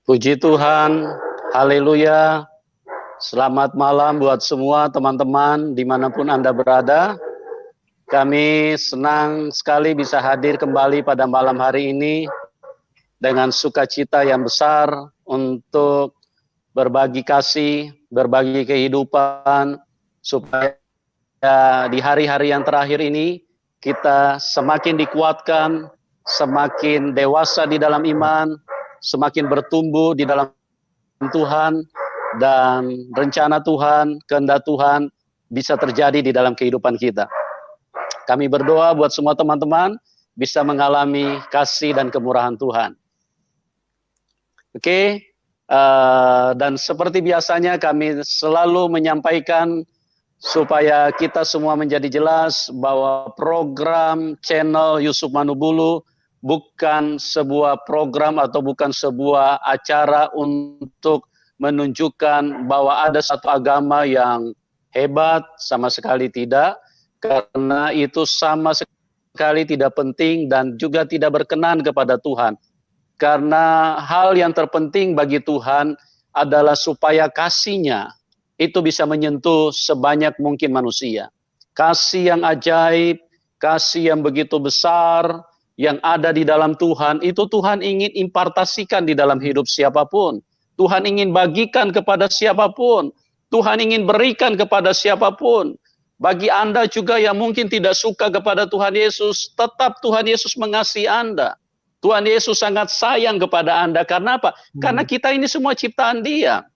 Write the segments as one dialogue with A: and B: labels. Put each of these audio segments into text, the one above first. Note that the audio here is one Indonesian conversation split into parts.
A: Puji Tuhan, haleluya. Selamat malam buat semua teman-teman dimanapun Anda berada. Kami senang sekali bisa hadir kembali pada malam hari ini dengan sukacita yang besar untuk berbagi kasih, berbagi kehidupan, supaya di hari-hari yang terakhir ini kita semakin dikuatkan, semakin dewasa di dalam iman, semakin bertumbuh di dalam Tuhan, dan rencana Tuhan, kehendak Tuhan bisa terjadi di dalam kehidupan kita. Kami berdoa buat semua teman-teman bisa mengalami kasih dan kemurahan Tuhan. Oke, dan seperti biasanya kami selalu menyampaikan supaya kita semua menjadi jelas bahwa program channel Yusuf Manubulu bukan sebuah program atau bukan sebuah acara untuk menunjukkan bahwa ada satu agama yang hebat, sama sekali tidak, karena itu sama sekali tidak penting dan juga tidak berkenan kepada Tuhan. Karena hal yang terpenting bagi Tuhan adalah supaya kasih-Nya itu bisa menyentuh sebanyak mungkin manusia. Kasih yang ajaib, kasih yang begitu besar, yang ada di dalam Tuhan, itu Tuhan ingin impartasikan di dalam hidup siapapun. Tuhan ingin bagikan kepada siapapun. Tuhan ingin berikan kepada siapapun. Bagi Anda juga yang mungkin tidak suka kepada Tuhan Yesus, tetap Tuhan Yesus mengasihi Anda. Tuhan Yesus sangat sayang kepada Anda. Karena apa? Karena kita ini semua ciptaan Dia.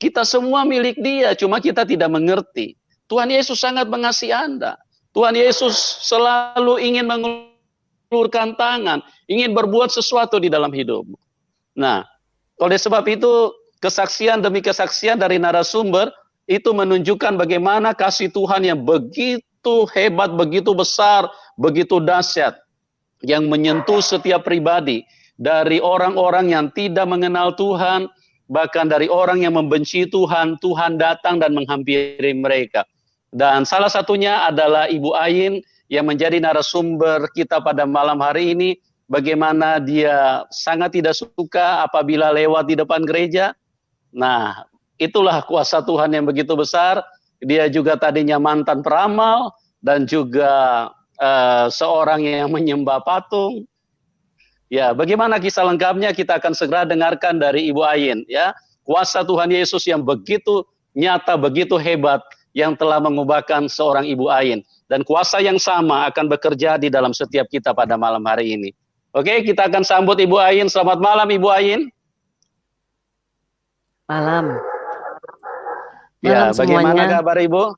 A: Kita semua milik Dia, cuma kita tidak mengerti. Tuhan Yesus sangat mengasihi Anda. Tuhan Yesus selalu ingin mengulurkan tangan, ingin berbuat sesuatu di dalam hidupmu. Nah, oleh sebab itu, kesaksian demi kesaksian dari narasumber itu menunjukkan bagaimana kasih Tuhan yang begitu hebat, begitu besar, begitu dahsyat, yang menyentuh setiap pribadi, dari orang-orang yang tidak mengenal Tuhan, bahkan dari orang yang membenci Tuhan, Tuhan datang dan menghampiri mereka. Dan salah satunya adalah Ibu Ain yang menjadi narasumber kita pada malam hari ini. Bagaimana dia sangat tidak suka apabila lewat di depan gereja. Nah, itulah kuasa Tuhan yang begitu besar. Dia juga tadinya mantan peramal dan juga seorang yang menyembah patung. Ya, bagaimana kisah lengkapnya kita akan segera dengarkan dari Ibu Ain, ya. Kuasa Tuhan Yesus yang begitu nyata, begitu hebat, yang telah mengubahkan seorang Ibu Ain. Dan kuasa yang sama akan bekerja di dalam setiap kita pada malam hari ini. Oke, kita akan sambut Ibu Ain. Selamat malam Ibu Ain.
B: Malam.
A: Ya, bagaimana kabar Ibu?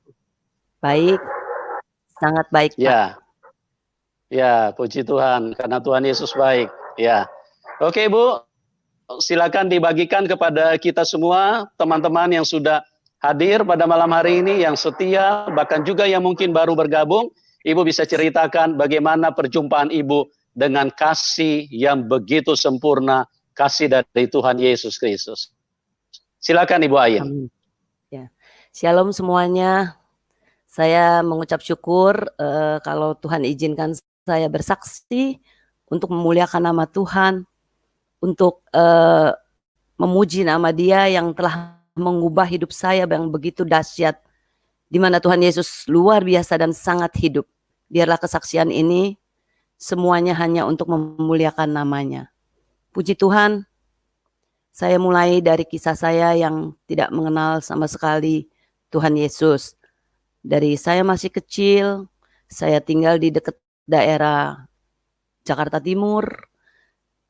B: Baik, sangat baik Pak.
A: Ya, puji Tuhan, karena Tuhan Yesus baik. Ya, oke Bu, silakan dibagikan kepada kita semua, teman-teman yang sudah hadir pada malam hari ini, yang setia, bahkan juga yang mungkin baru bergabung. Ibu bisa ceritakan bagaimana perjumpaan Ibu dengan kasih yang begitu sempurna, kasih dari Tuhan Yesus Kristus. Silakan Ibu Ain.
B: Ya. Shalom semuanya. Saya mengucap syukur kalau Tuhan izinkan saya bersaksi untuk memuliakan nama Tuhan, untuk memuji nama Dia yang telah mengubah hidup saya yang begitu dahsyat, di mana Tuhan Yesus luar biasa dan sangat hidup. Biarlah kesaksian ini semuanya hanya untuk memuliakan namanya. Puji Tuhan, saya mulai dari kisah saya yang tidak mengenal sama sekali Tuhan Yesus. Dari saya masih kecil, saya tinggal di dekat daerah Jakarta Timur.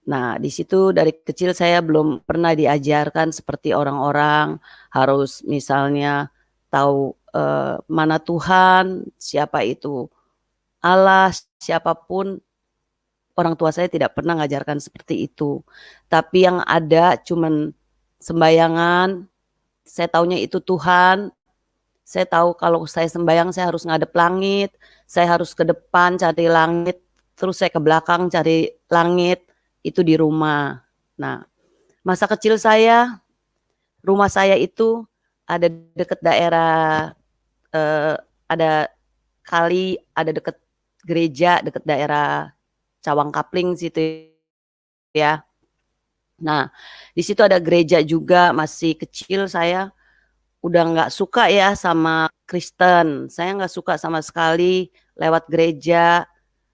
B: Nah, di situ dari kecil saya belum pernah diajarkan seperti orang-orang harus misalnya tahu mana Tuhan, siapa itu Allah, siapapun. Orang tua saya tidak pernah mengajarkan seperti itu. Tapi yang ada cuman sembayangan, saya taunya itu Tuhan. Saya tahu kalau saya sembayang saya harus ngadep langit, saya harus ke depan cari langit, terus saya ke belakang cari langit, itu di rumah. Nah, masa kecil saya, rumah saya itu ada dekat daerah, ada kali, ada dekat gereja, dekat daerah Cawang Kapling situ ya. Nah, di situ ada gereja juga, masih kecil saya udah nggak suka ya sama Kristen. Saya nggak suka sama sekali lewat gereja,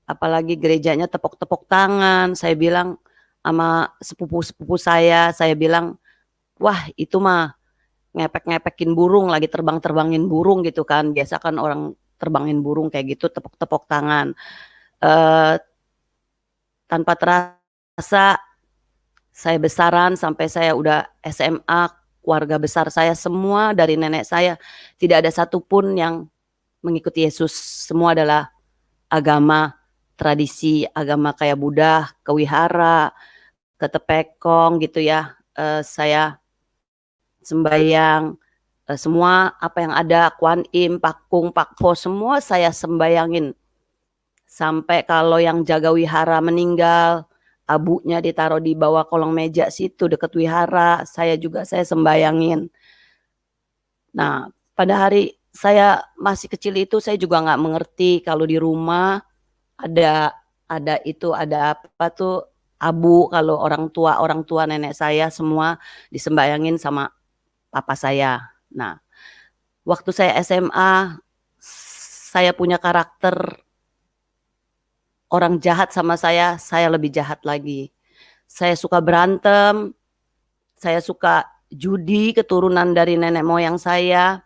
B: apalagi gerejanya tepok-tepok tangan. Saya bilang sama sepupu-sepupu saya bilang, "Wah, itu mah ngepek-ngepekin burung, lagi terbang-terbangin burung," gitu kan. Biasa kan orang terbangin burung kayak gitu, tepok-tepok tangan. Eee, Tanpa terasa saya besaran sampai saya udah SMA, keluarga besar saya semua dari nenek saya, tidak ada satupun yang mengikuti Yesus. Semua adalah agama tradisi, agama kayak Buddha, ke wihara, ke Tepekong gitu ya. Saya sembayang, semua apa yang ada, Kuan Im, Pakung, Pakpo, semua saya sembayangin. Sampai kalau yang jaga wihara meninggal, abunya ditaruh di bawah kolong meja situ deket wihara, saya sembayangin. Nah, pada hari saya masih kecil itu saya juga nggak mengerti kalau di rumah ada ada apa tuh abu, kalau orang tua nenek saya semua disembayangin sama papa saya. Nah, waktu saya SMA saya punya karakter, orang jahat sama saya lebih jahat lagi. Saya suka berantem, saya suka judi keturunan dari nenek moyang saya.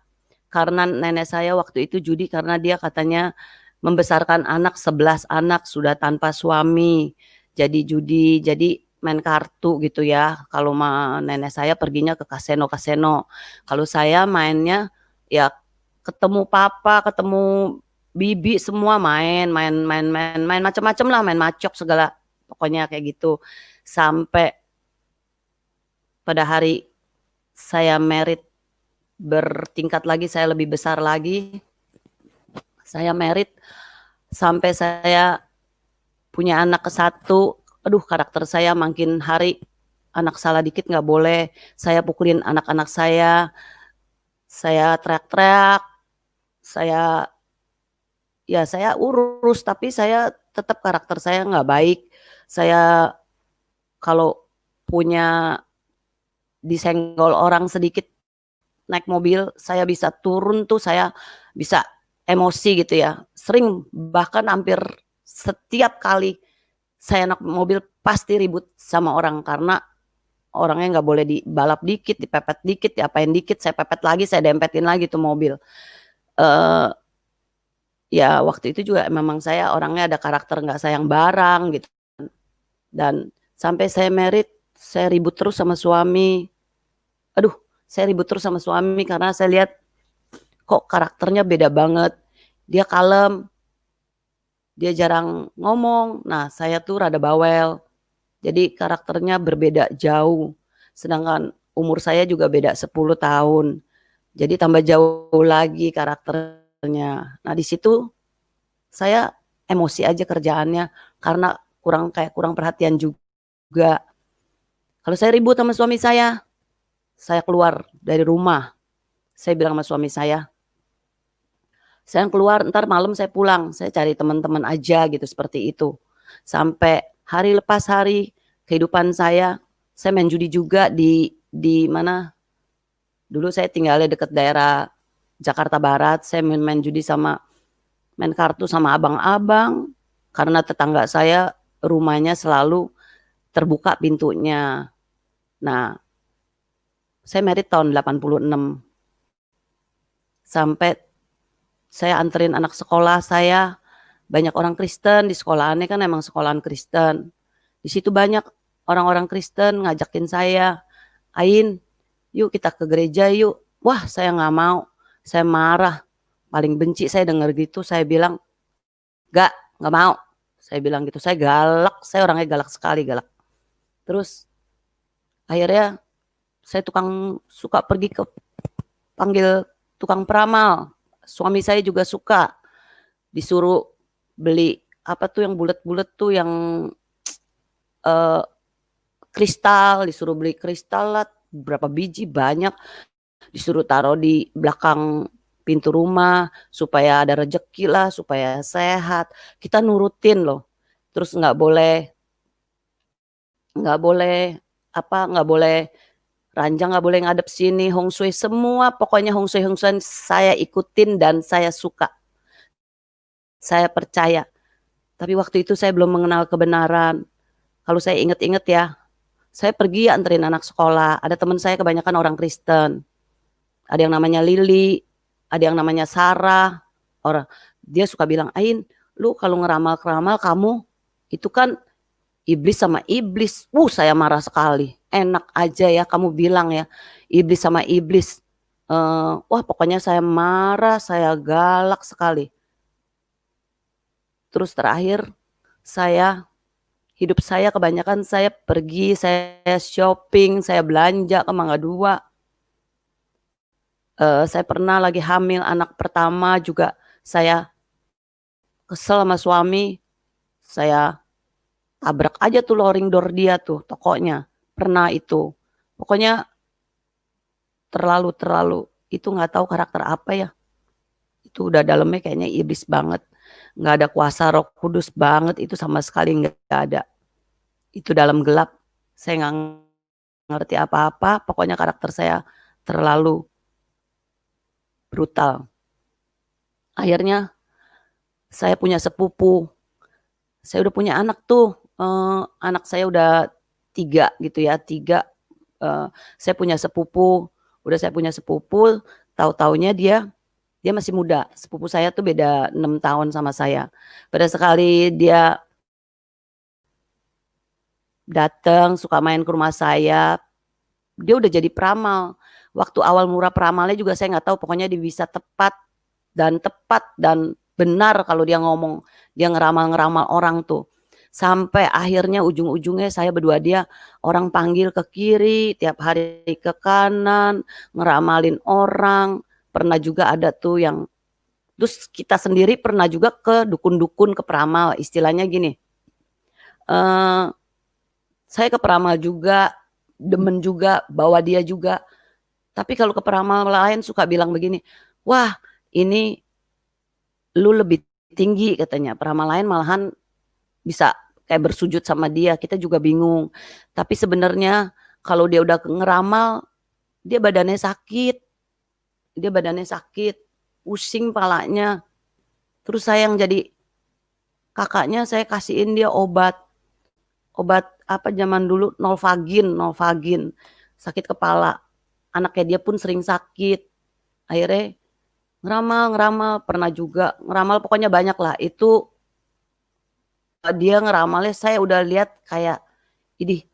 B: Karena nenek saya waktu itu judi karena dia katanya membesarkan anak 11 anak sudah tanpa suami. Jadi judi, jadi main kartu gitu ya. Kalau nenek saya perginya ke kaseno-kaseno. Kalau saya mainnya ya ketemu papa, ketemu bibi semua main macam-macam lah, main macok segala pokoknya kayak gitu. Sampai pada hari saya merit bertingkat lagi, saya lebih besar lagi. Saya merit sampai saya punya anak ke-1. Aduh, karakter saya makin hari anak salah dikit nggak boleh. Saya pukulin anak-anak saya teriak-teriak, saya urus, tapi saya tetap karakter saya nggak baik. Saya kalau punya disenggol orang sedikit naik mobil, saya bisa turun tuh, saya bisa emosi gitu ya. Sering, bahkan hampir setiap kali saya naik mobil pasti ribut sama orang karena orangnya nggak boleh dibalap dikit, dipepet dikit, diapain dikit, saya pepet lagi, saya dempetin lagi tuh mobil. Ya waktu itu juga memang saya orangnya ada karakter nggak sayang barang gitu. Dan sampai saya merit, saya ribut terus sama suami. Aduh, saya ribut terus sama suami karena saya lihat kok karakternya beda banget. Dia kalem, dia jarang ngomong. Nah, saya tuh rada bawel. Jadi karakternya berbeda jauh. Sedangkan umur saya juga beda 10 tahun. Jadi tambah jauh lagi karakternya. Nah, di situ saya emosi aja kerjaannya karena kurang perhatian juga. Kalau saya ribut sama suami saya keluar dari rumah. Saya bilang sama suami saya keluar, ntar malam saya pulang, saya cari teman-teman aja gitu, seperti itu. Sampai hari lepas hari kehidupan saya main judi juga di mana? Dulu saya tinggalnya dekat daerah Jakarta Barat, saya main judi main kartu sama abang-abang karena tetangga saya rumahnya selalu terbuka pintunya. Nah, saya merit tahun 86. Sampai saya anterin anak sekolah saya, banyak orang Kristen di sekolahannya kan emang sekolahan Kristen. Di situ banyak orang-orang Kristen ngajakin saya, "Ain, yuk kita ke gereja yuk." Wah, saya nggak mau, saya marah, paling benci saya dengar gitu, saya bilang, nggak mau. Saya bilang gitu, saya galak, saya orangnya galak sekali, galak. Terus akhirnya saya suka pergi ke panggil tukang peramal. Suami saya juga suka disuruh beli apa tuh yang bulat-bulat tuh yang kristal, disuruh beli kristal lah berapa biji banyak, disuruh taruh di belakang pintu rumah supaya ada rezeki lah, supaya sehat. Kita nurutin loh. Terus nggak boleh nggak boleh ranjang, nggak boleh ngadep sini, Hong Shui, semua pokoknya Hong Shui saya ikutin dan saya suka, saya percaya. Tapi waktu itu saya belum mengenal kebenaran. Kalau saya inget-inget ya, saya pergi anterin anak sekolah, ada teman saya kebanyakan orang Kristen. Ada yang namanya Lili, ada yang namanya Sarah. Dia suka bilang, "Ain, lu kalau ngeramal-ngeramal kamu itu kan iblis sama iblis." Saya marah sekali. Enak aja ya kamu bilang ya, iblis sama iblis. Wah, pokoknya saya marah, saya galak sekali. Terus terakhir hidup saya kebanyakan saya pergi, saya shopping, saya belanja ke Mangga 2. Saya pernah lagi hamil anak pertama juga, saya kesel sama suami, saya tabrak aja tuh loring door dia tuh, tokonya. Pernah itu. Pokoknya terlalu, itu nggak tahu karakter apa ya. Itu udah dalamnya kayaknya iblis banget. Nggak ada kuasa Roh Kudus banget, itu sama sekali nggak ada. Itu dalam gelap. Saya nggak ngerti apa-apa, pokoknya karakter saya terlalu brutal. Akhirnya saya punya sepupu. Saya udah punya anak tuh, anak saya udah 3 gitu ya, 3. Saya punya sepupu, tahu-taunya dia masih muda. Sepupu saya tuh beda 6 tahun sama saya. Pada sekali dia datang, suka main ke rumah saya, dia udah jadi peramal. Waktu awal murah peramalnya juga saya nggak tahu, pokoknya dia bisa tepat dan benar kalau dia ngomong, dia ngeramal-ngeramal orang tuh. Sampai akhirnya ujung-ujungnya saya berdua dia orang panggil ke kiri, tiap hari ke kanan, ngeramalin orang. Pernah juga ada tuh yang, terus kita sendiri pernah juga ke dukun-dukun, ke peramal, istilahnya gini. Saya ke peramal juga, demen juga, bawa dia juga. Tapi kalau ke peramal lain suka bilang begini, "Wah, ini lu lebih tinggi," katanya. Peramal lain malahan bisa kayak bersujud sama dia, kita juga bingung. Tapi sebenarnya kalau dia udah ngeramal, dia badannya sakit, pusing palanya. Terus saya yang jadi kakaknya, saya kasihin dia obat apa zaman dulu, Nolvagin, sakit kepala. Anaknya dia pun sering sakit. Akhirnya ngeramal, pernah juga ngeramal, pokoknya banyak lah. Itu dia ngeramalnya saya udah lihat kayak, ini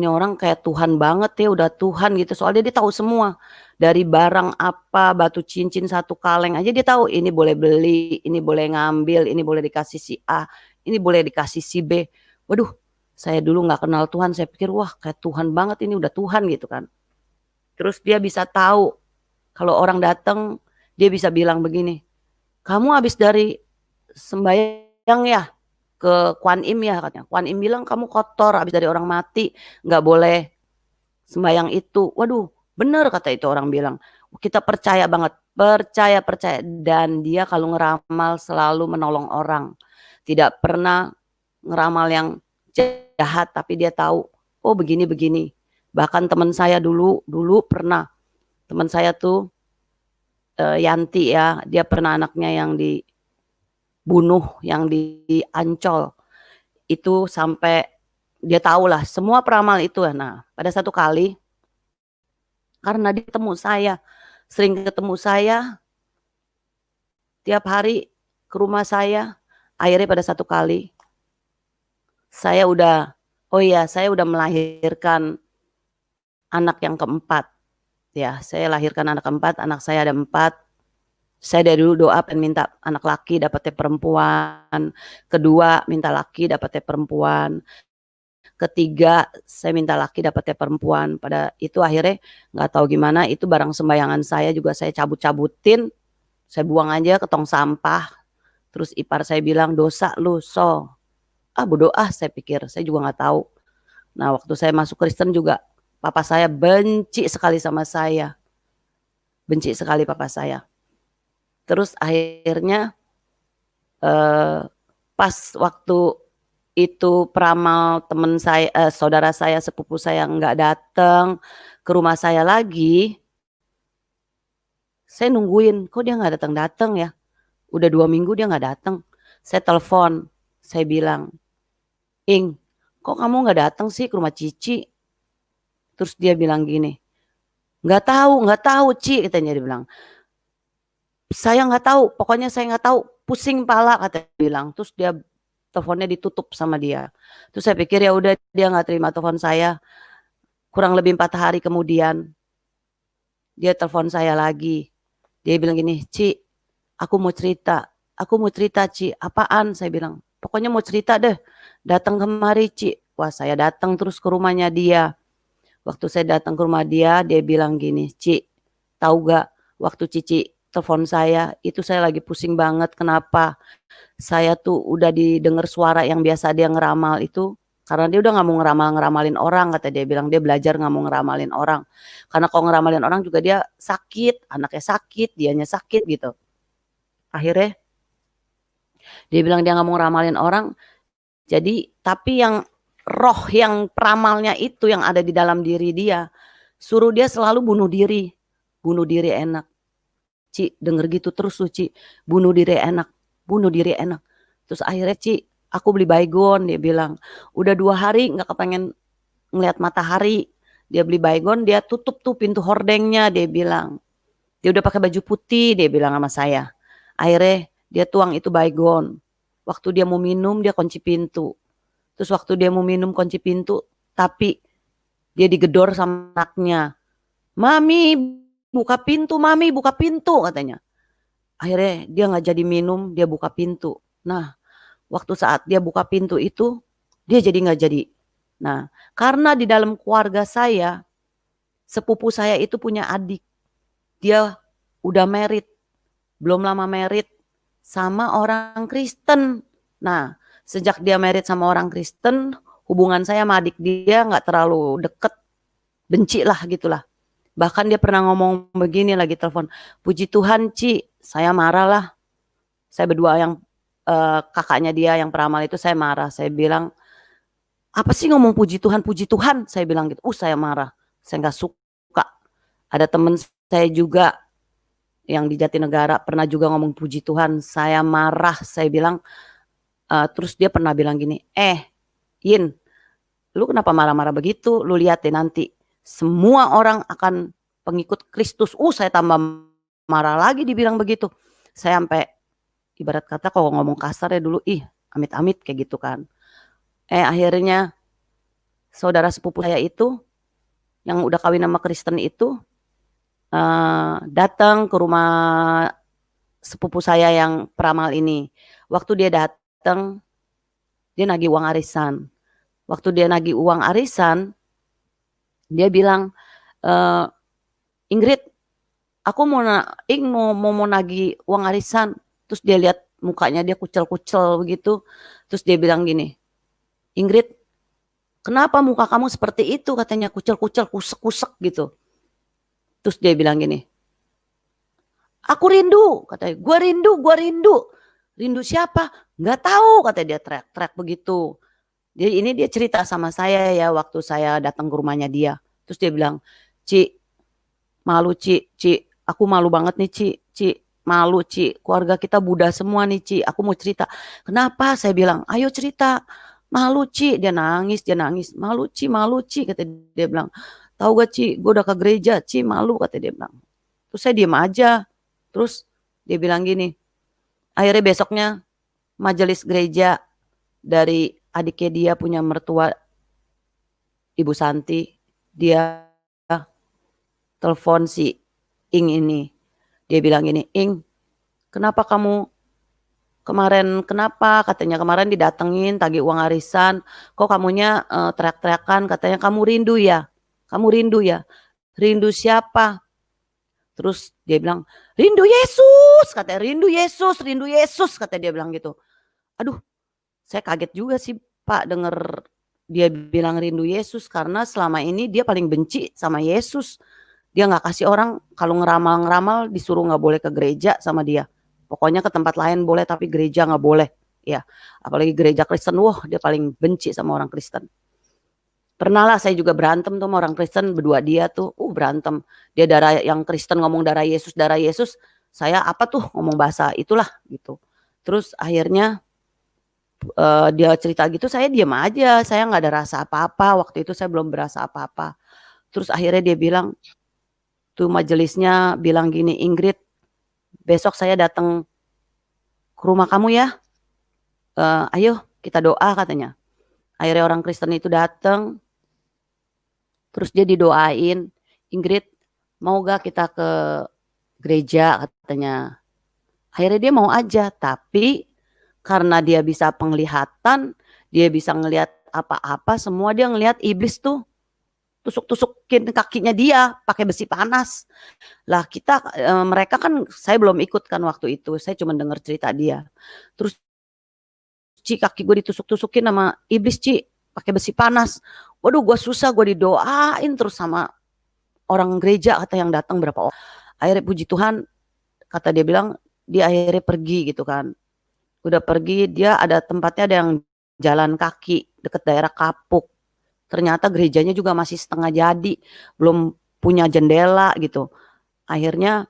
B: orang kayak Tuhan banget ya, udah Tuhan gitu. Soalnya dia tahu semua. Dari barang apa, batu cincin 1 kaleng aja dia tahu, ini boleh beli, ini boleh ngambil, ini boleh dikasih si A, ini boleh dikasih si B. Waduh, saya dulu nggak kenal Tuhan, saya pikir wah kayak Tuhan banget, ini udah Tuhan gitu kan. Terus dia bisa tahu kalau orang datang, dia bisa bilang begini, "Kamu habis dari sembahyang ya ke Kuan Im ya," katanya. Kuan Im bilang kamu kotor, habis dari orang mati, nggak boleh sembahyang itu. Waduh, bener kata itu orang bilang. Kita percaya banget, percaya. Dan dia kalau ngeramal selalu menolong orang. Tidak pernah ngeramal yang jahat, tapi dia tahu, oh begini. Bahkan teman saya dulu pernah, teman saya tuh Yanti ya, dia pernah anaknya yang dibunuh, yang di Ancol. Itu sampai dia tahu lah semua peramal itu. Nah, pada satu kali karena dia sering ketemu saya, tiap hari ke rumah saya, akhirnya pada satu kali saya udah melahirkan anak yang keempat. Ya, saya lahirkan anak keempat, anak saya ada 4. Saya dari dulu doa pengen minta anak laki dapatnya perempuan, kedua minta laki dapatnya perempuan, ketiga saya minta laki dapatnya perempuan. Pada itu akhirnya nggak tahu gimana, itu barang sembayangan saya juga saya cabut-cabutin, saya buang aja ke tong sampah. Terus ipar saya bilang, "Dosa lu, bodo saya pikir, saya juga nggak tahu." Nah, waktu saya masuk Kristen juga papa saya benci sekali sama saya, benci sekali papa saya. Terus akhirnya pas waktu itu peramal teman saya, saudara saya, sepupu saya nggak datang ke rumah saya lagi, saya nungguin, kok dia nggak datang-datang ya? Udah 2 minggu dia nggak datang. Saya telepon, saya bilang, Ing, kok kamu nggak datang sih ke rumah Cici? Terus dia bilang gini, nggak tahu Ci, katanya dia bilang. Saya nggak tahu, pokoknya saya nggak tahu, pusing pala katanya bilang. Terus dia teleponnya ditutup sama dia. Terus saya pikir ya udah dia nggak terima telepon saya. Kurang lebih 4 hari kemudian dia telepon saya lagi. Dia bilang gini, Ci, aku mau cerita Ci. Apaan? Saya bilang, pokoknya mau cerita deh. Datang kemari Ci. Wah, saya datang terus ke rumahnya dia. Waktu saya datang ke rumah dia bilang gini, Ci, tahu gak waktu Cici telepon saya, itu saya lagi pusing banget. Kenapa? Saya tuh udah didengar suara yang biasa dia ngeramal itu, karena dia udah gak mau ngeramalin orang, kata dia bilang. Dia belajar gak mau ngeramalin orang. Karena kalau ngeramalin orang juga dia sakit, anaknya sakit, dianya sakit gitu. Akhirnya dia bilang dia gak mau ngeramalin orang. Jadi tapi yang roh yang peramalnya itu yang ada di dalam diri dia, suruh dia selalu bunuh diri. Bunuh diri enak. Ci, denger gitu terus lu Ci. Bunuh diri enak. Bunuh diri enak. Terus akhirnya Ci, aku beli baygon, dia bilang. Udah 2 hari gak kepengen ngeliat matahari. Dia beli baygon, dia tutup tuh pintu hordengnya, dia bilang. Dia udah pakai baju putih, dia bilang sama saya. Akhirnya dia tuang itu baygon. Waktu dia mau minum, dia kunci pintu. Terus waktu dia mau minum kunci pintu, tapi dia digedor sama anaknya. Mami, buka pintu, Mami, buka pintu, katanya. Akhirnya dia gak jadi minum, dia buka pintu. Nah, waktu saat dia buka pintu itu, dia jadi gak jadi. Nah, karena di dalam keluarga saya, sepupu saya itu punya adik. Dia udah married, belum lama married sama orang Kristen. Nah, sejak dia married sama orang Kristen, hubungan saya sama adik dia gak terlalu deket, benci lah gitulah. Bahkan dia pernah ngomong begini lagi telepon, puji Tuhan Ci, saya marah lah. Saya berdua yang kakaknya dia yang peramal itu saya marah. Saya bilang, apa sih ngomong puji Tuhan, saya bilang gitu. Saya marah, saya gak suka. Ada temen saya juga yang di Jatinegara pernah juga ngomong puji Tuhan, saya marah. Saya bilang, terus dia pernah bilang gini, Yin, lu kenapa marah-marah begitu? Lu lihat deh nanti, semua orang akan pengikut Kristus. Saya tambah marah lagi dibilang begitu. Saya sampai ibarat kata kalau ngomong kasar ya dulu, amit-amit kayak gitu kan. Akhirnya saudara sepupu saya itu, yang udah kawin sama Kristen itu, datang ke rumah sepupu saya yang peramal ini. Waktu dia datang, dia nagih uang arisan. Waktu dia nagih uang arisan, dia bilang, Ingrid, aku mau nagih uang arisan. Terus dia lihat mukanya dia kucel-kucel begitu. Terus dia bilang gini, Ingrid, kenapa muka kamu seperti itu? Katanya kucel-kucel, kusek-kusek gitu. Terus dia bilang gini, aku rindu, katanya, gua rindu. Rindu siapa? Nggak tahu, kata dia teriak-teriak begitu. Jadi ini dia cerita sama saya ya waktu saya datang ke rumahnya dia. Terus dia bilang, Ci, malu Ci, aku malu banget nih Ci, malu Ci, keluarga kita Buddha semua nih Ci, aku mau cerita. Kenapa? Saya bilang, ayo cerita. Malu Ci, dia nangis. Malu Ci, kata dia bilang. Tahu gak Ci, gue udah ke gereja Ci, malu, kata dia bilang. Terus saya diam aja. Terus dia bilang gini, akhirnya besoknya majelis gereja dari adiknya dia punya mertua Ibu Santi, dia telepon si Ing ini. Dia bilang gini, Ing, kenapa kamu katanya kemarin didatengin tagih uang arisan, kok kamunya teriak-teriakan, katanya kamu rindu ya. Rindu siapa? Terus dia bilang, rindu Yesus, katanya rindu Yesus, kata dia bilang gitu. Aduh, saya kaget juga sih Pak denger dia bilang rindu Yesus, karena selama ini dia paling benci sama Yesus. Dia gak kasih orang, kalau ngeramal disuruh gak boleh ke gereja sama dia. Pokoknya ke tempat lain boleh tapi gereja gak boleh. ya. Apalagi gereja Kristen, wah dia paling benci sama orang Kristen. Pernah lah saya juga berantem tuh sama orang Kristen, berdua dia tuh, berantem. Dia darah yang Kristen ngomong darah Yesus, saya apa tuh ngomong bahasa itulah gitu. Terus akhirnya dia cerita gitu, saya diam aja, saya nggak ada rasa apa-apa, waktu itu saya belum berasa apa-apa. Terus akhirnya dia bilang, tuh majelisnya bilang gini, Ingrid, besok saya datang ke rumah kamu ya, ayo kita doa katanya. Akhirnya orang Kristen itu datang, terus dia didoain, Ingrid mau gak kita ke gereja katanya. Akhirnya dia mau aja, tapi karena dia bisa penglihatan, dia bisa ngelihat apa-apa, semua dia ngelihat iblis tuh tusuk-tusukin kakinya dia pakai besi panas. Lah kita mereka kan saya belum ikut kan waktu itu, saya cuma dengar cerita dia. Terus Ci kaki gue ditusuk-tusukin sama iblis Ci pakai besi panas. Waduh gue susah, gue didoain terus sama orang gereja kata yang datang berapa orang. Akhirnya puji Tuhan kata dia bilang dia akhirnya pergi gitu kan. Udah pergi dia ada tempatnya ada yang jalan kaki deket daerah Kapuk. Ternyata gerejanya juga masih setengah jadi, belum punya jendela gitu. Akhirnya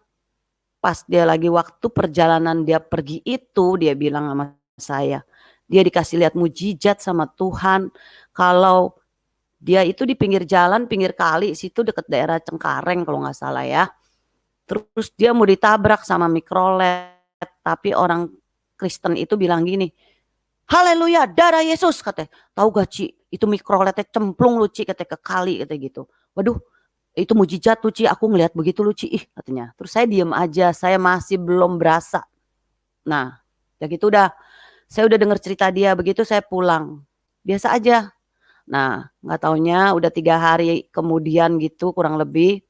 B: pas dia lagi waktu perjalanan dia pergi itu dia bilang sama saya, dia dikasih lihat mujizat sama Tuhan kalau dia itu di pinggir jalan, pinggir kali situ deket daerah Cengkareng kalau nggak salah ya. Terus dia mau ditabrak sama mikrolet, tapi orang Kristen itu bilang gini, haleluya darah Yesus katanya. Tahu gak Ci, itu mikroletnya cemplung lu Ci katanya ke kali katanya gitu. Waduh itu mujizat tuh Ci, aku ngelihat begitu lu Ci, katanya. Terus saya diem aja, saya masih belum berasa. Nah ya gitu udah, saya udah dengar cerita dia begitu saya pulang. Biasa aja. Nah gak taunya udah 3 hari kemudian gitu kurang lebih.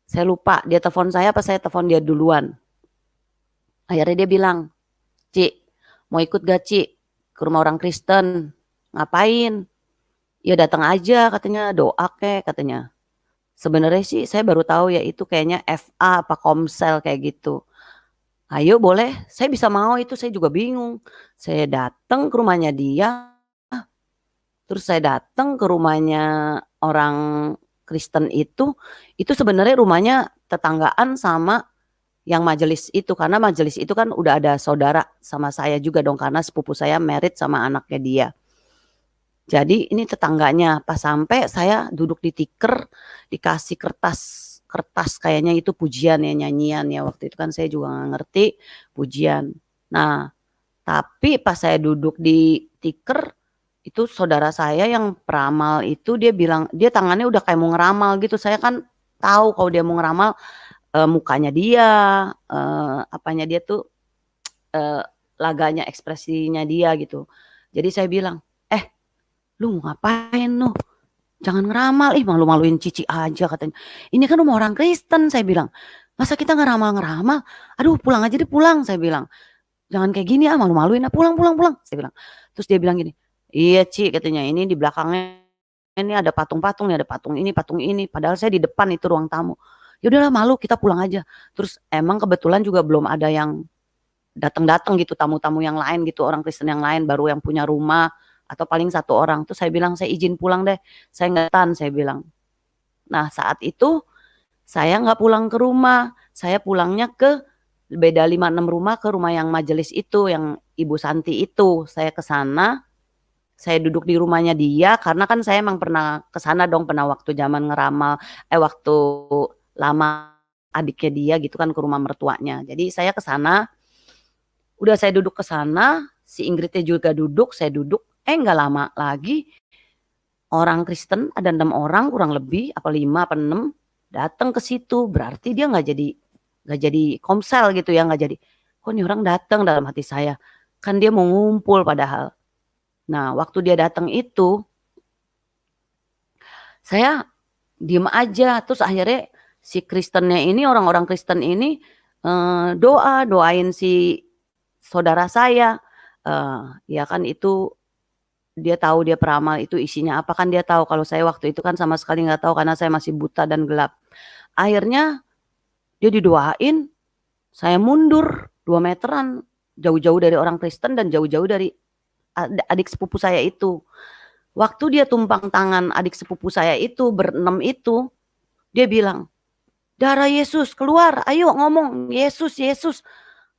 B: Saya lupa dia telepon saya apa saya telepon dia duluan. Akhirnya dia bilang, Ci mau ikut gak Ci ke rumah orang Kristen? Ngapain? Ya datang aja katanya, doa kek katanya. Sebenarnya sih saya baru tahu ya itu kayaknya FA apa Komsel kayak gitu. Ayo boleh, saya bisa mau itu, saya juga bingung. Saya datang ke rumahnya dia, terus saya datang ke rumahnya orang Kristen itu sebenarnya rumahnya tetanggaan sama yang majelis itu, karena majelis itu kan udah ada saudara sama saya juga dong, karena sepupu saya married sama anaknya dia. Jadi ini tetangganya, pas sampai saya duduk di tikar, dikasih kertas kayaknya itu pujian ya, nyanyian ya, waktu itu kan saya juga nggak ngerti pujian. Nah tapi pas saya duduk di tikar itu saudara saya yang peramal itu dia bilang dia tangannya udah kayak mau ngeramal gitu, saya kan tahu kalau dia mau ngeramal mukanya dia, apanya dia tuh laganya ekspresinya dia gitu. Jadi saya bilang, lu ngapain lu? Jangan ngeramal, malu-maluin Cici aja katanya. Ini kan rumah orang Kristen, saya bilang. Masa kita ngeramal-ngeramal? Aduh pulang aja deh pulang, saya bilang. Jangan kayak gini malu-maluin, pulang, saya bilang. Terus dia bilang gini, iya Ci katanya ini di belakangnya ini ada patung-patung, ada patung ini. Padahal saya di depan itu ruang tamu. Ya udahlah malu kita pulang aja. Terus emang kebetulan juga belum ada yang datang-datang gitu tamu-tamu yang lain gitu, orang Kristen yang lain baru yang punya rumah atau paling 1 orang. Terus saya bilang saya izin pulang deh, saya nggak tahan saya bilang. Nah saat itu saya nggak pulang ke rumah, saya pulangnya ke beda 5-6 rumah ke rumah yang majelis itu, yang Ibu Santi itu. Saya ke sana, saya duduk di rumahnya dia karena kan saya emang pernah ke sana dong, pernah waktu zaman ngeramal, waktu lama adiknya dia gitu kan ke rumah mertuanya. Jadi saya ke sana, udah saya duduk ke sana, si Ingridnya juga duduk, saya duduk. Nggak lama lagi orang Kristen ada 6 orang kurang lebih, apa 5 apa 6 datang ke situ. Berarti dia nggak jadi komsel gitu ya, nggak jadi. Kok nih orang datang, dalam hati saya? Kan dia mau ngumpul padahal. Nah waktu dia datang itu saya diem aja. Terus akhirnya si Kristennya ini, orang-orang Kristen ini doain si saudara saya. Ya kan itu dia tahu dia peramal itu isinya apa kan dia tahu. Kalau saya waktu itu kan sama sekali nggak tahu karena saya masih buta dan gelap. Akhirnya dia didoain, saya mundur 2 meteran. jauh-jauh dari orang Kristen dan jauh-jauh dari adik sepupu saya itu. Waktu dia tumpang tangan adik sepupu saya itu berenam itu, dia bilang, darah Yesus keluar, ayo ngomong Yesus, Yesus.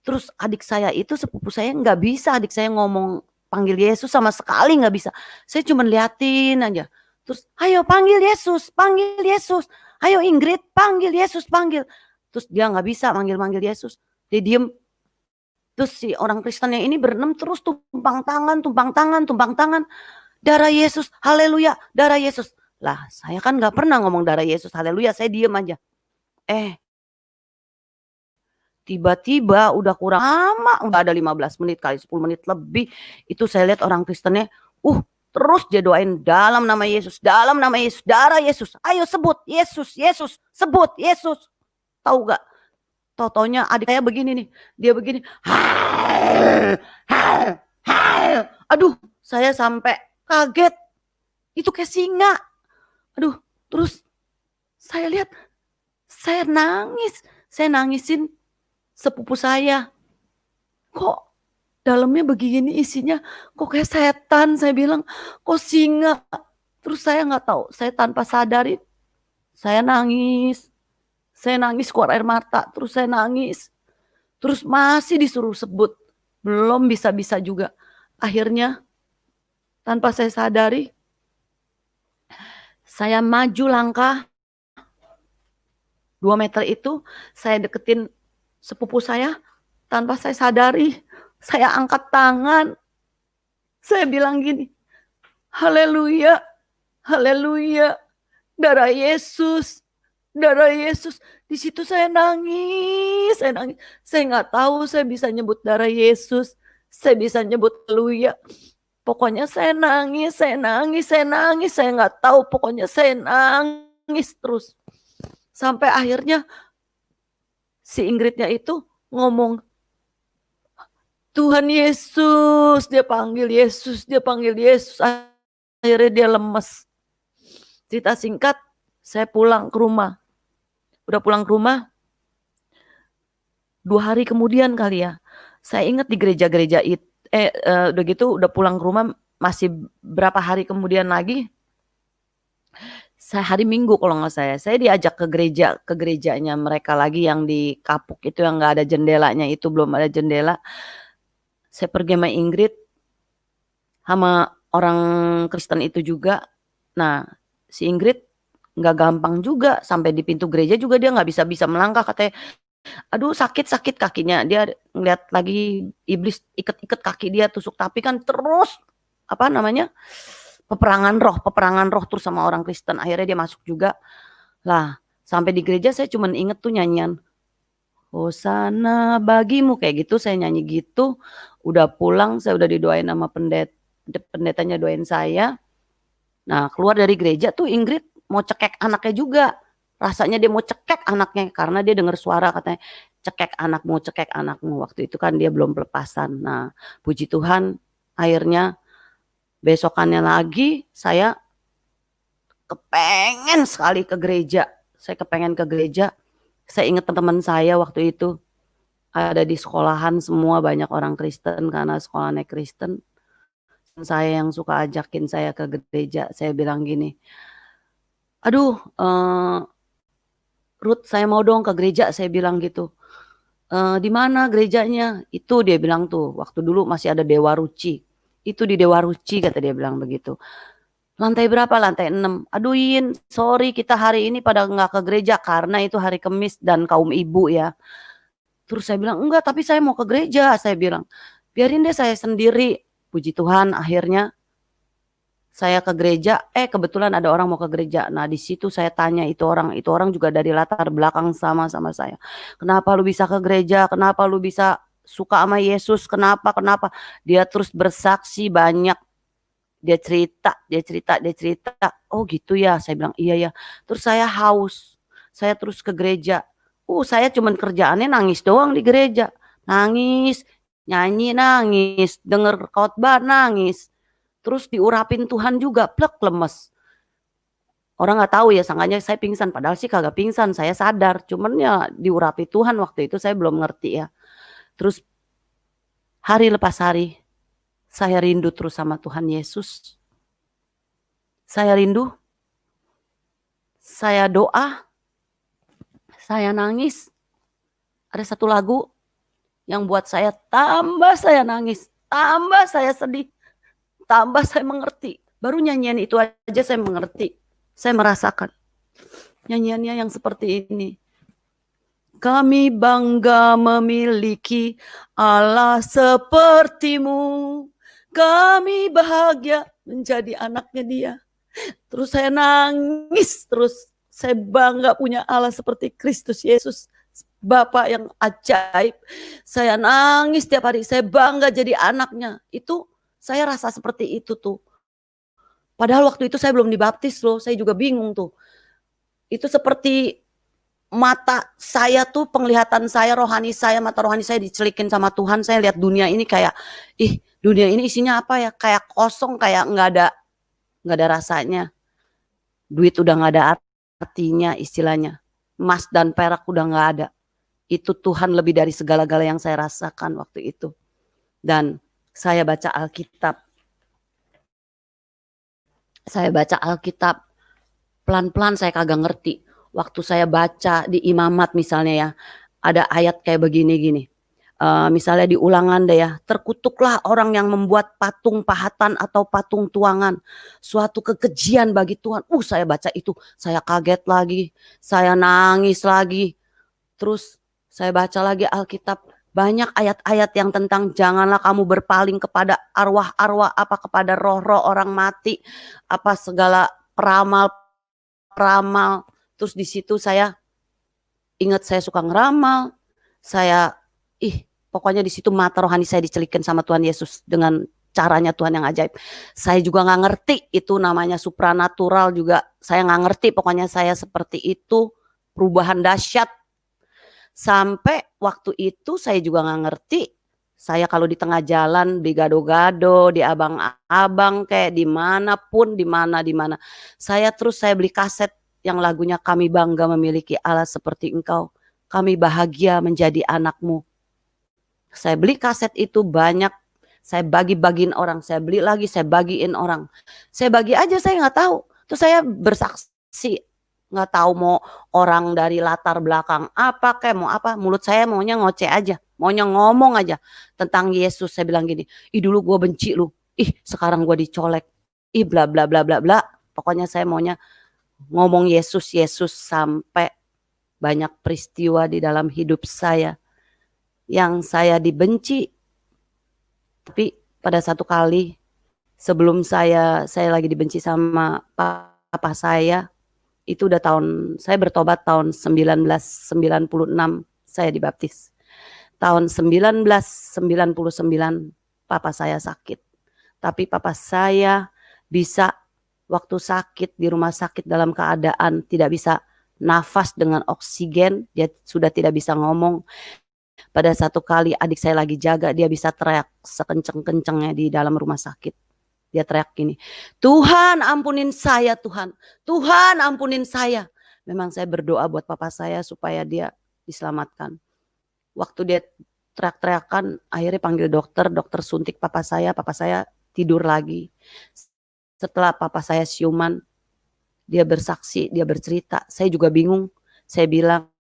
B: Terus adik saya itu sepupu saya nggak bisa, adik saya ngomong panggil Yesus sama sekali nggak bisa. Saya cuma liatin aja. Terus ayo panggil Yesus, panggil Yesus. Ayo Ingrid panggil Yesus, panggil. Terus dia nggak bisa manggil-manggil Yesus. Dia diem. Terus si orang Kristen yang ini berenam terus tumpang tangan, tumpang tangan, tumpang tangan. Darah Yesus, haleluya, darah Yesus. Lah saya kan nggak pernah ngomong darah Yesus, haleluya, saya diem aja. Tiba-tiba udah kurang lama, udah ada 15 menit kali, 10 menit lebih. Itu saya lihat orang Kristennya, terus dia doain dalam nama Yesus, darah Yesus. Ayo sebut Yesus, Yesus, sebut Yesus. Tahu gak? Tau-taunya adik saya begini nih, dia begini. Aduh, saya sampai kaget. Itu kayak singa. Aduh, terus saya lihat, saya nangis. Saya nangisin sepupu saya. Kok dalamnya begini isinya? Kok kayak setan? Saya bilang, kok singa? Terus saya nggak tahu. Saya tanpa sadari, saya nangis. Saya nangis keluar air mata. Terus saya nangis. Terus masih disuruh sebut. Belum bisa-bisa juga. Akhirnya, tanpa saya sadari, saya maju langkah 2 meter itu, saya deketin sepupu saya, tanpa saya sadari, saya angkat tangan. Saya bilang gini, haleluya, haleluya, darah Yesus, darah Yesus. Di situ saya nangis, saya nangis. Saya nggak tahu saya bisa nyebut darah Yesus, saya bisa nyebut haleluya. Pokoknya saya nangis, saya nangis, saya nangis, saya nggak tahu. Pokoknya saya nangis terus. Sampai akhirnya si Ingridnya itu ngomong, Tuhan Yesus, dia panggil Yesus, dia panggil Yesus. Akhirnya dia lemes. Cerita singkat, saya pulang ke rumah. Udah pulang ke rumah, 2 hari kemudian kali ya, saya ingat di gereja-gereja itu, udah gitu udah pulang ke rumah, masih berapa hari kemudian lagi, hari Minggu kalau nggak saya diajak ke gerejanya mereka lagi yang di Kapuk itu yang nggak ada jendelanya itu, belum ada jendela. Saya pergi sama Ingrid, sama orang Kristen itu juga. Nah, si Ingrid nggak gampang juga, sampai di pintu gereja juga dia nggak bisa melangkah, katanya, aduh sakit kakinya. Dia ngeliat lagi iblis iket kaki dia, tusuk, tapi kan terus peperangan roh terus sama orang Kristen. Akhirnya dia masuk juga. Lah, sampai di gereja saya cuma inget tuh nyanyian Hosana bagimu, kayak gitu saya nyanyi gitu. Udah pulang, saya udah didoain sama pendetanya, doain saya. Nah, keluar dari gereja tuh Ingrid mau cekek anaknya juga. Rasanya dia mau cekek anaknya karena dia dengar suara katanya, cekek anakmu. Waktu itu kan dia belum pelepasan. Nah, puji Tuhan akhirnya besokannya lagi saya kepengen sekali ke gereja. Saya kepengen ke gereja. Saya ingat teman-teman saya waktu itu ada di sekolahan semua banyak orang Kristen karena sekolahnya Kristen. Saya yang suka ajakin saya ke gereja. Saya bilang gini, aduh Ruth, saya mau dong ke gereja, saya bilang gitu. Di mana gerejanya? Itu dia bilang tuh, waktu dulu masih ada Dewa Ruci. Itu di Dewa Ruci, kata dia bilang begitu. Lantai berapa? Lantai 6. Aduhin, sorry kita hari ini pada nggak ke gereja karena itu hari Kamis dan kaum ibu ya. Terus saya bilang, enggak, tapi saya mau ke gereja. Saya bilang, biarin deh saya sendiri. Puji Tuhan, akhirnya saya ke gereja. Kebetulan ada orang mau ke gereja. Nah, di situ saya tanya itu orang juga dari latar belakang sama saya. Kenapa lu bisa ke gereja? Kenapa lu bisa suka sama Yesus? Kenapa? Dia terus bersaksi banyak. Dia cerita. Oh gitu ya, saya bilang iya ya. Terus saya haus. Saya terus ke gereja. Saya cuman kerjaannya nangis doang di gereja. Nangis, nyanyi nangis, denger khotbah nangis. Terus diurapin Tuhan juga, plek, lemes. Orang nggak tahu ya, sangkanya saya pingsan, padahal sih kagak pingsan, saya sadar. Cuman ya diurapi Tuhan waktu itu saya belum ngerti ya. Terus hari lepas hari, saya rindu terus sama Tuhan Yesus. Saya rindu, saya doa, saya nangis. Ada satu lagu yang buat saya tambah saya nangis, tambah saya sedih, tambah saya mengerti. Baru nyanyian itu aja saya mengerti, saya merasakan nyanyiannya yang seperti ini. Kami bangga memiliki Allah sepertimu. Kami bahagia menjadi anaknya Dia. Terus saya nangis, terus saya bangga punya Allah seperti Kristus Yesus, Bapa yang ajaib. Saya nangis tiap hari, saya bangga jadi anaknya. Itu saya rasa seperti itu tuh. Padahal waktu itu saya belum dibaptis loh, saya juga bingung tuh. Itu seperti mata saya tuh, penglihatan saya, rohani saya, mata rohani saya dicelikin sama Tuhan. Saya lihat dunia ini kayak, dunia ini isinya apa ya? Kayak kosong, kayak nggak ada rasanya. Duit udah nggak ada artinya istilahnya. Emas dan perak udah nggak ada. Itu Tuhan lebih dari segala-gala yang saya rasakan waktu itu. Dan saya baca Alkitab. Pelan-pelan saya kagak ngerti. Waktu saya baca di Imamat misalnya ya, ada ayat kayak begini-gini. Misalnya di Ulangan deh ya, terkutuklah orang yang membuat patung pahatan atau patung tuangan, suatu kekejian bagi Tuhan. Saya baca itu, saya kaget lagi, saya nangis lagi. Terus saya baca lagi Alkitab, banyak ayat-ayat yang tentang janganlah kamu berpaling kepada arwah-arwah, apa kepada roh-roh orang mati, apa segala peramal. Terus di situ saya ingat saya suka ngeramal, saya pokoknya di situ mata rohani saya dicelikin sama Tuhan Yesus dengan caranya Tuhan yang ajaib. Saya juga nggak ngerti itu namanya supranatural juga. Saya nggak ngerti, pokoknya saya seperti itu, perubahan dahsyat. Sampai waktu itu saya juga nggak ngerti. Saya kalau di tengah jalan, di gado-gado, di abang-abang, kayak dimanapun, di mana. Saya beli kaset yang lagunya Kami Bangga Memiliki Allah Seperti Engkau. Kami bahagia menjadi anakmu. Saya beli kaset itu banyak, saya bagi-bagiin orang, saya beli lagi, saya bagiin orang. Saya bagi aja, saya nggak tahu. Terus saya bersaksi, nggak tahu mau orang dari latar belakang apa, kayak mau apa. Mulut saya maunya ngoceh aja, maunya ngomong aja tentang Yesus. Saya bilang gini, dulu gue benci lu, sekarang gue dicolek, bla bla bla bla bla. Pokoknya saya maunya ngomong Yesus sampai banyak peristiwa di dalam hidup saya yang saya dibenci. Tapi pada satu kali sebelum saya lagi dibenci sama papa saya, itu udah saya bertobat tahun 1996 saya dibaptis. Tahun 1999 papa saya sakit. Tapi papa saya bisa waktu sakit di rumah sakit dalam keadaan tidak bisa nafas dengan oksigen, dia sudah tidak bisa ngomong. Pada satu kali adik saya lagi jaga, dia bisa teriak sekenceng-kencengnya di dalam rumah sakit. Dia teriak gini, Tuhan ampunin saya Tuhan, Tuhan ampunin saya. Memang saya berdoa buat papa saya supaya dia diselamatkan. Waktu dia teriak-teriakan, akhirnya panggil dokter suntik papa saya tidur lagi. Setelah papa saya siuman, dia bersaksi, dia bercerita. Saya juga bingung. Saya bilang,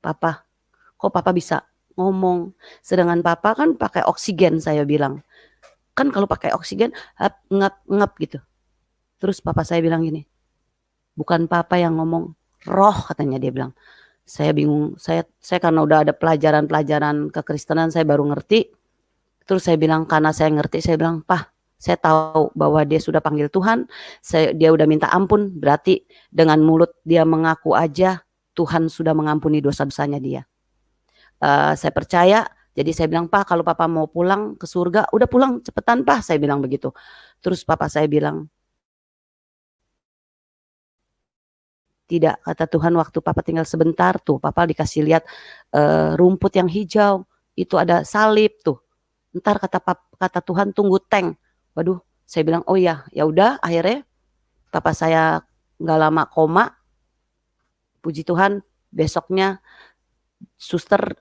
B: Papa, kok papa bisa ngomong? Sedangkan papa kan pakai oksigen, saya bilang. Kan kalau pakai oksigen, ngap gitu. Terus papa saya bilang gini, bukan papa yang ngomong, roh katanya, dia bilang. Saya bingung, saya karena udah ada pelajaran kekristenan, saya baru ngerti. Terus saya bilang, karena saya ngerti, saya bilang, Pak, saya tahu bahwa dia sudah panggil Tuhan, dia udah minta ampun, berarti dengan mulut dia mengaku aja Tuhan sudah mengampuni dosa-dosanya dia. Saya percaya, jadi saya bilang, Pak, kalau papa mau pulang ke surga, udah pulang cepetan Pak, saya bilang begitu. Terus papa saya bilang, tidak, kata Tuhan, waktu papa tinggal sebentar tuh, papa dikasih lihat rumput yang hijau, itu ada salib tuh. Ntar kata Tuhan, tunggu tank. Waduh, saya bilang, oh ya udah. Akhirnya papa saya nggak lama koma. Puji Tuhan, besoknya suster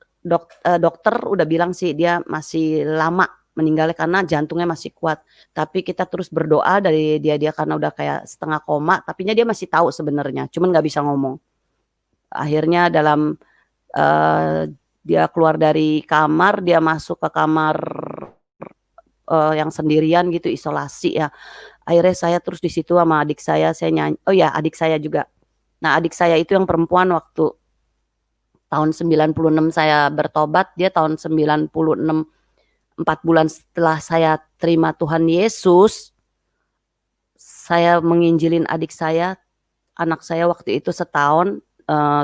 B: dokter udah bilang sih dia masih lama meninggalnya karena jantungnya masih kuat. Tapi kita terus berdoa dari dia karena udah kayak setengah koma, tapinya dia masih tahu sebenarnya, cuman nggak bisa ngomong. Akhirnya dalam dia keluar dari kamar, dia masuk ke kamar yang sendirian gitu, isolasi ya. Akhirnya saya terus di situ sama adik saya nyanyi. Oh ya, adik saya juga. Nah, adik saya itu yang perempuan waktu tahun 96 saya bertobat, dia tahun 96, 4 bulan setelah saya terima Tuhan Yesus, saya menginjilin adik saya, anak saya waktu itu setahun,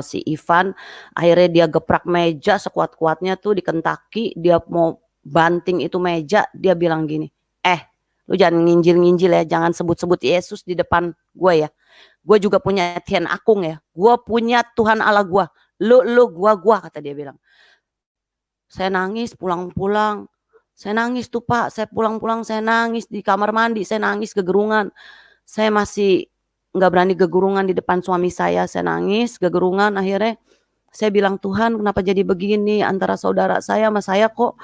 B: si Ivan, akhirnya dia geprak meja sekuat-kuatnya tuh di Kentucky, dia mau banting itu meja, dia bilang gini, lu jangan nginjil-nginjil ya, jangan sebut-sebut Yesus di depan gue ya. Gue juga punya Tian Akung ya, gue punya Tuhan Allah gue, lu gue, kata dia bilang. Saya nangis pulang-pulang, saya nangis tuh Pak, saya pulang-pulang saya nangis di kamar mandi, saya nangis gegerungan. Saya masih nggak berani gegerungan di depan suami saya nangis gegerungan. Akhirnya saya bilang, Tuhan kenapa jadi begini, antara saudara saya sama saya kok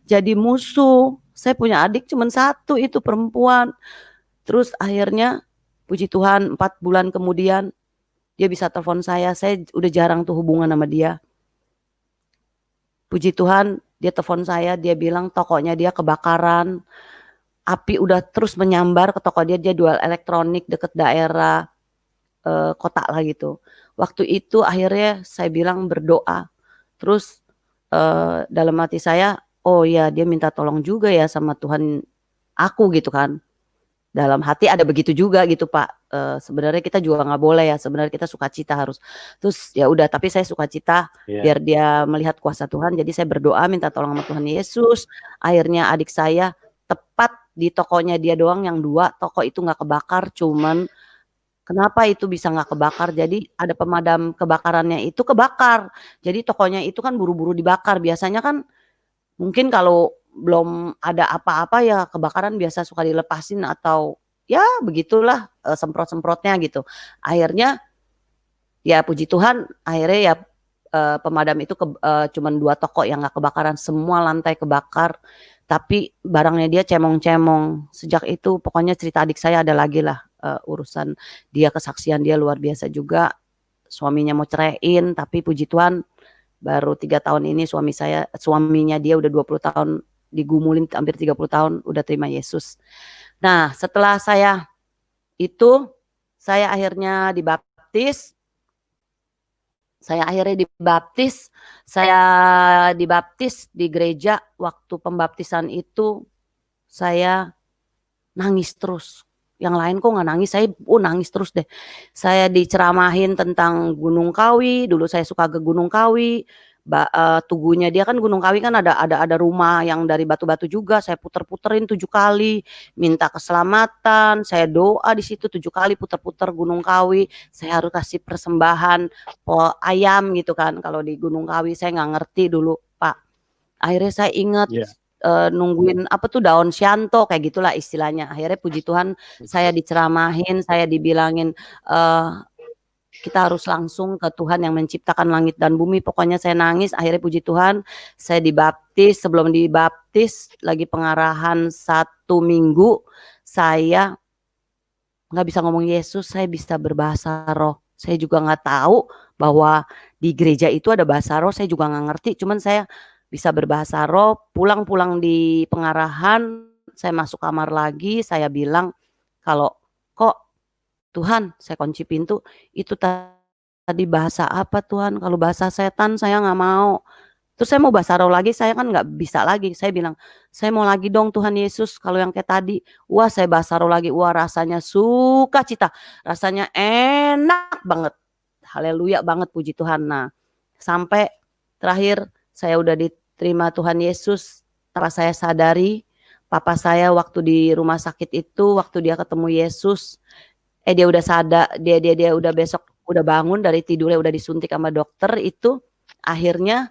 B: jadi musuh. Saya punya adik cuma satu, itu perempuan. Terus akhirnya puji Tuhan 4 bulan kemudian dia bisa telepon saya udah jarang tuh hubungan sama dia. Puji Tuhan dia telepon saya, dia bilang tokonya dia kebakaran, api udah terus menyambar ke toko dia jual elektronik deket daerah kota lah gitu. Waktu itu akhirnya saya bilang berdoa, terus dalam hati saya, oh ya dia minta tolong juga ya sama Tuhan aku gitu kan. Dalam hati ada begitu juga gitu Pak. Sebenarnya kita juga nggak boleh ya. Sebenarnya kita sukacita harus. Terus ya udah, tapi saya sukacita biar dia melihat kuasa Tuhan. Jadi saya berdoa minta tolong sama Tuhan Yesus. Akhirnya adik saya tepat di tokonya dia doang yang 2 toko itu nggak kebakar. Cuman kenapa itu bisa nggak kebakar? Jadi ada pemadam kebakarannya itu kebakar. Jadi tokonya itu kan buru-buru dibakar. Biasanya kan mungkin kalau belum ada apa-apa ya kebakaran biasa suka dilepasin atau ya begitulah semprot-semprotnya gitu. Akhirnya ya puji Tuhan akhirnya ya pemadam itu cuman 2 toko yang nggak kebakaran, semua lantai kebakar. Tapi barangnya dia cemong-cemong. Sejak itu pokoknya cerita adik saya ada lagi lah urusan dia, kesaksian dia luar biasa juga. Suaminya mau ceraiin tapi puji Tuhan baru 3 tahun ini suaminya dia udah 20 tahun digumulin, hampir 30 tahun udah terima Yesus. Nah setelah saya akhirnya dibaptis. Saya dibaptis di gereja. Waktu pembaptisan itu saya nangis terus. Yang lain kok nggak nangis, saya nangis terus deh. Saya diceramahin tentang Gunung Kawi. Dulu saya suka ke Gunung Kawi. Tugunya dia kan Gunung Kawi kan ada rumah yang dari batu-batu juga. Saya puter-puterin 7 kali, minta keselamatan. Saya doa di situ 7 kali puter-puter Gunung Kawi. Saya harus kasih persembahan ayam gitu kan. Kalau di Gunung Kawi saya nggak ngerti dulu Pak. Akhirnya saya ingat nungguin apa tuh daun syanto kayak gitulah istilahnya. Akhirnya puji Tuhan saya diceramahin, saya dibilangin kita harus langsung ke Tuhan yang menciptakan langit dan bumi. Pokoknya saya nangis. Akhirnya puji Tuhan saya dibaptis. Sebelum dibaptis lagi pengarahan 1 minggu, saya nggak bisa ngomong Yesus, saya bisa berbahasa roh. Saya juga nggak tahu bahwa di gereja itu ada bahasa roh, saya juga nggak ngerti. Cuman saya bisa berbahasa roh. Pulang-pulang di pengarahan, saya masuk kamar lagi, saya bilang kalau kok Tuhan, saya kunci pintu, itu tadi bahasa apa Tuhan? Kalau bahasa setan saya nggak mau. Terus saya mau bahasa roh lagi, saya kan nggak bisa lagi. Saya bilang, saya mau lagi dong Tuhan Yesus. Kalau yang kayak tadi, wah saya bahasa roh lagi, wah rasanya sukacita, rasanya enak banget. Haleluya banget, puji Tuhan. Nah, sampai terakhir saya udah diterima Tuhan Yesus. Setelah saya sadari, papa saya waktu di rumah sakit itu, waktu dia ketemu Yesus, dia udah sadar, dia udah besok udah bangun dari tidurnya, udah disuntik sama dokter itu. Akhirnya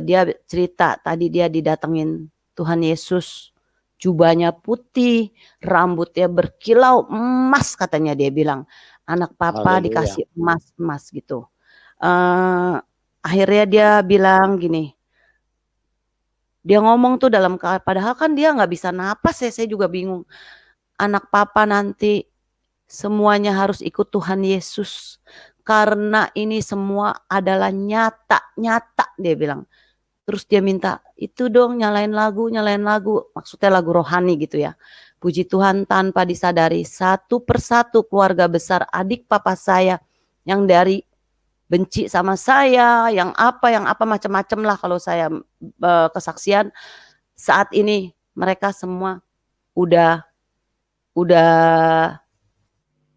B: dia cerita tadi dia didatengin Tuhan Yesus, jubahnya putih, rambutnya berkilau emas katanya, dia bilang anak papa dikasih emas gitu. akhirnya dia bilang gini, dia ngomong tuh padahal kan dia nggak bisa napas ya, saya juga bingung. Anak papa nanti semuanya harus ikut Tuhan Yesus. Karena ini semua adalah nyata dia bilang. Terus dia minta, itu dong nyalain lagu. Maksudnya lagu rohani gitu ya. Puji Tuhan, tanpa disadari satu persatu keluarga besar adik papa saya yang dari benci sama saya, yang apa macam-macam lah kalau saya kesaksian. Saat ini mereka semua udah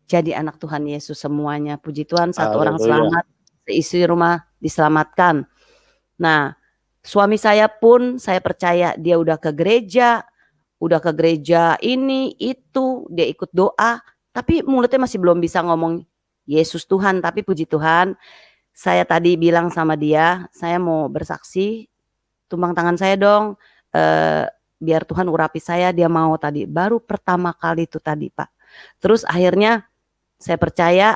B: jadi anak Tuhan Yesus semuanya. Puji Tuhan, satu orang
A: Haleluya.
B: selamat, seisi rumah diselamatkan. Nah, suami saya pun saya percaya dia udah ke gereja ini, itu, dia ikut doa, tapi mulutnya masih belum bisa ngomong Yesus Tuhan. Tapi puji Tuhan, saya tadi bilang sama dia, saya mau bersaksi, tumbang tangan saya dong, biar Tuhan urapi saya. Dia mau tadi, baru pertama kali itu tadi Pak. Terus akhirnya saya percaya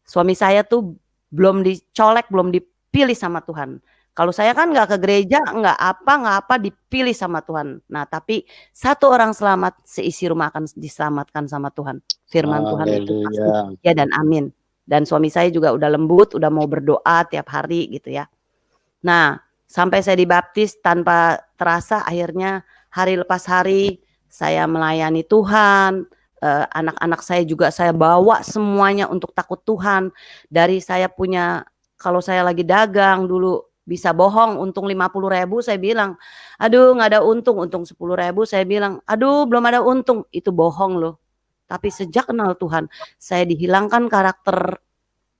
B: suami saya tuh belum dicolek, belum dipilih sama Tuhan. Kalau saya kan nggak ke gereja, nggak apa dipilih sama Tuhan. Nah, tapi satu orang selamat, seisi rumah akan diselamatkan sama Tuhan. Firman Tuhan itu pasti
A: Haleluya.
B: ya dan amin. Dan suami saya juga udah lembut, udah mau berdoa tiap hari gitu ya. Nah, sampai saya dibaptis tanpa terasa, akhirnya hari lepas hari saya melayani Tuhan. Anak-anak saya juga saya bawa semuanya untuk takut Tuhan. Dari saya punya, kalau saya lagi dagang dulu bisa bohong, untung 50.000 saya bilang, aduh nggak ada untung 10.000 saya bilang, aduh belum ada untung, itu bohong loh. Tapi sejak kenal Tuhan, saya dihilangkan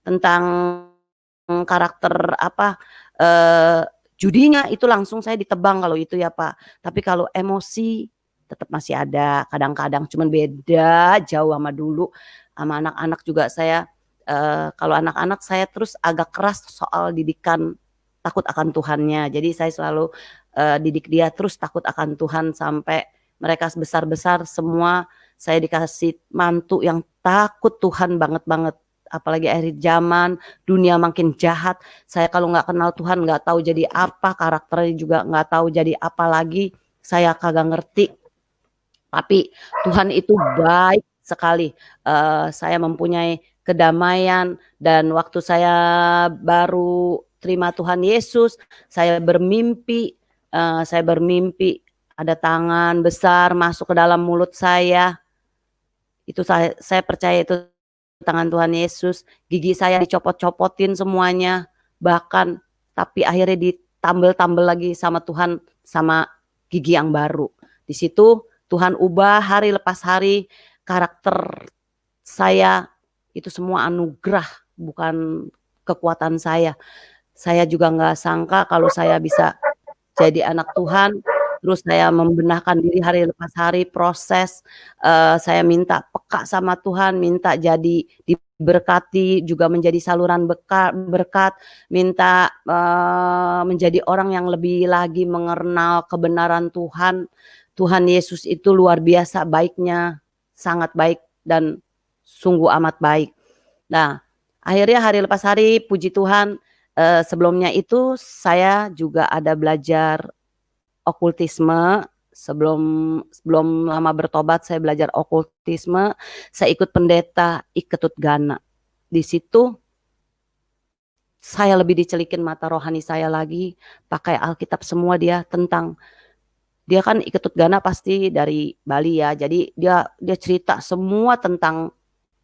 B: tentang karakter judinya, itu langsung saya ditebang kalau itu ya Pak. Tapi kalau emosi tetap masih ada kadang-kadang, cuman beda jauh sama dulu. Sama anak-anak juga saya, kalau anak-anak saya terus agak keras soal didikan takut akan Tuhannya. Jadi saya selalu didik dia terus takut akan Tuhan sampai mereka besar-besar semua. Saya dikasih mantu yang takut Tuhan banget. Apalagi akhir zaman, dunia makin jahat. Saya kalau nggak kenal Tuhan nggak tahu jadi apa, karakternya juga nggak tahu jadi apa lagi. Saya kagak ngerti. Tapi Tuhan itu baik sekali. Saya mempunyai kedamaian, dan waktu saya baru terima Tuhan Yesus, saya bermimpi ada tangan besar masuk ke dalam mulut saya. Itu saya percaya itu tangan Tuhan Yesus. Gigi saya dicopot-copotin semuanya, bahkan, tapi akhirnya ditambel-tambel lagi sama Tuhan sama gigi yang baru. Di situ Tuhan ubah hari lepas hari karakter saya. Itu semua anugerah, bukan kekuatan saya. Saya juga nggak sangka kalau saya bisa jadi anak Tuhan. Terus saya membenahkan diri hari lepas hari, proses, saya minta peka sama Tuhan, minta jadi diberkati, juga menjadi saluran berkat, minta menjadi orang yang lebih lagi mengenal kebenaran Tuhan. Tuhan Yesus itu luar biasa baiknya, sangat baik dan sungguh amat baik. Nah, akhirnya hari lepas hari, puji Tuhan, sebelumnya itu saya juga ada belajar okultisme. Sebelum lama bertobat saya belajar okultisme. Saya ikut pendeta Iketut Gana. Di situ saya lebih dicelikin mata rohani saya lagi, pakai Alkitab semua. Dia kan Iketut Gana pasti dari Bali ya. Jadi dia cerita semua tentang,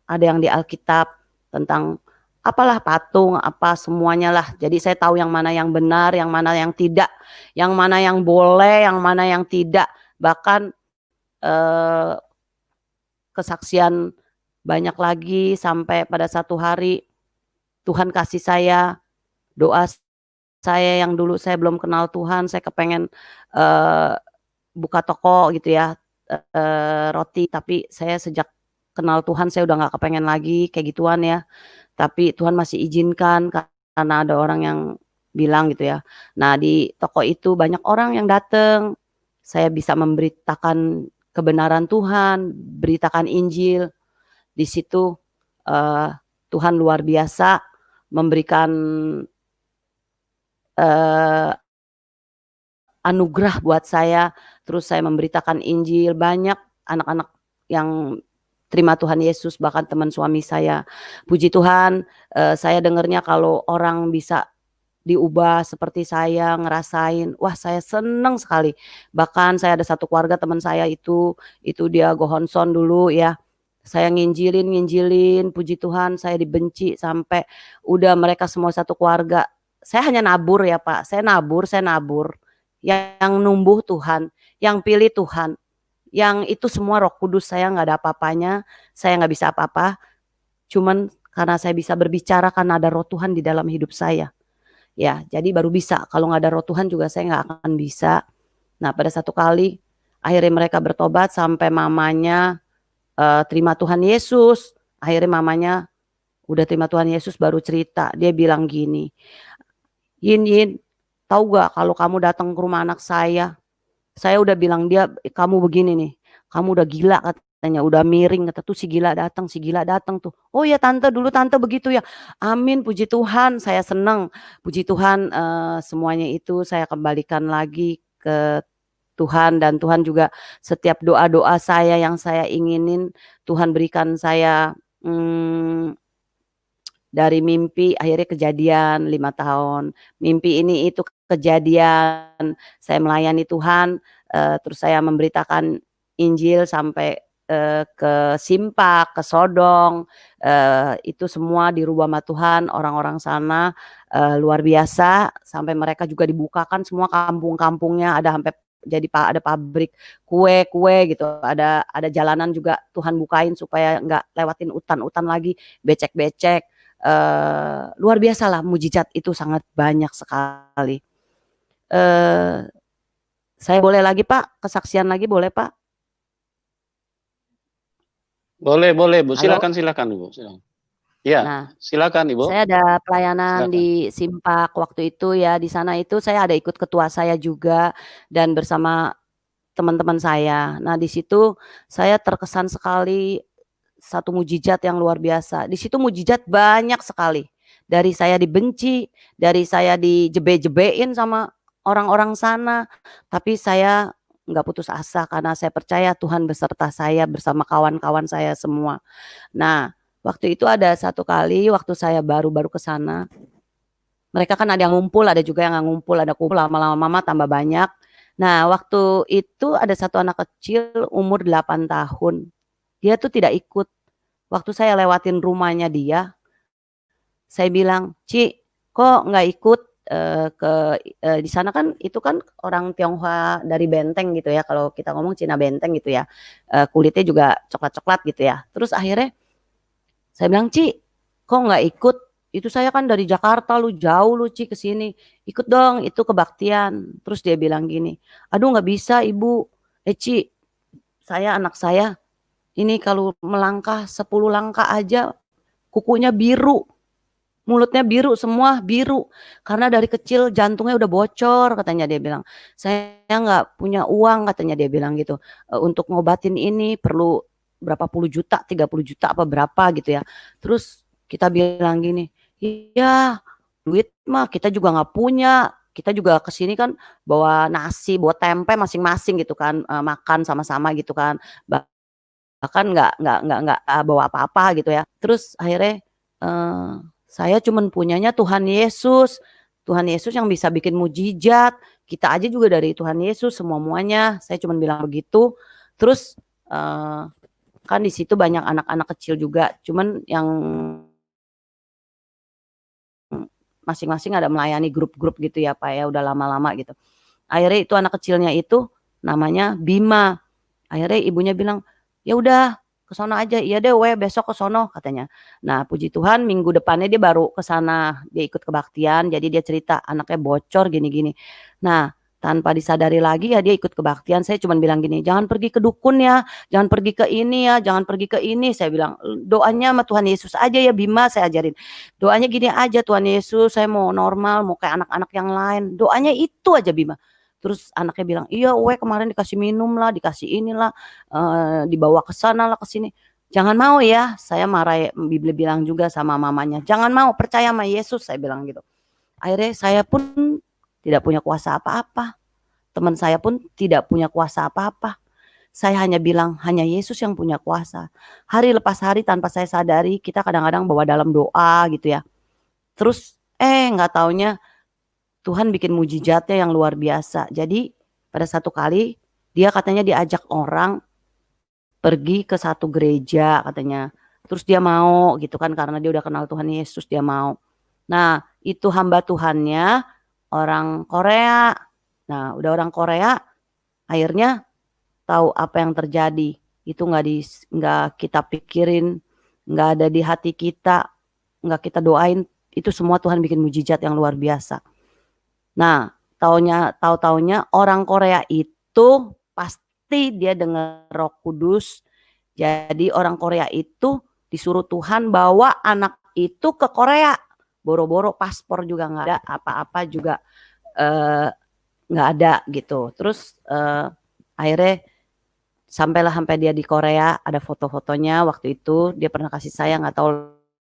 B: ada yang di Alkitab tentang apalah patung, apa semuanya lah. Jadi saya tahu yang mana yang benar, yang mana yang tidak, yang mana yang boleh, yang mana yang tidak. Bahkan kesaksian banyak lagi, sampai pada satu hari Tuhan kasih saya doa. Saya yang dulu saya belum kenal Tuhan, saya kepengen buka toko gitu ya, roti. Tapi saya sejak kenal Tuhan saya udah nggak kepengen lagi kayak gituan ya. Tapi Tuhan masih izinkan karena ada orang yang bilang gitu ya. Nah, di toko itu banyak orang yang datang. Saya bisa memberitakan kebenaran Tuhan, beritakan Injil. Di situ Tuhan luar biasa memberikan anugerah buat saya. Terus saya memberitakan Injil, banyak anak-anak yang terima Tuhan Yesus, bahkan teman suami saya. Puji Tuhan, saya dengarnya kalau orang bisa diubah seperti saya, ngerasain, wah saya seneng sekali. Bahkan saya ada satu keluarga teman saya itu dia Gohonson dulu ya. Saya nginjilin, puji Tuhan saya dibenci sampai udah mereka semua satu keluarga. Saya hanya nabur ya Pak, saya nabur. Yang numbuh Tuhan, yang pilih Tuhan. Yang itu semua Roh Kudus, saya nggak ada apa-apanya, saya nggak bisa apa-apa. Cuman karena saya bisa berbicara karena ada Roh Tuhan di dalam hidup saya. Ya, jadi baru bisa. Kalau nggak ada Roh Tuhan juga saya nggak akan bisa. Nah, pada satu kali akhirnya mereka bertobat sampai mamanya terima Tuhan Yesus. Akhirnya mamanya udah terima Tuhan Yesus baru cerita. Dia bilang gini, Yin, tahu gak kalau kamu datang ke rumah anak saya udah bilang dia, kamu begini nih, kamu udah gila katanya, udah miring kata tuh si gila datang tuh. Oh ya tante, dulu tante begitu ya. Amin, puji Tuhan, saya senang. Puji Tuhan, semuanya itu saya kembalikan lagi ke Tuhan, dan Tuhan juga setiap doa-doa saya yang saya inginin Tuhan berikan saya dari mimpi akhirnya kejadian 5 tahun. Mimpi ini itu kejadian, saya melayani Tuhan, terus saya memberitakan Injil sampai ke Simpak, ke Sodong, itu semua dirubah sama Tuhan, orang-orang sana luar biasa, sampai mereka juga dibukakan semua kampung-kampungnya, ada sampai jadi ada pabrik kue gitu, ada jalanan juga Tuhan bukain supaya nggak lewatin hutan lagi, becek-becek. Luar biasa lah, mujizat itu sangat banyak sekali. Saya boleh lagi Pak, kesaksian lagi boleh Pak?
A: Boleh Bu,
B: Halo?
A: silakan Ibu, silakan. Ya,
B: Nah,
A: silakan Ibu.
B: saya ada pelayanan
A: Silakan.
B: di Simpak waktu itu ya, di sana itu saya ada ikut ketua saya juga dan bersama teman-teman saya. Nah, di situ saya terkesan sekali satu mujizat yang luar biasa. Di situ mujizat banyak sekali. Dari saya dibenci, dari saya dijebe-jebein sama orang-orang sana, tapi saya nggak putus asa karena saya percaya Tuhan beserta saya bersama kawan-kawan saya semua. Nah, waktu itu ada satu kali waktu saya baru-baru ke sana, mereka kan ada yang ngumpul, ada juga yang nggak ngumpul, ada kumpul lama-lama mama tambah banyak. Nah, waktu itu ada satu anak kecil umur 8 tahun. Dia tuh tidak ikut. Waktu saya lewatin rumahnya dia, saya bilang, "Ci, kok nggak ikut di sana kan itu kan orang Tionghoa dari Benteng gitu ya, kalau kita ngomong Cina Benteng gitu ya, kulitnya juga coklat-coklat gitu ya." Terus akhirnya saya bilang, "Ci, kok nggak ikut? Itu saya kan dari Jakarta, lu jauh lu Ci ke sini. Ikut dong, itu kebaktian." Terus dia bilang gini, "Aduh nggak bisa Ibu. Ci, anak saya ini kalau melangkah 10 langkah aja kukunya biru, mulutnya biru semua, biru. Karena dari kecil jantungnya udah bocor," katanya dia bilang. "Saya nggak punya uang," katanya dia bilang gitu, "untuk ngobatin ini perlu berapa puluh juta, 30 juta apa berapa gitu ya." Terus kita bilang gini, "Iya, duit mah kita juga nggak punya. Kita juga ke sini kan bawa nasi, bawa tempe masing-masing gitu kan, makan sama-sama gitu kan. Bahkan nggak bawa apa-apa gitu ya." Terus akhirnya, saya cuman punyanya Tuhan Yesus. Tuhan Yesus yang bisa bikin mujizat, kita aja juga dari Tuhan Yesus semua-muanya, saya cuman bilang begitu. Terus, kan di situ banyak anak-anak kecil juga, cuman yang masing-masing ada melayani grup-grup gitu ya Pak ya, udah lama-lama gitu. Akhirnya itu anak kecilnya itu namanya Bima. Akhirnya ibunya bilang, "Ya udah ke sono aja." "Iya deh weh, besok ke sono," katanya. Nah, puji Tuhan minggu depannya dia baru ke sana, dia ikut kebaktian, jadi dia cerita anaknya bocor gini-gini. Nah, tanpa disadari lagi ya dia ikut kebaktian, saya cuman bilang gini, "Jangan pergi ke dukun ya, jangan pergi ke ini ya, jangan pergi ke ini," saya bilang, "doanya sama Tuhan Yesus aja ya Bima," saya ajarin. "Doanya gini aja, Tuhan Yesus saya mau normal, mau kayak anak-anak yang lain, doanya itu aja Bima." Terus anaknya bilang, "Iya weh kemarin dikasih minum lah, dikasih inilah, dibawa ke sana lah, ke sini." "Jangan mau ya," saya marah, bilang juga sama mamanya, "Jangan mau, percaya sama Yesus," saya bilang gitu. Akhirnya saya pun tidak punya kuasa apa-apa. Teman saya pun tidak punya kuasa apa-apa. Saya hanya bilang, hanya Yesus yang punya kuasa. Hari lepas hari tanpa saya sadari, kita kadang-kadang bawa dalam doa gitu ya. Terus, nggak taunya Tuhan bikin mujizatnya yang luar biasa. Jadi, pada satu kali, dia katanya diajak orang pergi ke satu gereja katanya. Terus dia mau gitu kan, karena dia udah kenal Tuhan Yesus, dia mau. Nah, itu hamba Tuhannya orang Korea. Nah, udah orang Korea, akhirnya tahu apa yang terjadi. Itu nggak kita pikirin, nggak ada di hati kita, nggak kita doain. Itu semua Tuhan bikin mujizat yang luar biasa. Nah, tahu-taunya orang Korea itu pasti dia dengar Roh Kudus. Jadi orang Korea itu disuruh Tuhan bawa anak itu ke Korea. Boro-boro paspor juga nggak ada, apa-apa juga nggak ada gitu. Terus akhirnya sampai dia di Korea, ada foto-fotonya waktu itu dia pernah kasih saya, nggak tahu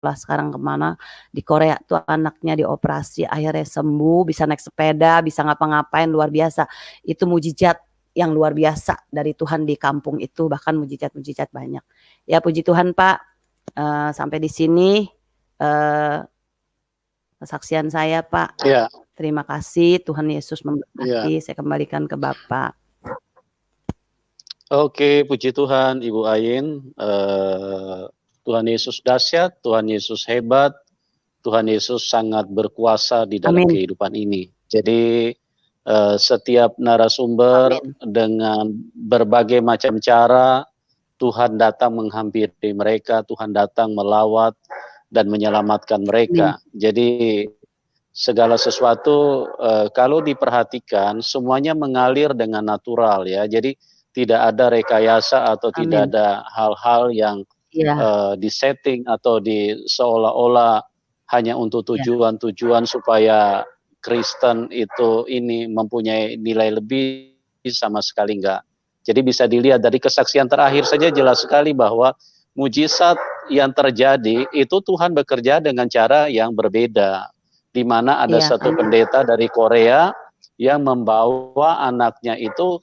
B: lah sekarang kemana. Di Korea tuh anaknya dioperasi, akhirnya sembuh, bisa naik sepeda, bisa ngapa-ngapain, luar biasa. Itu mujizat yang luar biasa dari Tuhan di kampung itu, bahkan mujizat-mujizat banyak. Ya puji Tuhan Pak, sampai di sini kesaksian saya Pak.
A: Ya.
B: Terima kasih, Tuhan Yesus memberkati.
A: Ya.
B: Saya kembalikan ke Bapak.
A: Oke, puji Tuhan Ibu Ayin. Tuhan Yesus dahsyat, Tuhan Yesus hebat, Tuhan Yesus sangat berkuasa di dalam kehidupan ini. Jadi setiap narasumber dengan berbagai macam cara Tuhan datang menghampiri mereka, Tuhan datang melawat dan menyelamatkan mereka. Jadi segala sesuatu kalau diperhatikan semuanya mengalir dengan natural ya. Jadi tidak ada rekayasa atau tidak ada hal-hal yang disetting atau seolah-olah hanya untuk tujuan-tujuan supaya Kristen itu ini mempunyai nilai lebih, sama sekali enggak. Jadi bisa dilihat dari kesaksian terakhir saja jelas sekali bahwa mujizat yang terjadi itu Tuhan bekerja dengan cara yang berbeda. Di mana ada satu pendeta dari Korea yang membawa anaknya itu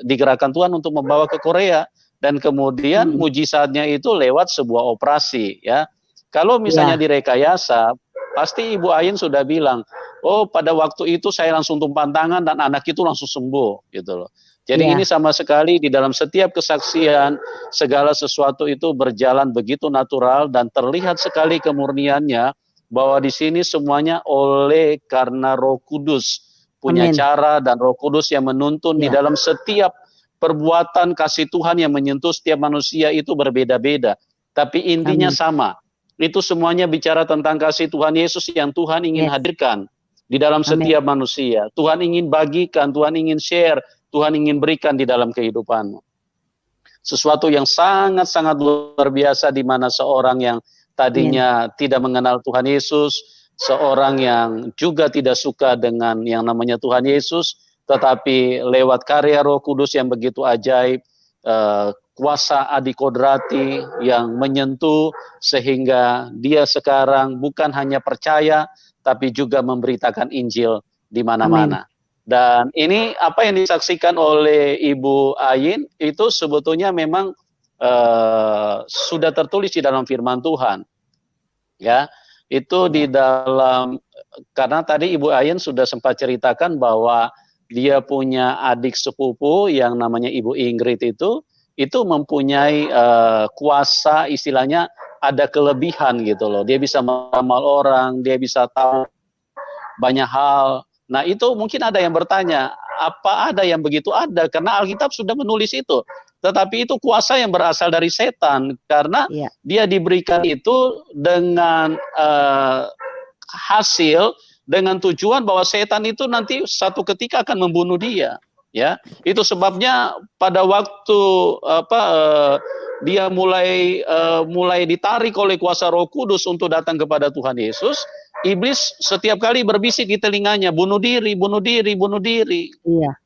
A: digerakkan Tuhan untuk membawa ke Korea, dan kemudian mujizatnya itu lewat sebuah operasi ya. Kalau misalnya direkayasa, pasti Ibu Ayin sudah bilang, oh pada waktu itu saya langsung tumpang tangan dan anak itu langsung sembuh gitu loh. Jadi ini sama sekali di dalam setiap kesaksian segala sesuatu itu berjalan begitu natural dan terlihat sekali kemurniannya, bahwa di sini semuanya oleh karena Roh Kudus punya cara, dan Roh Kudus yang menuntun di dalam setiap perbuatan kasih Tuhan yang menyentuh setiap manusia itu berbeda-beda. Tapi intinya sama. Itu semuanya bicara tentang kasih Tuhan Yesus yang Tuhan ingin hadirkan di dalam setiap manusia. Tuhan ingin bagikan, Tuhan ingin share, Tuhan ingin berikan di dalam kehidupanmu. Sesuatu yang sangat-sangat luar biasa, di mana seorang yang tadinya tidak mengenal Tuhan Yesus, seorang yang juga tidak suka dengan yang namanya Tuhan Yesus, tetapi lewat karya Roh Kudus yang begitu ajaib, kuasa adikodrati yang menyentuh, sehingga dia sekarang bukan hanya percaya, tapi juga memberitakan Injil di mana-mana. Dan ini apa yang disaksikan oleh Ibu Ayin, itu sebetulnya memang sudah tertulis di dalam firman Tuhan. Ya, itu di dalam, karena tadi Ibu Ayin sudah sempat ceritakan bahwa dia punya adik sepupu yang namanya Ibu Ingrid itu mempunyai kuasa, istilahnya ada kelebihan gitu loh. Dia bisa meramal orang, dia bisa tahu banyak hal. Nah itu mungkin ada yang bertanya, apa ada yang begitu? Ada, karena Alkitab sudah menulis itu. Tetapi itu kuasa yang berasal dari setan, karena dia diberikan itu dengan hasil, dengan tujuan bahwa setan itu nanti satu ketika akan membunuh dia. Ya, itu sebabnya pada waktu dia mulai ditarik oleh kuasa Roh Kudus untuk datang kepada Tuhan Yesus, iblis setiap kali berbisik di telinganya, bunuh diri, bunuh diri, bunuh diri.
B: Iya.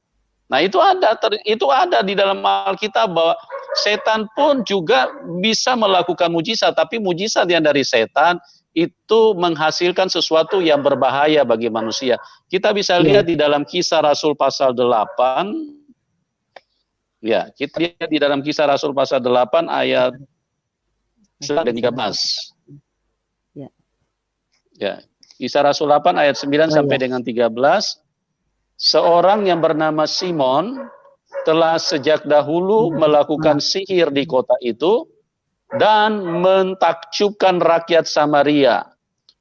A: Nah itu ada di dalam Alkitab, bahwa setan pun juga bisa melakukan mujizat, tapi mujizat yang dari setan itu menghasilkan sesuatu yang berbahaya bagi manusia. Kita bisa lihat di dalam Kisah Rasul pasal 8. Ya, kita lihat di dalam Kisah Rasul pasal 8 ayat 9 dan 13. Ya, Kisah Rasul 8 ayat 9 sampai dengan 13. Seorang yang bernama Simon telah sejak dahulu melakukan sihir di kota itu dan mentakjubkan rakyat Samaria,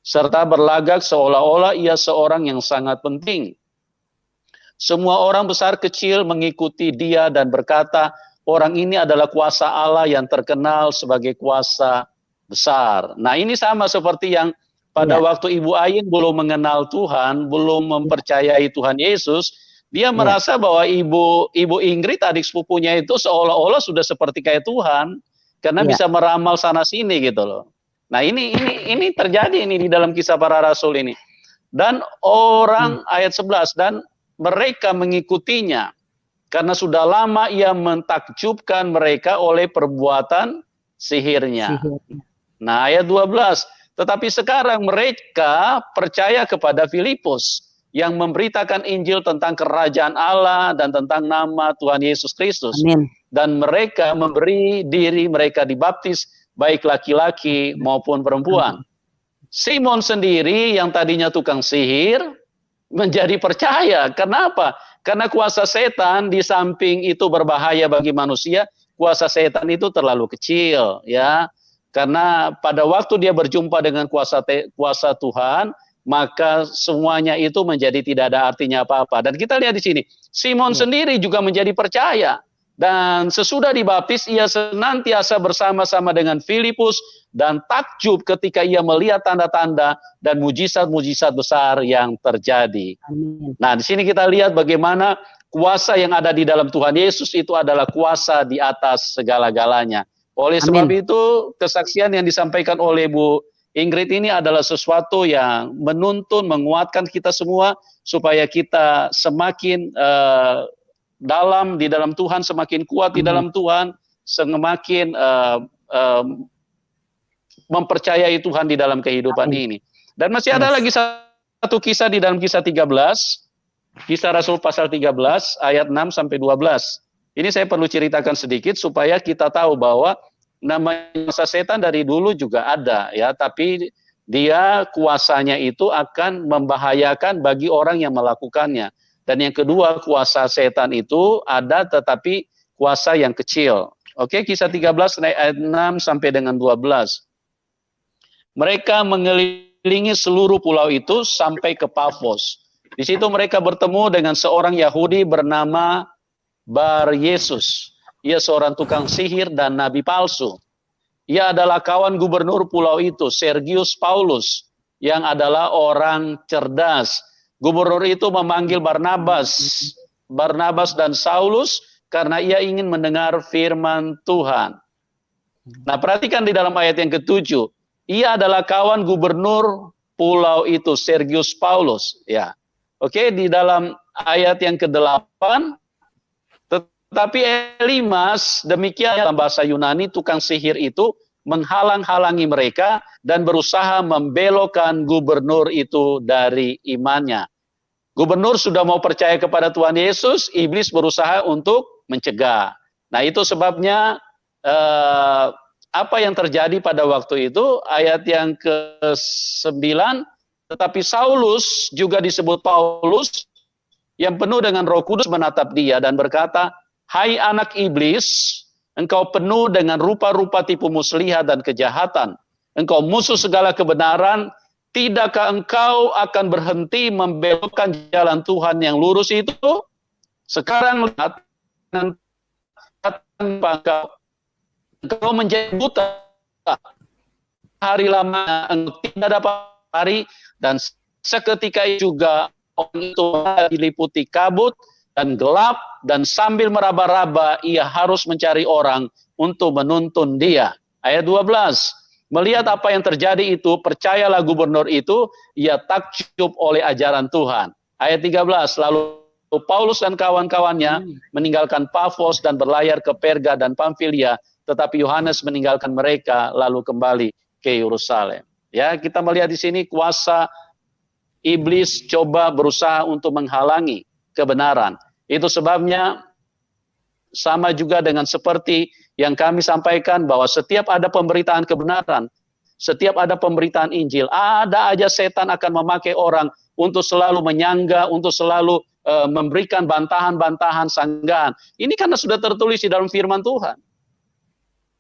A: serta berlagak seolah-olah ia seorang yang sangat penting. Semua orang besar kecil mengikuti dia dan berkata, orang ini adalah kuasa Allah yang terkenal sebagai kuasa besar. Nah, ini sama seperti yang pada waktu Ibu Ayin belum mengenal Tuhan, belum mempercayai Tuhan Yesus, dia merasa bahwa Ibu Ingrid, adik sepupunya itu seolah-olah sudah seperti kayak Tuhan, karena bisa meramal sana sini gitu loh. Nah, ini terjadi ini di dalam Kisah Para Rasul ini. Dan orang ayat 11, dan mereka mengikutinya karena sudah lama ia mentakjubkan mereka oleh perbuatan sihirnya. Nah, ayat 12, tetapi sekarang mereka percaya kepada Filipus yang memberitakan Injil tentang kerajaan Allah dan tentang nama Tuhan Yesus Kristus.
B: Amin.
A: Dan mereka memberi diri mereka dibaptis, baik laki-laki maupun perempuan. Simon sendiri yang tadinya tukang sihir menjadi percaya. Kenapa? Karena kuasa setan di samping itu berbahaya bagi manusia, kuasa setan itu terlalu kecil, ya. Karena pada waktu dia berjumpa dengan kuasa Tuhan, maka semuanya itu menjadi tidak ada artinya apa-apa. Dan kita lihat di sini, Simon sendiri juga menjadi percaya. Dan sesudah dibaptis, ia senantiasa bersama-sama dengan Filipus dan takjub ketika ia melihat tanda-tanda dan mujizat-mujizat besar yang terjadi.
B: Amin.
A: Nah, di sini kita lihat bagaimana kuasa yang ada di dalam Tuhan Yesus itu adalah kuasa di atas segala-galanya. Oleh sebab itu, kesaksian yang disampaikan oleh Bu Ingrid ini adalah sesuatu yang menuntun, menguatkan kita semua supaya kita semakin dalam di dalam Tuhan, semakin kuat di dalam Tuhan, semakin mempercayai Tuhan di dalam kehidupan ini. Dan masih ada lagi satu kisah di dalam Kisah 13, Kisah Rasul pasal 13 ayat 6 sampai 12. Ini saya perlu ceritakan sedikit supaya kita tahu bahwa namanya setan dari dulu juga ada, ya, tapi dia kuasanya itu akan membahayakan bagi orang yang melakukannya. Dan yang kedua, kuasa setan itu ada tetapi kuasa yang kecil. Oke, Kisah 13 ayat 6 sampai dengan 12. Mereka mengelilingi seluruh pulau itu sampai ke Pafos. Di situ mereka bertemu dengan seorang Yahudi bernama Bar Yesus. Ia seorang tukang sihir dan nabi palsu. Ia adalah kawan gubernur pulau itu, Sergius Paulus, yang adalah orang cerdas. Gubernur itu memanggil Barnabas dan Saulus karena ia ingin mendengar firman Tuhan. Nah, perhatikan di dalam ayat yang ke-7. Ia adalah kawan gubernur pulau itu, Sergius Paulus. Ya, oke, di dalam ayat yang ke-8, tetapi Elimas, demikian dalam bahasa Yunani, tukang sihir itu menghalang-halangi mereka dan berusaha membelokkan gubernur itu dari imannya. Gubernur sudah mau percaya kepada Tuhan Yesus, iblis berusaha untuk mencegah. Nah, itu sebabnya apa yang terjadi pada waktu itu, ayat yang ke-9, tetapi Saulus juga disebut Paulus, yang penuh dengan Roh Kudus menatap dia dan berkata, hai anak iblis, engkau penuh dengan rupa-rupa tipu muslihat dan kejahatan. Engkau musuh segala kebenaran. Tidakkah engkau akan berhenti membelokkan jalan Tuhan yang lurus itu? Sekarang lihat, engkau menjadi buta. Hari lama engkau tidak dapat hari, dan seketika juga orang itu diliputi kabut dan gelap, dan sambil meraba-raba ia harus mencari orang untuk menuntun dia. Ayat 12, melihat apa yang terjadi itu, percayalah gubernur itu, ia takjub oleh ajaran Tuhan. Ayat 13, lalu Paulus dan kawan-kawannya meninggalkan Pafos dan berlayar ke Perga dan Pamfilia, tetapi Yohanes meninggalkan mereka lalu kembali ke Yerusalem. Ya, kita melihat di sini kuasa iblis coba berusaha untuk menghalangi kebenaran. Itu sebabnya sama juga dengan seperti yang kami sampaikan bahwa setiap ada pemberitaan kebenaran, setiap ada pemberitaan Injil, ada aja setan akan memakai orang untuk selalu menyangga, untuk selalu memberikan bantahan-bantahan, sanggahan. Ini karena sudah tertulis di dalam firman Tuhan.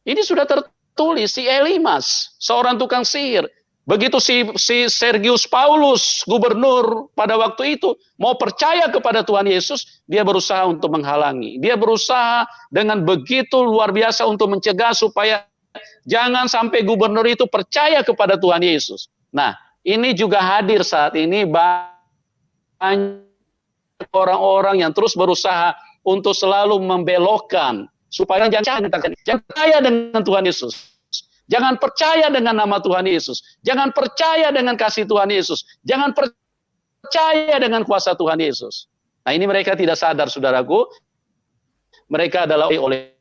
A: Ini sudah tertulis, si Elimas, seorang tukang sihir. Begitu si Sergius Paulus, gubernur pada waktu itu, mau percaya kepada Tuhan Yesus, dia berusaha untuk menghalangi. Dia berusaha dengan begitu luar biasa untuk mencegah supaya jangan sampai gubernur itu percaya kepada Tuhan Yesus. Nah, ini juga hadir saat ini banyak orang-orang yang terus berusaha untuk selalu membelokkan supaya jangan percaya dengan Tuhan Yesus. Jangan percaya dengan nama Tuhan Yesus. Jangan percaya dengan kasih Tuhan Yesus. Jangan percaya dengan kuasa Tuhan Yesus. Nah, ini mereka tidak sadar, saudaraku. Mereka adalah oleh.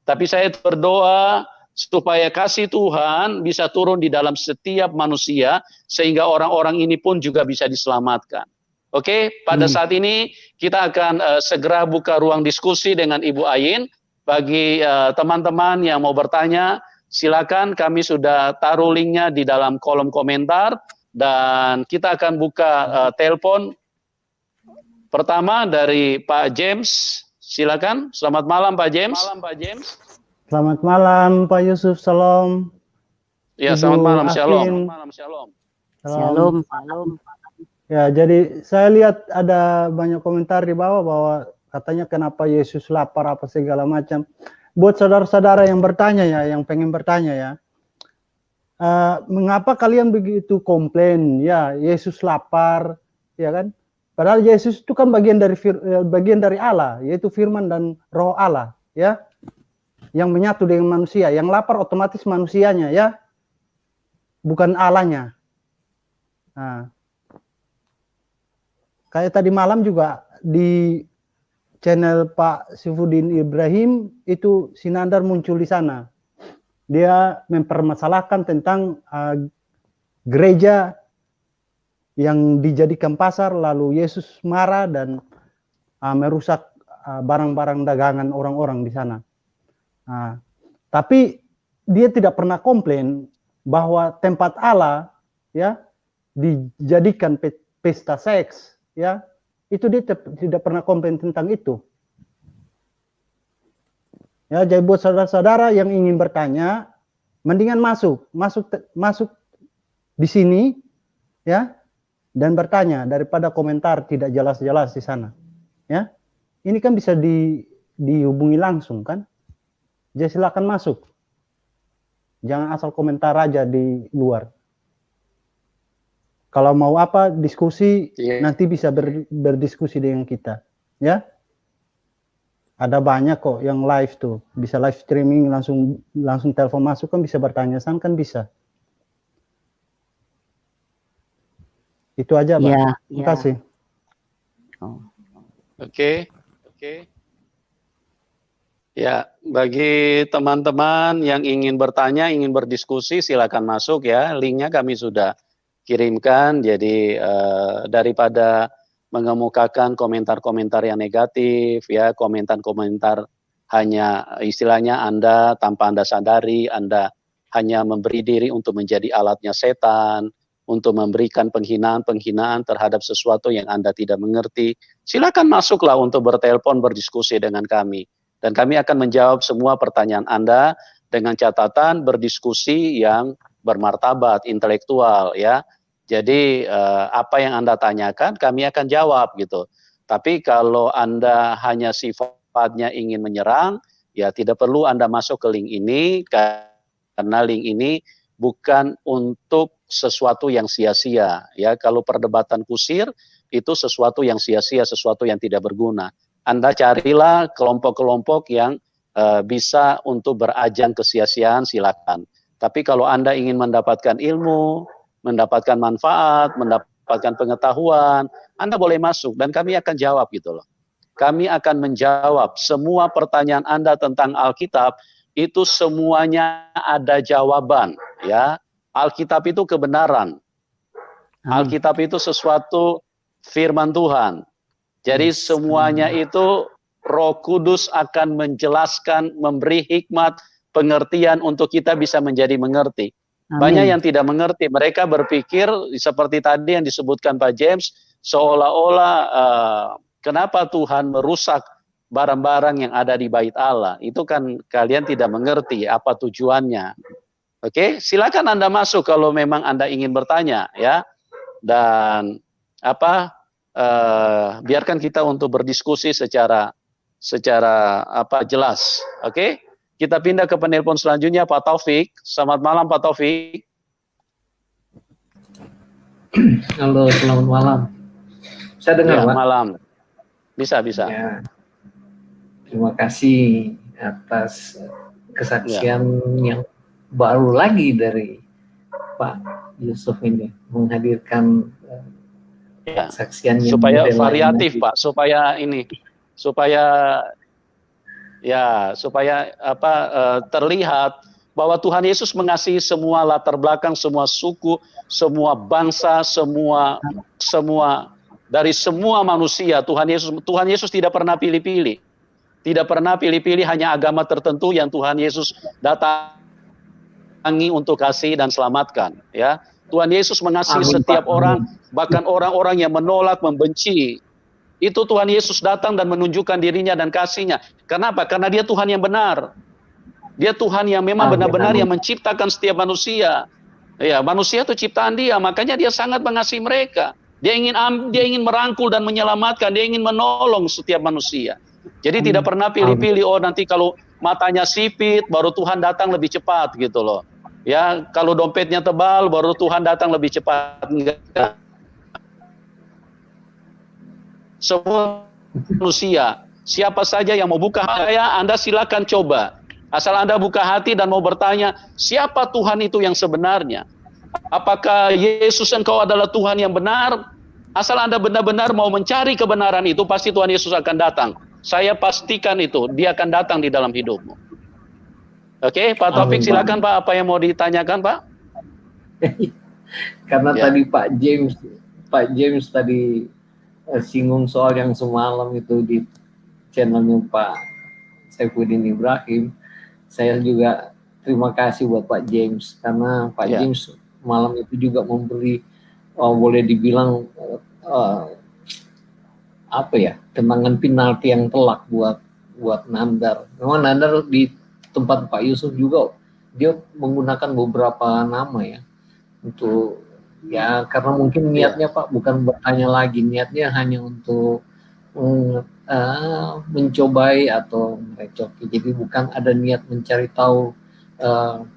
A: Tapi saya berdoa supaya kasih Tuhan bisa turun di dalam setiap manusia, sehingga orang-orang ini pun juga bisa diselamatkan. Oke, pada saat ini kita akan segera buka ruang diskusi dengan Ibu Ayin. Bagi teman-teman yang mau bertanya, silakan, kami sudah taruh linknya di dalam kolom komentar, dan kita akan buka telepon pertama dari Pak James. Silakan, selamat malam Pak James.
C: Selamat malam Pak Yusuf, shalom.
A: Ya, selamat malam, shalom.
B: Shalom.
C: Ya, jadi saya lihat ada banyak komentar di bawah bahwa katanya kenapa Yesus lapar apa segala macam. Buat saudara-saudara yang bertanya ya, yang pengen bertanya ya, mengapa kalian begitu komplain? Ya, Yesus lapar, ya kan? Padahal Yesus itu kan bagian dari Allah, yaitu Firman dan Roh Allah, ya, yang menyatu dengan manusia. Yang lapar otomatis manusianya, ya, bukan Allahnya. Nah, kayak tadi malam juga di channel Pak Sifudin Ibrahim itu Sinandar muncul di sana. Dia mempermasalahkan tentang gereja yang dijadikan pasar, lalu Yesus marah dan merusak barang-barang dagangan orang-orang di sana. Tapi dia tidak pernah komplain bahwa tempat Allah ya dijadikan pesta seks, ya. Itu dia tidak pernah komplain tentang itu. Ya, jadi buat saudara-saudara yang ingin bertanya, mendingan masuk di sini, ya, dan bertanya daripada komentar tidak jelas-jelas di sana. Ya, ini kan bisa dihubungi langsung kan? Jadi silakan masuk. Jangan asal komentar aja di luar. Kalau mau apa diskusi, nanti bisa berdiskusi dengan kita, ya. Ada banyak kok yang live tuh, bisa live streaming langsung telepon masuk kan, bisa bertanya kan bisa. Itu aja, Pak.
B: Ya,
C: Terima kasih.
A: Oke. Ya, bagi teman-teman yang ingin bertanya, ingin berdiskusi, silakan masuk ya. Linknya kami sudah kirimkan. Jadi daripada mengemukakan komentar-komentar yang negatif, ya, komentar-komentar hanya istilahnya Anda tanpa Anda sadari, Anda hanya memberi diri untuk menjadi alatnya setan, untuk memberikan penghinaan-penghinaan terhadap sesuatu yang Anda tidak mengerti. Silakan masuklah untuk bertelepon, berdiskusi dengan kami. Dan kami akan menjawab semua pertanyaan Anda dengan catatan berdiskusi yang bermartabat, intelektual, ya. Jadi apa yang Anda tanyakan kami akan jawab gitu. Tapi kalau Anda hanya sifatnya ingin menyerang, ya tidak perlu Anda masuk ke link ini, karena link ini bukan untuk sesuatu yang sia-sia. Ya, kalau perdebatan kusir itu sesuatu yang sia-sia, sesuatu yang tidak berguna. Anda carilah kelompok-kelompok yang bisa untuk berajang kesia-siaan, silakan. Tapi kalau Anda ingin mendapatkan ilmu, mendapatkan manfaat, mendapatkan pengetahuan, Anda boleh masuk dan kami akan jawab gitu loh. Kami akan menjawab semua pertanyaan Anda tentang Alkitab, itu semuanya ada jawaban, ya. Alkitab itu kebenaran. Alkitab itu sesuatu firman Tuhan. Jadi semuanya itu Roh Kudus akan menjelaskan, memberi hikmat, pengertian untuk kita bisa menjadi mengerti. Banyak yang tidak mengerti, mereka berpikir seperti tadi yang disebutkan Pak James, seolah-olah kenapa Tuhan merusak barang-barang yang ada di bait Allah. Itu kan kalian tidak mengerti apa tujuannya. Oke, silakan Anda masuk kalau memang Anda ingin bertanya, ya. Dan biarkan kita untuk berdiskusi secara jelas. Oke? Kita pindah ke penelpon selanjutnya, Pak Taufik. Selamat malam, Pak Taufik.
D: Halo, selamat malam. Saya dengar, Pak?
A: Malam. Bisa.
D: Ya. Terima kasih atas kesaksian yang baru lagi dari Pak Yusuf ini, menghadirkan kesaksian yang
A: supaya variatif, Pak, supaya terlihat bahwa Tuhan Yesus mengasihi semua latar belakang, semua suku, semua bangsa, semua dari semua manusia. Tuhan Yesus tidak pernah pilih-pilih. Tidak pernah pilih-pilih hanya agama tertentu yang Tuhan Yesus datangi untuk kasih dan selamatkan, ya. Tuhan Yesus mengasihi setiap orang, bahkan orang-orang yang menolak, membenci. Itu Tuhan Yesus datang dan menunjukkan dirinya dan kasihnya. Kenapa? Karena dia Tuhan yang benar. Dia Tuhan yang memang benar-benar yang menciptakan setiap manusia. Ya, manusia itu ciptaan dia, makanya dia sangat mengasihi mereka. Dia ingin merangkul dan menyelamatkan, dia ingin menolong setiap manusia. Jadi tidak pernah pilih-pilih, oh nanti kalau matanya sipit baru Tuhan datang lebih cepat gitu loh. Ya, kalau dompetnya tebal baru Tuhan datang lebih cepat. Enggak. Semua manusia, siapa saja yang mau buka hati, Anda silakan coba. Asal Anda buka hati dan mau bertanya, siapa Tuhan itu yang sebenarnya? Apakah Yesus engkau adalah Tuhan yang benar? Asal Anda benar-benar mau mencari kebenaran itu, pasti Tuhan Yesus akan datang. Saya pastikan itu, dia akan datang di dalam hidupmu. Oke, Pak Taufik, silakan Pak, apa yang mau ditanyakan Pak?
D: Karena tadi Pak James tadi singgung soal yang semalam itu di channelnya Pak Saifuddin Ibrahim. Saya juga terima kasih buat Pak James, karena Pak James malam itu juga memberi boleh dibilang tendangan penalti yang telak buat Nandar. Memang Nandar di tempat Pak Yusuf juga dia menggunakan beberapa nama ya, untuk ya karena mungkin niatnya Pak bukan bertanya lagi, niatnya hanya untuk mencobai atau merecoki. Jadi bukan ada niat mencari tahu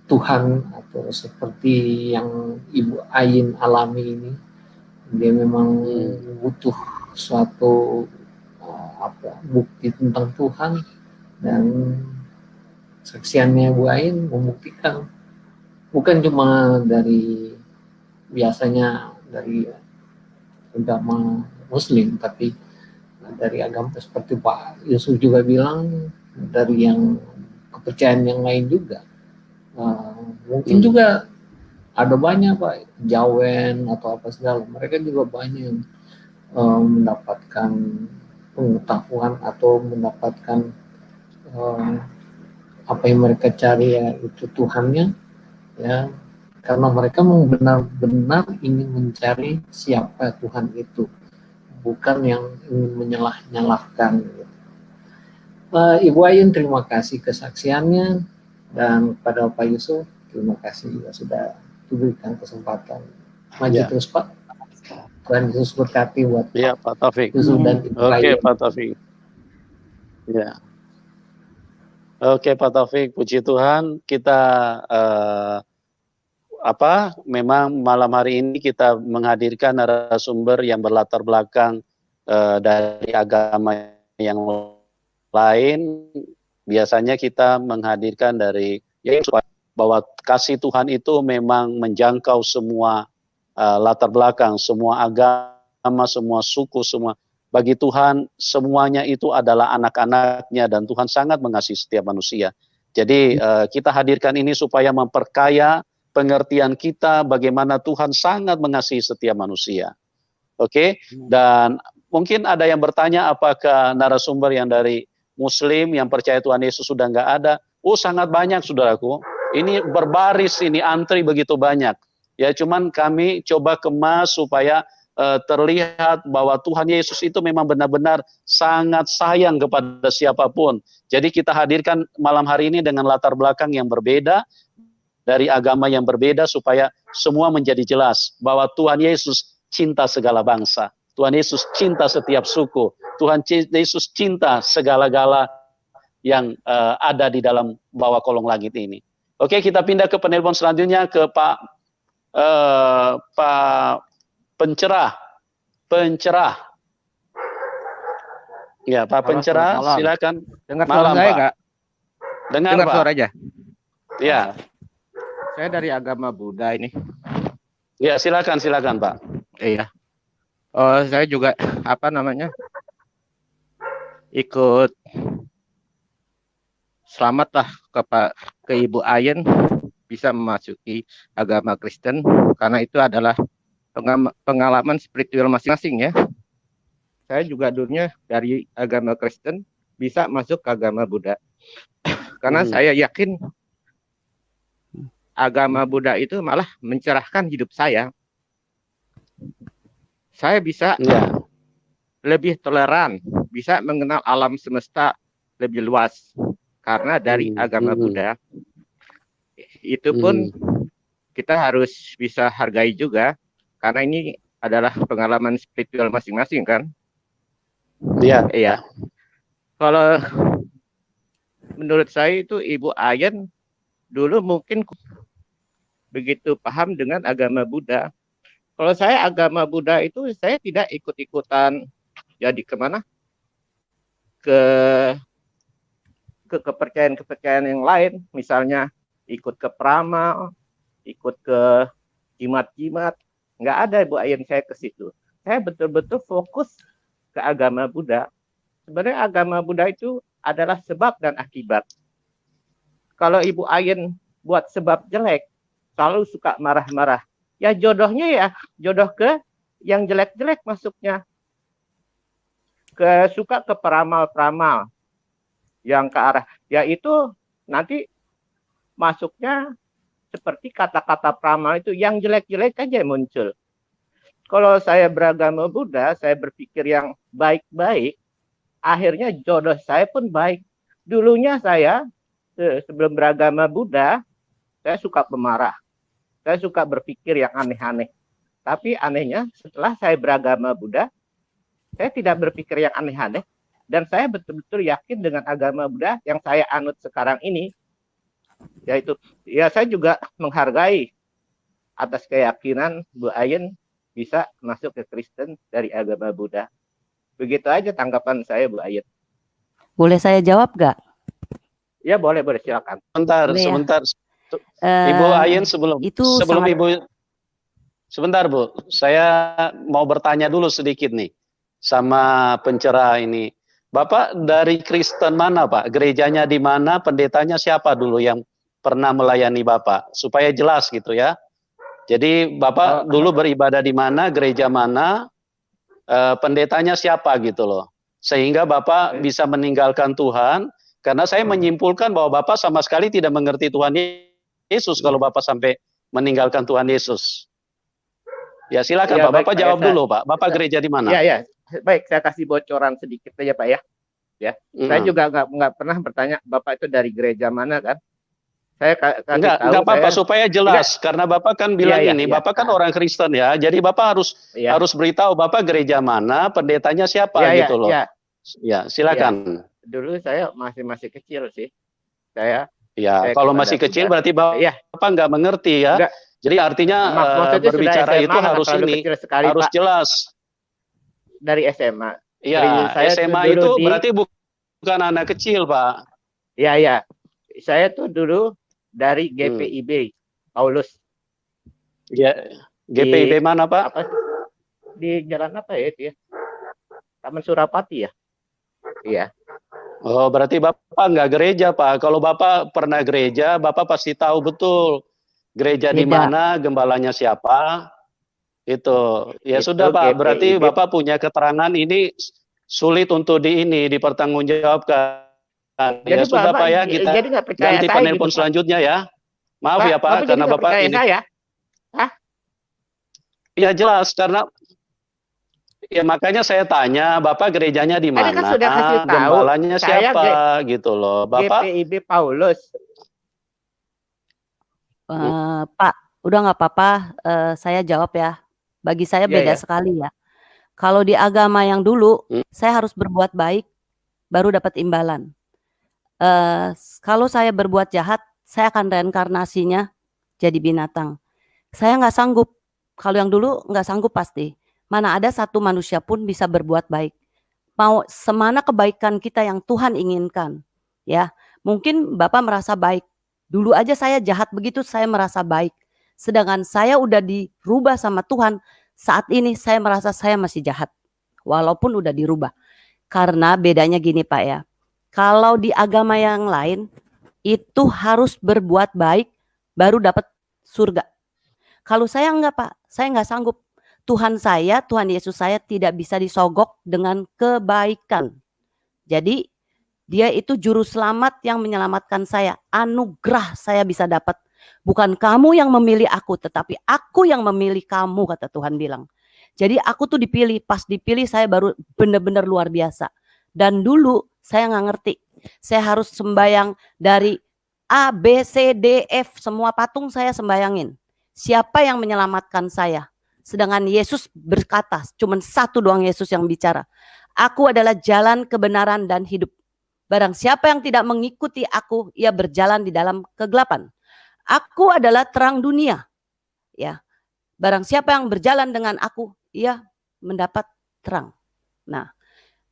D: Tuhan, atau seperti yang Ibu Ayin alami ini. Dia memang butuh suatu bukti tentang Tuhan, dan saksiannya Bu Ain membuktikan bukan cuma dari biasanya dari agama Muslim, tapi dari agama seperti Pak Yusuf juga bilang dari yang kepercayaan yang lain juga. Mungkin juga ada banyak Pak Jawen atau apa segala, mereka juga banyak mendapatkan pengetahuan atau mendapatkan apa yang mereka cari, ya itu Tuhannya, ya karena mereka benar-benar ingin mencari siapa Tuhan itu, bukan yang ingin menyalah-nyalahkan. Ibu Ayun terima kasih kesaksiannya, dan pada Pak Yusuf terima kasih juga sudah diberikan kesempatan. Maju terus Pak. Tuhan Yesus berkati buat
A: Pak Taufik.
D: Yusuf dan Ibu
A: Oke,
D: Ayun.
A: Pak Taufik. Ya. Oke, Pak Taufik, puji Tuhan, kita memang malam hari ini kita menghadirkan narasumber yang berlatar belakang dari agama yang lain. Biasanya kita menghadirkan dari bahwa kasih Tuhan itu memang menjangkau semua latar belakang, semua agama, semua suku, semua. Bagi Tuhan semuanya itu adalah anak-anaknya, dan Tuhan sangat mengasihi setiap manusia. Jadi kita hadirkan ini supaya memperkaya pengertian kita bagaimana Tuhan sangat mengasihi setiap manusia. Oke, dan mungkin ada yang bertanya apakah narasumber yang dari Muslim yang percaya Tuhan Yesus sudah nggak ada? Oh, sangat banyak, saudaraku. Ini berbaris, ini antri begitu banyak. Ya, cuman kami coba kemas supaya terlihat bahwa Tuhan Yesus itu memang benar-benar sangat sayang kepada siapapun. Jadi kita hadirkan malam hari ini dengan latar belakang yang berbeda, dari agama yang berbeda, supaya semua menjadi jelas bahwa Tuhan Yesus cinta segala bangsa. Tuhan Yesus cinta setiap suku. Tuhan Yesus cinta segala-gala yang ada di dalam bawah kolong langit ini. Oke, kita pindah ke penelpon selanjutnya ke Pak Pencerah. Ya, Pak Pencerah, silakan.
E: Dengar
A: Malam,
E: suara saya
A: Pak.
E: nggak?
A: Dengar,
E: Dengar
A: Pak.
E: suaranya.
A: Ya,
E: Saya dari agama Buddha ini.
A: ya, silakan Pak.
E: Iya. Oh, saya juga ikut selamatlah ke Ibu Ayen bisa memasuki agama Kristen, karena itu adalah pengalaman spiritual masing-masing ya. Saya juga dulunya dari agama Kristen bisa masuk ke agama Buddha. Karena saya yakin agama Buddha itu malah mencerahkan hidup saya. Saya bisa lebih toleran, bisa mengenal alam semesta lebih luas karena dari agama Buddha. Itu pun kita harus bisa hargai juga, karena ini adalah pengalaman spiritual masing-masing kan. Iya. Kalau menurut saya itu Ibu Ayen dulu mungkin begitu paham dengan agama Buddha. Kalau saya agama Buddha itu saya tidak ikut-ikutan jadi kemana ke kepercayaan-kepercayaan yang lain, misalnya ikut ke peramal, ikut ke jimat-jimat, nggak ada Ibu Ayen saya ke situ. Saya betul-betul fokus ke agama Buddha. Sebenarnya agama Buddha itu adalah sebab dan akibat. Kalau Ibu Ayen buat sebab jelek, selalu suka marah-marah. Ya jodohnya jodoh ke yang jelek-jelek masuknya. Suka ke peramal-peramal yang ke arah, ya itu nanti masuknya seperti kata-kata peramal itu yang jelek-jelek aja muncul. Kalau saya beragama Buddha, saya berpikir yang baik-baik, akhirnya jodoh saya pun baik. Dulunya saya sebelum beragama Buddha, saya suka pemarah. Saya suka berpikir yang aneh-aneh. Tapi anehnya setelah saya beragama Buddha, saya tidak berpikir yang aneh-aneh. Dan saya betul-betul yakin dengan agama Buddha yang saya anut sekarang ini. Yaitu, ya saya juga menghargai atas keyakinan Bu Ayen bisa masuk ke Kristen dari agama Buddha. Begitu aja tanggapan saya Bu Ayen.
B: Boleh saya jawab nggak?
E: Ya boleh silakan.
A: Sebentar. Ibu Ayen sebelum Ibu, sebentar Bu, saya mau bertanya dulu sedikit nih sama pencerah ini. Bapak dari Kristen mana Pak? Gerejanya di mana? Pendetanya siapa dulu yang pernah melayani Bapak? Supaya jelas gitu ya. Jadi Bapak dulu beribadah di mana? Gereja mana? Pendetanya siapa gitu loh. Sehingga Bapak bisa meninggalkan Tuhan. Karena saya menyimpulkan bahwa Bapak sama sekali tidak mengerti Tuhan Yesus kalau Bapak sampai meninggalkan Tuhan Yesus. Ya silakan Pak. Bapak jawab dulu Pak. Bapak gereja di mana?
E: Ya. Baik, saya kasih bocoran sedikit aja Pak ya. Saya juga nggak pernah bertanya Bapak itu dari gereja mana kan. Saya kasih tahu.
A: Enggak apa-apa supaya jelas. Karena Bapak kan bilang Bapak kan orang Kristen ya. Jadi Bapak harus beritahu Bapak gereja mana, pendetanya siapa gitu loh. Ya, silakan.
E: Dulu saya masih kecil sih. Saya
A: kalau masih kecil berarti Bapak nggak mengerti ya. Enggak. Jadi artinya berbicara itu harus harus jelas.
E: Dari SMA.
A: Iya, SMA itu berarti bukan anak kecil, Pak.
E: Iya. Saya tuh dulu dari GPIB, Paulus.
A: Ya, GPIB mana, Pak?
E: Di jalan apa ya itu ya? Taman Surapati ya? Iya.
A: Oh, berarti Bapak nggak gereja, Pak. Kalau Bapak pernah gereja, Bapak pasti tahu betul Gereja di
B: Beda.
A: mana, gembalanya siapa, itu. Ya
E: Itu
A: sudah Pak, berarti
E: GPIB.
A: Bapak punya keterangan ini sulit untuk dipertanggungjawabkan. Ya
E: Jadi
A: sudah
E: Bapak
A: Pak ya, kita
E: jadi nggak percaya
A: ganti
E: saya gitu
A: penelpon
E: Pak.
A: selanjutnya ya. Maaf
E: Pak,
A: ya Pak,
E: Bapak jadi
A: karena
E: nggak
A: Bapak
E: percaya
A: ini
E: saya?
A: ya jelas karena ya makanya saya tanya, Bapak gerejanya di
E: Tadi kan
A: mana,
E: sudah kasih tahu,
A: gembalanya
E: saya
A: siapa gitu loh. Bapak
E: GPIB Paulus.
B: Pak, udah nggak apa-apa, saya jawab ya. Bagi saya
E: Iya,
B: beda
E: ya.
B: sekali ya. Kalau di agama yang dulu,
A: Hmm.
B: saya harus berbuat baik, baru dapat imbalan. Kalau saya berbuat jahat, saya akan reinkarnasinya jadi binatang. Saya nggak sanggup. Kalau yang dulu nggak sanggup pasti. Mana ada satu manusia pun bisa berbuat baik. Mau semana kebaikan kita yang Tuhan inginkan. Ya, mungkin Bapak merasa baik. Dulu aja saya jahat begitu, saya merasa baik. Sedangkan saya udah dirubah sama Tuhan, saat ini saya merasa saya masih jahat. Walaupun udah dirubah. Karena bedanya gini Pak ya. Kalau di agama yang lain, itu harus berbuat baik, baru dapat surga. Kalau saya enggak Pak, saya enggak sanggup. Tuhan Yesus saya tidak bisa disogok dengan kebaikan. Jadi dia itu juru selamat yang menyelamatkan saya. Anugerah saya bisa dapat. Bukan kamu yang memilih aku, tetapi aku yang memilih kamu, kata Tuhan bilang. Jadi aku tuh dipilih, pas dipilih saya baru benar-benar luar biasa. Dan dulu saya nggak ngerti. Saya harus sembayang dari A, B, C, D, F, semua patung saya sembayangin. Siapa yang menyelamatkan saya? Sedangkan Yesus berkata, cuma satu doang Yesus yang bicara. Aku adalah jalan, kebenaran, dan hidup. Barang siapa yang tidak mengikuti aku, ia berjalan di dalam kegelapan. Aku adalah terang dunia. Ya, barang siapa yang berjalan dengan aku, ia mendapat terang. Nah,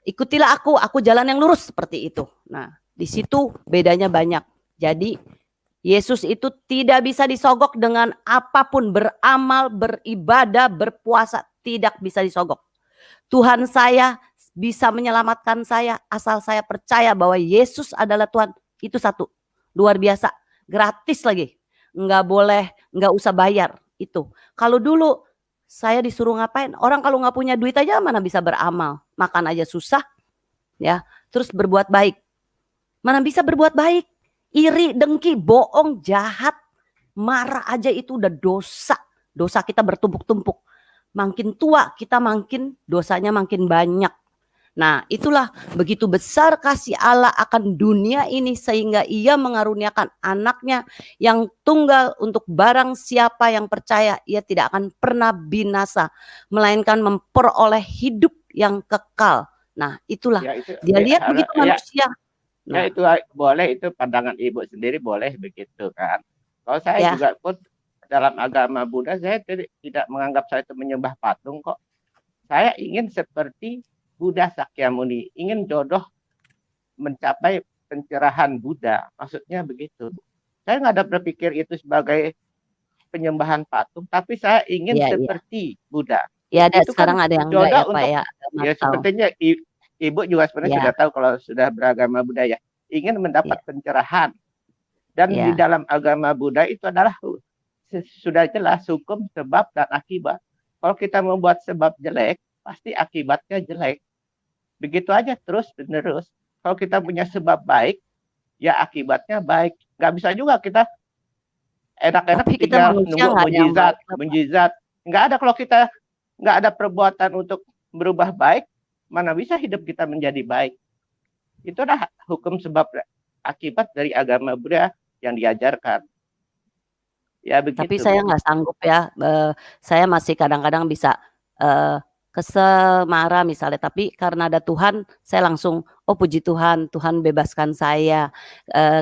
B: ikutilah aku jalan yang lurus seperti itu. Nah, di situ bedanya banyak. Jadi Yesus itu tidak bisa disogok dengan apapun, beramal, beribadah, berpuasa, tidak bisa disogok. Tuhan saya bisa menyelamatkan saya asal saya percaya bahwa Yesus adalah Tuhan. Itu satu, luar biasa, gratis lagi. Nggak boleh, nggak usah bayar itu. Kalau dulu saya disuruh ngapain? Orang kalau nggak punya duit aja mana bisa beramal, makan aja susah, ya. Terus berbuat baik, mana bisa berbuat baik? Iri, dengki, bohong, jahat, marah aja itu udah dosa. Dosa kita bertumpuk-tumpuk. Makin tua kita makin dosanya makin banyak. Nah, itulah begitu besar kasih Allah akan dunia ini sehingga ia mengaruniakan anaknya yang tunggal untuk barang siapa yang percaya ia tidak akan pernah binasa, melainkan memperoleh hidup yang kekal. Nah, itulah
E: Ya, itu,
B: dia lihat begitu manusia.
E: Ya itu boleh, itu pandangan Ibu sendiri boleh begitu kan. Kalau saya
B: Ya.
E: juga pun dalam agama Buddha saya tidak menganggap saya itu menyembah patung kok. Saya ingin seperti Buddha Sakyamuni, ingin jodoh mencapai pencerahan Buddha. Maksudnya begitu. Saya nggak ada berpikir itu sebagai penyembahan patung, tapi saya ingin seperti Buddha.
B: Ya, ada
E: Itu
B: sekarang
E: kan
B: ada yang
E: jodoh
B: enggak ya Pak
E: untuk,
B: ya.
E: ya sepertinya Ibu juga sebenarnya sudah tahu kalau sudah beragama Buddha ya, ingin mendapat pencerahan. Dan di dalam agama Buddha itu adalah sudah jelas hukum sebab dan akibat. Kalau kita membuat sebab jelek, pasti akibatnya jelek. Begitu aja terus menerus. Kalau kita punya sebab baik, ya akibatnya baik. Nggak bisa juga kita enak-enak tinggal nunggu mujizat. Nggak ada kalau kita nggak ada perbuatan untuk berubah baik, mana bisa hidup kita menjadi baik. Itu adalah hukum sebab akibat dari agama Buddha yang diajarkan. Ya begitu.
B: Tapi saya nggak sanggup ya. Saya masih kadang-kadang bisa kesel, marah misalnya. Tapi karena ada Tuhan, saya langsung, oh puji Tuhan, Tuhan bebaskan saya.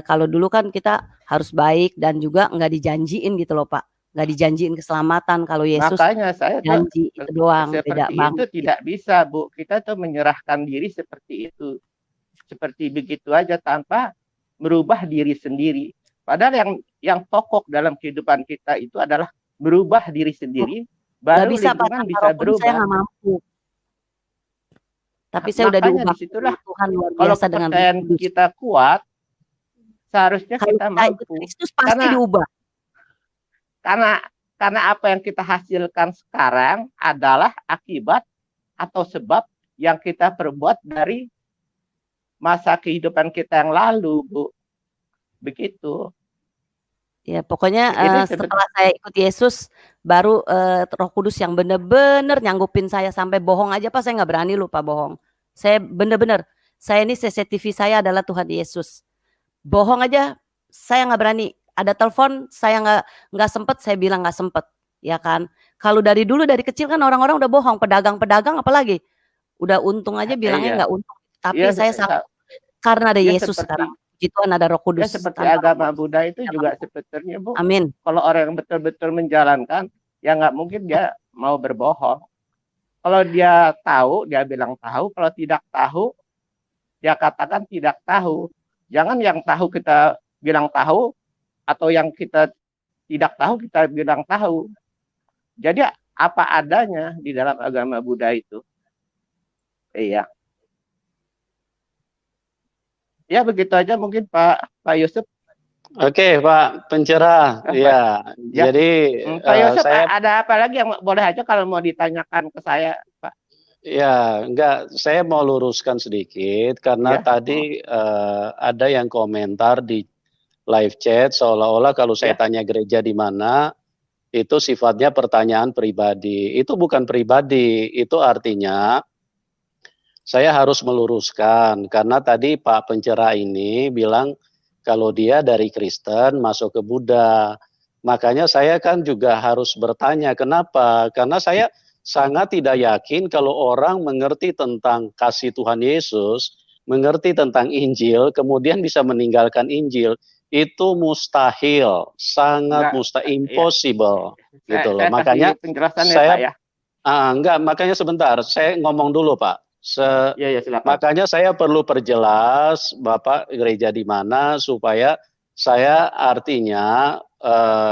B: Kalau dulu kan kita harus baik dan juga nggak dijanjiin gitu loh Pak. Nggak dijanjiin keselamatan. Kalau Yesus
E: makanya saya
B: janji itu doang.
E: Seperti
B: beda
E: itu
B: banget.
E: tidak bisa Bu. Kita tuh menyerahkan diri seperti itu. Seperti begitu aja tanpa merubah diri sendiri. Padahal yang pokok dalam kehidupan kita itu adalah berubah diri sendiri, baru
B: bisa,
E: lingkungan
B: Pak,
E: bisa berubah.
B: Saya nggak mampu. Tapi saya udah diubah.
E: Disitulah
B: Tuhan luar
E: kalau
B: biasa dengan
E: kepercayaan kita kuat, seharusnya kita mampu.
B: Kristus pasti diubah.
E: karena apa yang kita hasilkan sekarang adalah akibat atau sebab yang kita perbuat dari masa kehidupan kita yang lalu, Bu. Begitu.
B: Ya, pokoknya
E: Ini
B: setelah saya ikut Yesus, baru Roh Kudus yang bener-bener nyanggupin saya sampai bohong aja Pak, saya nggak berani lupa bohong. Saya bener-bener, saya ini CCTV saya adalah Tuhan Yesus. Bohong aja, saya nggak berani. Ada telepon, saya nggak sempet, saya bilang nggak sempet, ya kan? Kalau dari dulu dari kecil kan orang-orang udah bohong, pedagang-pedagang apalagi, udah untung aja bilangnya
E: Iya.
B: nggak untung. Tapi
E: Iya,
B: saya karena ada
E: ya
B: Yesus
E: seperti
B: sekarang. Puji Tuhan ada Roh
E: ya
B: Kudus.
E: seperti
B: Tanpa Roh
E: agama
B: Kudus
E: Buddha itu
B: tidak
E: juga
B: mampu.
E: sebetulnya, Bu.
B: Amin.
E: Kalau orang yang betul-betul menjalankan, ya nggak mungkin dia mau berbohong. Kalau dia tahu, dia bilang tahu. Kalau tidak tahu, dia katakan tidak tahu. Jangan yang tahu kita bilang tahu, atau yang kita tidak tahu kita bilang tahu. Jadi apa adanya di dalam agama Buddha itu. Iya. Ya begitu aja mungkin Pak Yusuf.
A: Oke, Pak Pencerah.
E: Apa?
A: Ya,
E: Ya.
A: jadi
E: Pak Yusuf,
A: saya
E: ada apa lagi yang boleh aja kalau mau ditanyakan ke saya, Pak?
A: ya enggak, saya mau luruskan sedikit karena
E: Ya.
A: tadi ada yang komentar di live chat seolah-olah kalau saya
E: Ya.
A: tanya gereja di mana itu sifatnya pertanyaan pribadi. Itu bukan pribadi, itu artinya saya harus meluruskan karena tadi Pak Pencerah ini bilang kalau dia dari Kristen masuk ke Buddha. Makanya saya kan juga harus bertanya kenapa? Karena saya sangat tidak yakin kalau orang mengerti tentang kasih Tuhan Yesus, mengerti tentang Injil, kemudian bisa meninggalkan Injil. Itu mustahil, sangat
E: Enggak,
A: mustahil,
E: ya.
A: impossible gitu loh.
E: Saya
A: Makanya
E: kasih penjelasan ya,
A: saya
E: Pak ya.
A: enggak, makanya sebentar, saya ngomong dulu Pak.
E: Ya, silakan.
A: Makanya saya perlu perjelas Bapak gereja di mana supaya saya artinya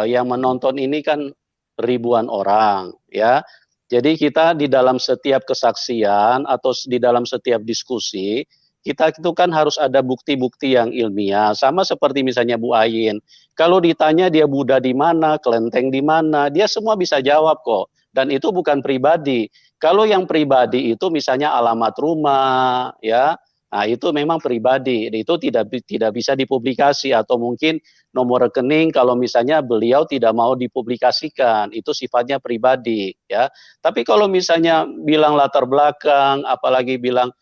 A: yang menonton ini kan ribuan orang ya. Jadi kita di dalam setiap kesaksian atau di dalam setiap diskusi kita itu kan harus ada bukti-bukti yang ilmiah. Sama seperti misalnya Bu Ayin. Kalau ditanya dia Buddha di mana, kelenteng di mana, dia semua bisa jawab kok. Dan itu bukan pribadi. Kalau yang pribadi itu misalnya alamat rumah, ya, nah itu memang pribadi. Itu tidak bisa dipublikasi atau mungkin nomor rekening kalau misalnya beliau tidak mau dipublikasikan, itu sifatnya pribadi, ya. Tapi kalau misalnya bilang latar belakang, apalagi bilang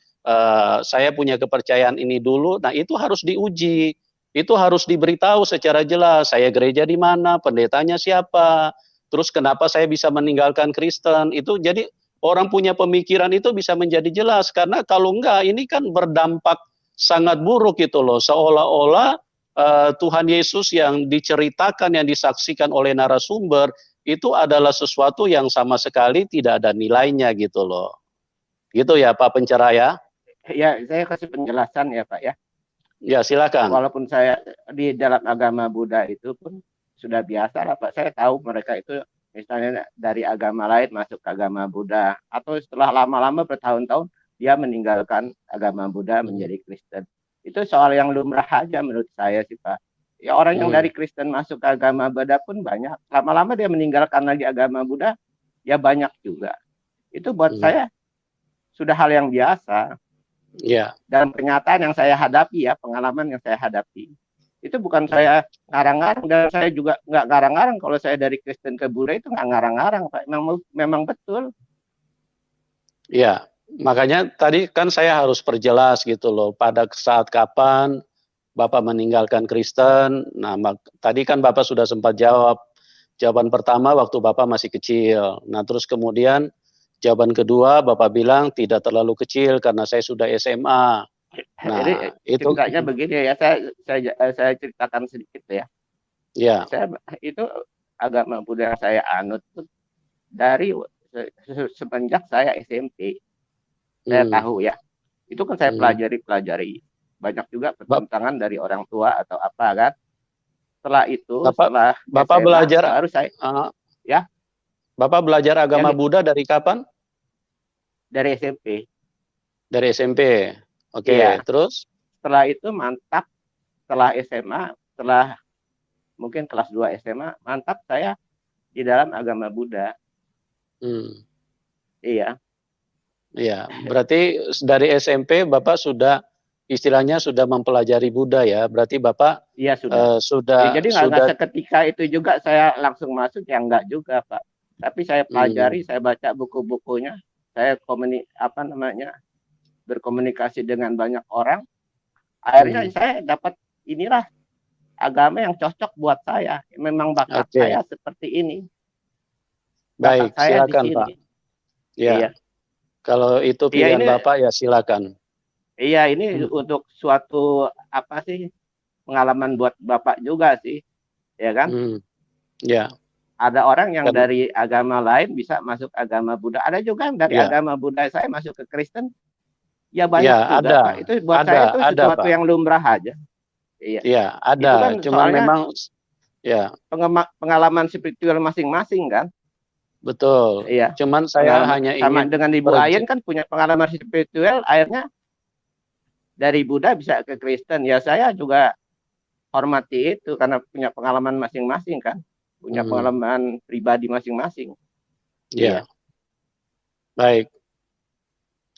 A: saya punya kepercayaan ini dulu, nah itu harus diuji. Itu harus diberitahu secara jelas, saya gereja di mana, pendetanya siapa, terus kenapa saya bisa meninggalkan Kristen, itu jadi orang punya pemikiran itu bisa menjadi jelas, karena kalau enggak, ini kan berdampak sangat buruk gitu loh, seolah-olah Tuhan Yesus yang diceritakan, yang disaksikan oleh narasumber, itu adalah sesuatu yang sama sekali tidak ada nilainya gitu loh. Gitu ya Pak Pencerah ya?
E: Ya, saya kasih penjelasan ya Pak ya.
A: Ya silakan.
E: Walaupun saya di dalam agama Buddha itu pun sudah biasa lah Pak. Saya tahu mereka itu misalnya dari agama lain masuk ke agama Buddha. Atau setelah lama-lama bertahun-tahun dia meninggalkan agama Buddha menjadi Kristen. Itu soal yang lumrah aja menurut saya sih Pak. Ya orang yang dari Kristen masuk ke agama Buddha pun banyak. Lama-lama dia meninggalkan lagi agama Buddha, ya banyak juga. Itu buat saya sudah hal yang biasa.
A: Ya.
E: Dan kenyataan yang saya hadapi ya, pengalaman yang saya hadapi. Itu bukan saya ngarang-ngarang, dan saya juga nggak ngarang-ngarang. Kalau saya dari Kristen ke Buddha itu nggak ngarang-ngarang, Pak. Memang betul.
A: Ya, makanya tadi kan saya harus perjelas gitu loh, pada saat kapan Bapak meninggalkan Kristen. Nah, tadi kan Bapak sudah sempat jawab. Jawaban pertama waktu Bapak masih kecil. Nah, terus kemudian jawaban kedua Bapak bilang tidak terlalu kecil karena saya sudah SMA. Nah,
E: jadi
A: itu
E: ceritanya begini ya, saya ceritakan sedikit ya.
A: Ya.
E: Saya itu agama Buddha saya anut dari semenjak saya SMP. Saya tahu ya. Itu kan saya pelajari. Banyak juga pertentangan dari orang tua atau apa kan. Setelah itu, setelah
A: Bapak
E: SMA,
A: belajar
E: baru saya ya.
A: Bapak belajar agama Buddha dari kapan?
E: Dari SMP.
A: Dari SMP. Oke, ya. Terus?
E: Setelah itu mantap. Setelah SMA, setelah mungkin kelas 2 SMA, mantap saya di dalam agama Buddha.
A: Hmm.
E: Iya.
A: Ya, berarti dari SMP Bapak sudah istilahnya sudah mempelajari Buddha ya. Berarti Bapak
E: Iya sudah.
A: sudah
E: Jadi nggak seketika itu juga saya langsung masuk, ya enggak juga Pak. Tapi saya pelajari, saya baca buku-bukunya, saya berkomunikasi dengan banyak orang. Akhirnya saya dapat inilah agama yang cocok buat saya. Memang bakat saya seperti ini.
A: Baik,
E: saya
A: silakan
E: di sini.
A: Pak. Ya.
E: Iya.
A: Kalau itu pilihan Bapak ya silakan.
E: Iya, ini untuk suatu pengalaman buat Bapak juga sih, ya kan?
A: Ya.
E: Ada orang yang dari agama lain bisa masuk agama Buddha. Ada juga yang dari agama Buddha saya masuk ke Kristen. Ya banyak juga,
A: ada.
E: Pak. Itu buat saya itu sesuatu yang lumrah aja.
A: Iya. Iya, ada.
E: Kan
A: cuma memang
E: pengalaman spiritual masing-masing kan.
A: Betul.
E: Iya.
A: Cuman saya hanya ingin
E: dengan Ibu Ayin kan punya pengalaman spiritual, akhirnya dari Buddha bisa ke Kristen. Ya saya juga hormati itu karena punya pengalaman masing-masing kan, punya pengalaman pribadi masing-masing.
A: Iya. Baik.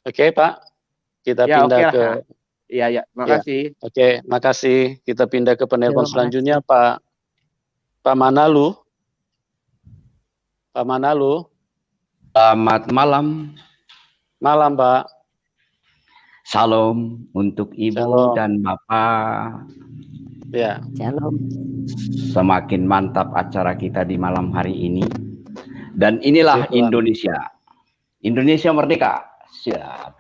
A: Oke Pak, kita pindah ke.
E: Iya, makasih.
A: Oke, makasih. Kita pindah ke penelpon selanjutnya Pak Manalu. Pak Manalu.
F: Selamat malam.
A: Malam, Pak.
F: Salam untuk Ibu dan Bapak.
A: Ya.
B: Shalom.
F: Semakin mantap acara kita di malam hari ini. Dan inilah Indonesia. Indonesia merdeka. Siap.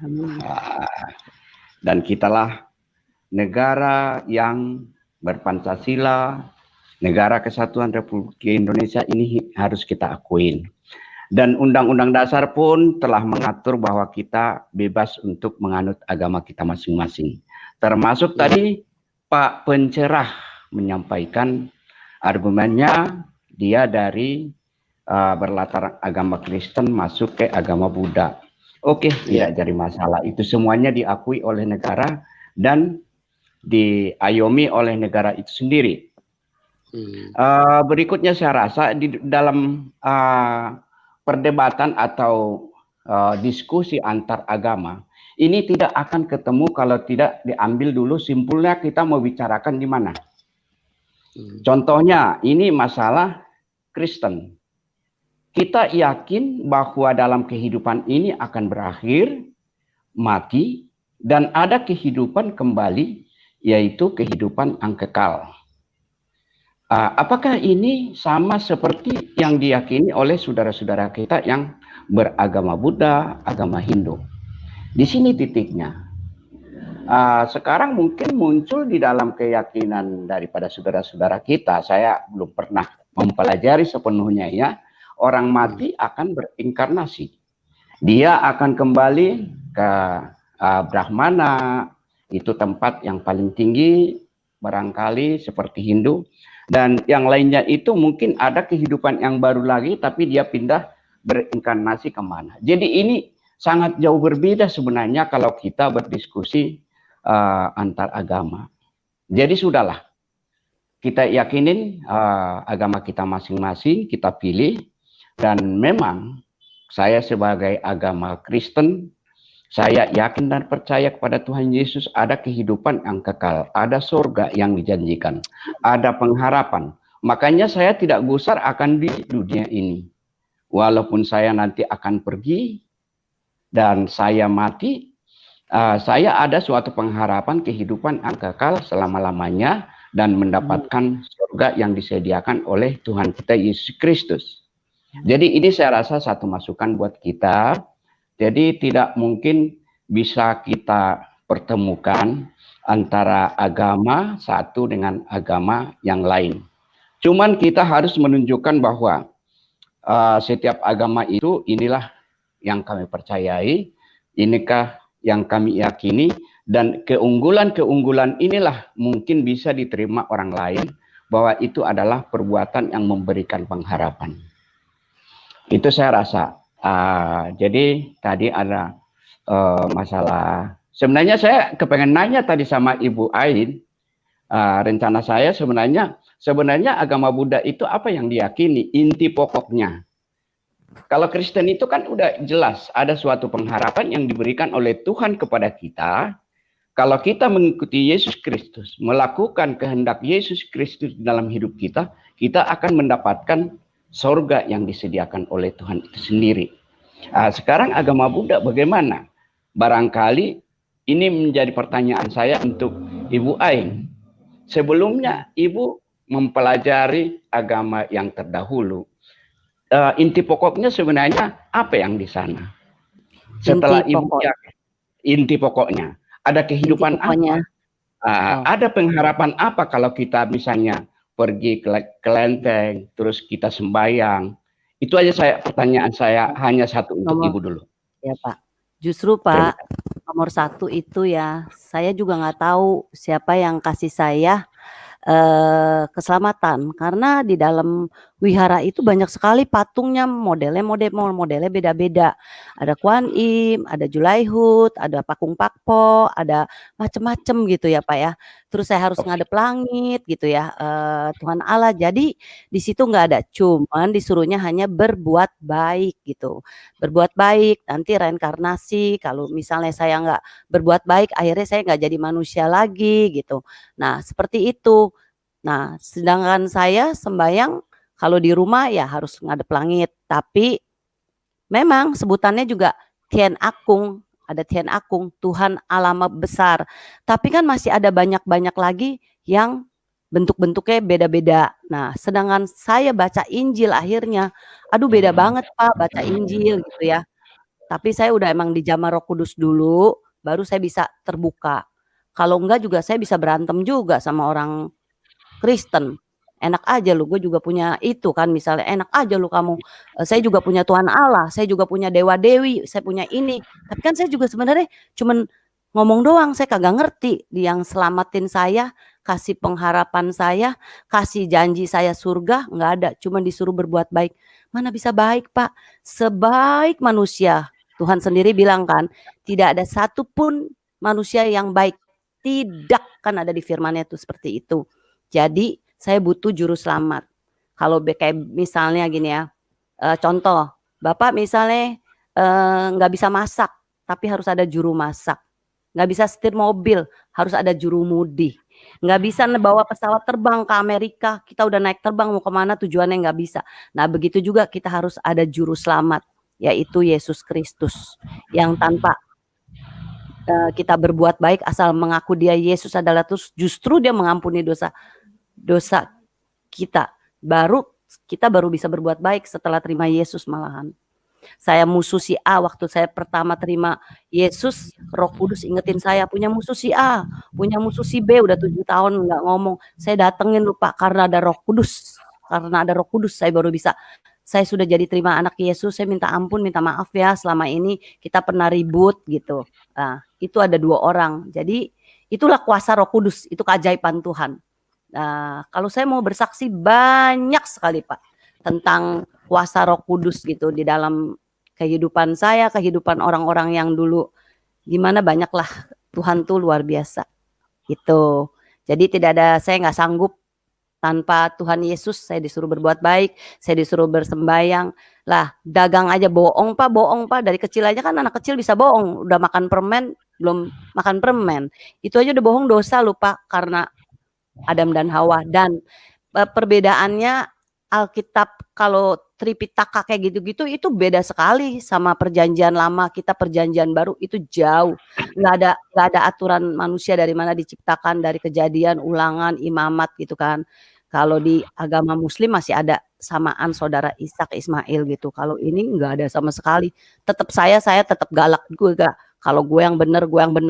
F: Dan kitalah negara yang berpancasila, negara Kesatuan Republik Indonesia ini harus kita akuin. Dan Undang-Undang Dasar pun telah mengatur bahwa kita bebas untuk menganut agama kita masing-masing. Termasuk tadi Pak Pencerah menyampaikan argumennya, dia dari berlatar agama Kristen masuk ke agama Buddha. Oke, tidak jadi masalah. Itu semuanya diakui oleh negara dan diayomi oleh negara itu sendiri. Berikutnya saya rasa di dalam perdebatan atau diskusi antar agama ini tidak akan ketemu kalau tidak diambil dulu simpulnya kita mau bicarakan di mana. Contohnya ini masalah Kristen. Kita yakin bahwa dalam kehidupan ini akan berakhir, mati, dan ada kehidupan kembali, yaitu kehidupan yang kekal. Apakah ini sama seperti yang diyakini oleh saudara-saudara kita yang beragama Buddha, agama Hindu? Di sini titiknya. Sekarang mungkin muncul di dalam keyakinan daripada saudara-saudara kita, saya belum pernah mempelajari sepenuhnya ya, orang mati akan berinkarnasi. Dia akan kembali ke Brahmana, itu tempat yang paling tinggi, barangkali seperti Hindu. Dan yang lainnya itu mungkin ada kehidupan yang baru lagi, tapi dia pindah berinkarnasi kemana. Jadi ini sangat jauh berbeda sebenarnya kalau kita berdiskusi antar agama. Jadi sudahlah, kita yakinin agama kita masing-masing, kita pilih. Dan memang saya sebagai agama Kristen, saya yakin dan percaya kepada Tuhan Yesus ada kehidupan yang kekal, ada surga yang dijanjikan, ada pengharapan. Makanya saya tidak gusar akan di dunia ini. Walaupun saya nanti akan pergi dan saya mati, saya ada suatu pengharapan kehidupan yang kekal selama-lamanya dan mendapatkan surga yang disediakan oleh Tuhan kita Yesus Kristus. Jadi ini saya rasa satu masukan buat kita. Jadi tidak mungkin bisa kita pertemukan antara agama satu dengan agama yang lain. Cuman kita harus menunjukkan bahwa setiap agama itu inilah yang kami percayai, inikah yang kami yakini, dan keunggulan-keunggulan inilah mungkin bisa diterima orang lain bahwa itu adalah perbuatan yang memberikan pengharapan. Itu saya rasa. Jadi tadi ada masalah. Sebenarnya saya kepengen nanya tadi sama Ibu Ain, rencana saya sebenarnya agama Buddha itu apa yang diyakini, inti pokoknya. Kalau Kristen itu kan udah jelas ada suatu pengharapan yang diberikan oleh Tuhan kepada kita. Kalau kita mengikuti Yesus Kristus, melakukan kehendak Yesus Kristus dalam hidup kita, kita akan mendapatkan surga yang disediakan oleh Tuhan itu sendiri. Sekarang agama Buddha bagaimana? Barangkali ini menjadi pertanyaan saya untuk Ibu Aing. Sebelumnya Ibu mempelajari agama yang terdahulu. Inti pokoknya sebenarnya apa yang di sana? Setelah inti pokoknya. Ada kehidupan apa? Ada pengharapan apa kalau kita misalnya pergi ke kelenteng, terus kita sembahyang? Itu aja pertanyaan saya hanya satu untuk Ibu dulu.
B: Ya Pak, justru Pak, nomor satu itu ya, saya juga nggak tahu siapa yang kasih saya keselamatan, karena di dalam wihara itu banyak sekali patungnya, modelnya beda-beda. Ada Kuan Im, ada Julaihut, ada Pakung Pakpo, ada macem-macem gitu ya Pak ya. Terus saya harus ngadep langit gitu ya, Tuhan Allah. Jadi di situ nggak ada, cuman disuruhnya hanya berbuat baik gitu. Berbuat baik, nanti reinkarnasi. Kalau misalnya saya nggak berbuat baik, akhirnya saya nggak jadi manusia lagi gitu. Nah seperti itu. Nah sedangkan saya sembahyang kalau di rumah ya harus ngadep langit. Tapi memang sebutannya juga Tien Akung. Ada Tien Akung, Tuhan Alama Besar. Tapi kan masih ada banyak-banyak lagi yang bentuk-bentuknya beda-beda. Nah, sedangkan saya baca Injil akhirnya, aduh beda banget Pak baca Injil gitu ya. Tapi saya udah emang dijamah Roh Kudus dulu, baru saya bisa terbuka. Kalau enggak juga saya bisa berantem juga sama orang Kristen. Enak aja lu, gue juga punya itu kan, misalnya enak aja lu kamu. Saya juga punya Tuhan Allah, saya juga punya Dewa Dewi, saya punya ini. Tapi kan saya juga sebenarnya cuman ngomong doang, saya kagak ngerti. Dia yang selamatin saya, kasih pengharapan saya, kasih janji saya surga, nggak ada. Cuman disuruh berbuat baik. Mana bisa baik Pak? Sebaik manusia. Tuhan sendiri bilang kan, tidak ada satupun manusia yang baik. Tidak, kan ada di firman-Nya itu seperti itu. Jadi saya butuh juru selamat. Kalau kayak misalnya gini ya, contoh, Bapak misalnya nggak bisa masak, tapi harus ada juru masak. Nggak bisa setir mobil, harus ada juru mudi. Nggak bisa bawa pesawat terbang ke Amerika, kita udah naik terbang mau kemana tujuannya nggak bisa. Nah begitu juga kita harus ada juru selamat, yaitu Yesus Kristus. Yang tanpa kita berbuat baik, asal mengaku dia Yesus adalah Tuhan, justru dia mengampuni dosa kita, kita baru bisa berbuat baik setelah terima Yesus malahan. Saya musuh si A, waktu saya pertama terima Yesus, Roh Kudus ingetin saya punya musuh si A, punya musuh si B, udah 7 tahun nggak ngomong. Saya datengin lupa karena ada Roh Kudus. Karena ada Roh Kudus saya baru bisa. Saya sudah jadi terima anak Yesus, saya minta ampun, minta maaf ya selama ini kita pernah ribut gitu. Nah, itu ada 2 orang. Jadi itulah kuasa Roh Kudus, itu keajaiban Tuhan. Nah, kalau saya mau bersaksi banyak sekali Pak tentang kuasa Roh Kudus gitu di dalam kehidupan saya, kehidupan orang-orang yang dulu, gimana banyaklah. Tuhan tuh luar biasa gitu. Jadi tidak ada, saya nggak sanggup tanpa Tuhan Yesus. Saya disuruh berbuat baik, saya disuruh bersembayang. Lah dagang aja bohong Pak, dari kecil aja kan, anak kecil bisa bohong, udah makan permen belum makan permen, itu aja udah bohong, dosa lupa, karena Adam dan Hawa. Dan perbedaannya Alkitab kalau Tripitaka kayak gitu-gitu itu beda sekali sama perjanjian lama. Kita perjanjian baru itu jauh, nggak ada aturan manusia dari mana diciptakan, dari Kejadian, Ulangan, Imamat gitu kan. Kalau di agama Muslim masih ada samaan saudara Ishak Ismail gitu. Kalau ini nggak ada sama sekali. Tetap saya tetap galak juga. Kalau gue yang bener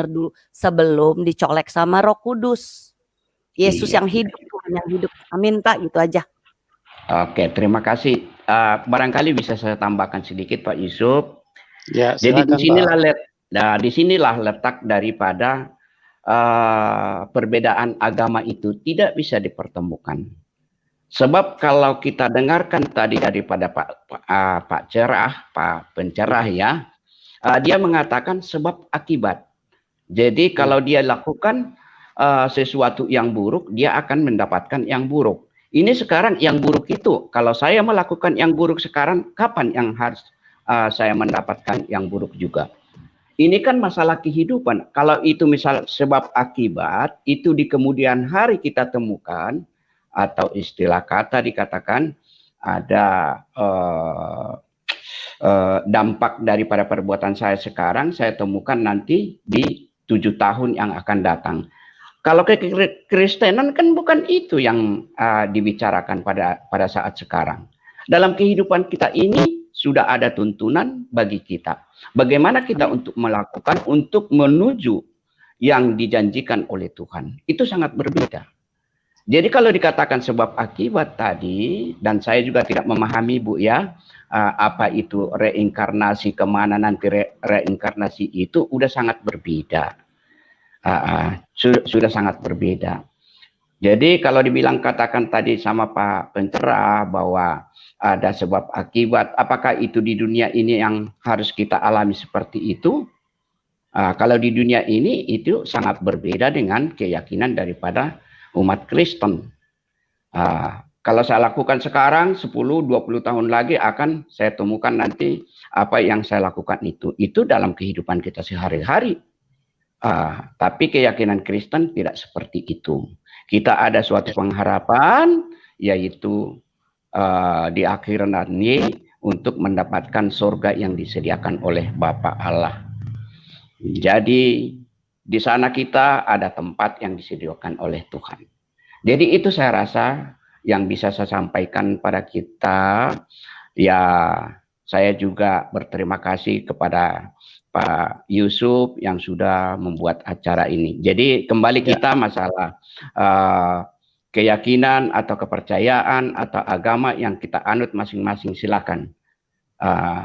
B: dulu sebelum dicolek sama Roh Kudus. Yesus yang hidup, Tuhan yang hidup. Amin Pak, gitu aja.
F: Oke, terima kasih. Barangkali bisa saya tambahkan sedikit Pak Yusuf.
A: Ya,
F: jadi disinilah letak daripada perbedaan agama itu tidak bisa dipertemukan. Sebab kalau kita dengarkan tadi daripada Pak pencerah ya, dia mengatakan sebab akibat. Jadi kalau dia lakukan sesuatu yang buruk, dia akan mendapatkan yang buruk. Ini sekarang yang buruk itu, kalau saya melakukan yang buruk sekarang, kapan yang harus saya mendapatkan yang buruk juga? Ini kan masalah kehidupan. Kalau itu misal sebab akibat, itu di kemudian hari kita temukan, atau istilah kata dikatakan ada dampak daripada perbuatan saya sekarang, saya temukan nanti di 7 tahun yang akan datang. Kalau kekristenan kan bukan itu yang dibicarakan pada saat sekarang. Dalam kehidupan kita ini sudah ada tuntunan bagi kita. Bagaimana kita untuk melakukan, untuk menuju yang dijanjikan oleh Tuhan. Itu sangat berbeda. Jadi kalau dikatakan sebab akibat tadi, dan saya juga tidak memahami Bu ya, apa itu reinkarnasi, kemana nanti reinkarnasi itu udah sangat berbeda. Sudah sangat berbeda. Jadi kalau dibilang katakan tadi sama Pak Pencerah bahwa ada sebab akibat, apakah itu di dunia ini yang harus kita alami seperti itu? Kalau di dunia ini itu sangat berbeda dengan keyakinan daripada umat Kristen. Kalau saya lakukan sekarang, 10-20 tahun lagi akan saya temukan nanti apa yang saya lakukan itu dalam kehidupan kita sehari-hari. Tapi keyakinan Kristen tidak seperti itu. Kita ada suatu pengharapan, yaitu di akhirat nanti untuk mendapatkan surga yang disediakan oleh Bapa Allah. Jadi di sana kita ada tempat yang disediakan oleh Tuhan. Jadi itu saya rasa yang bisa saya sampaikan pada kita. Ya, saya juga berterima kasih kepada Pak Yusuf yang sudah membuat acara ini. Jadi kembali kita masalah keyakinan atau kepercayaan atau agama yang kita anut masing-masing, silakan.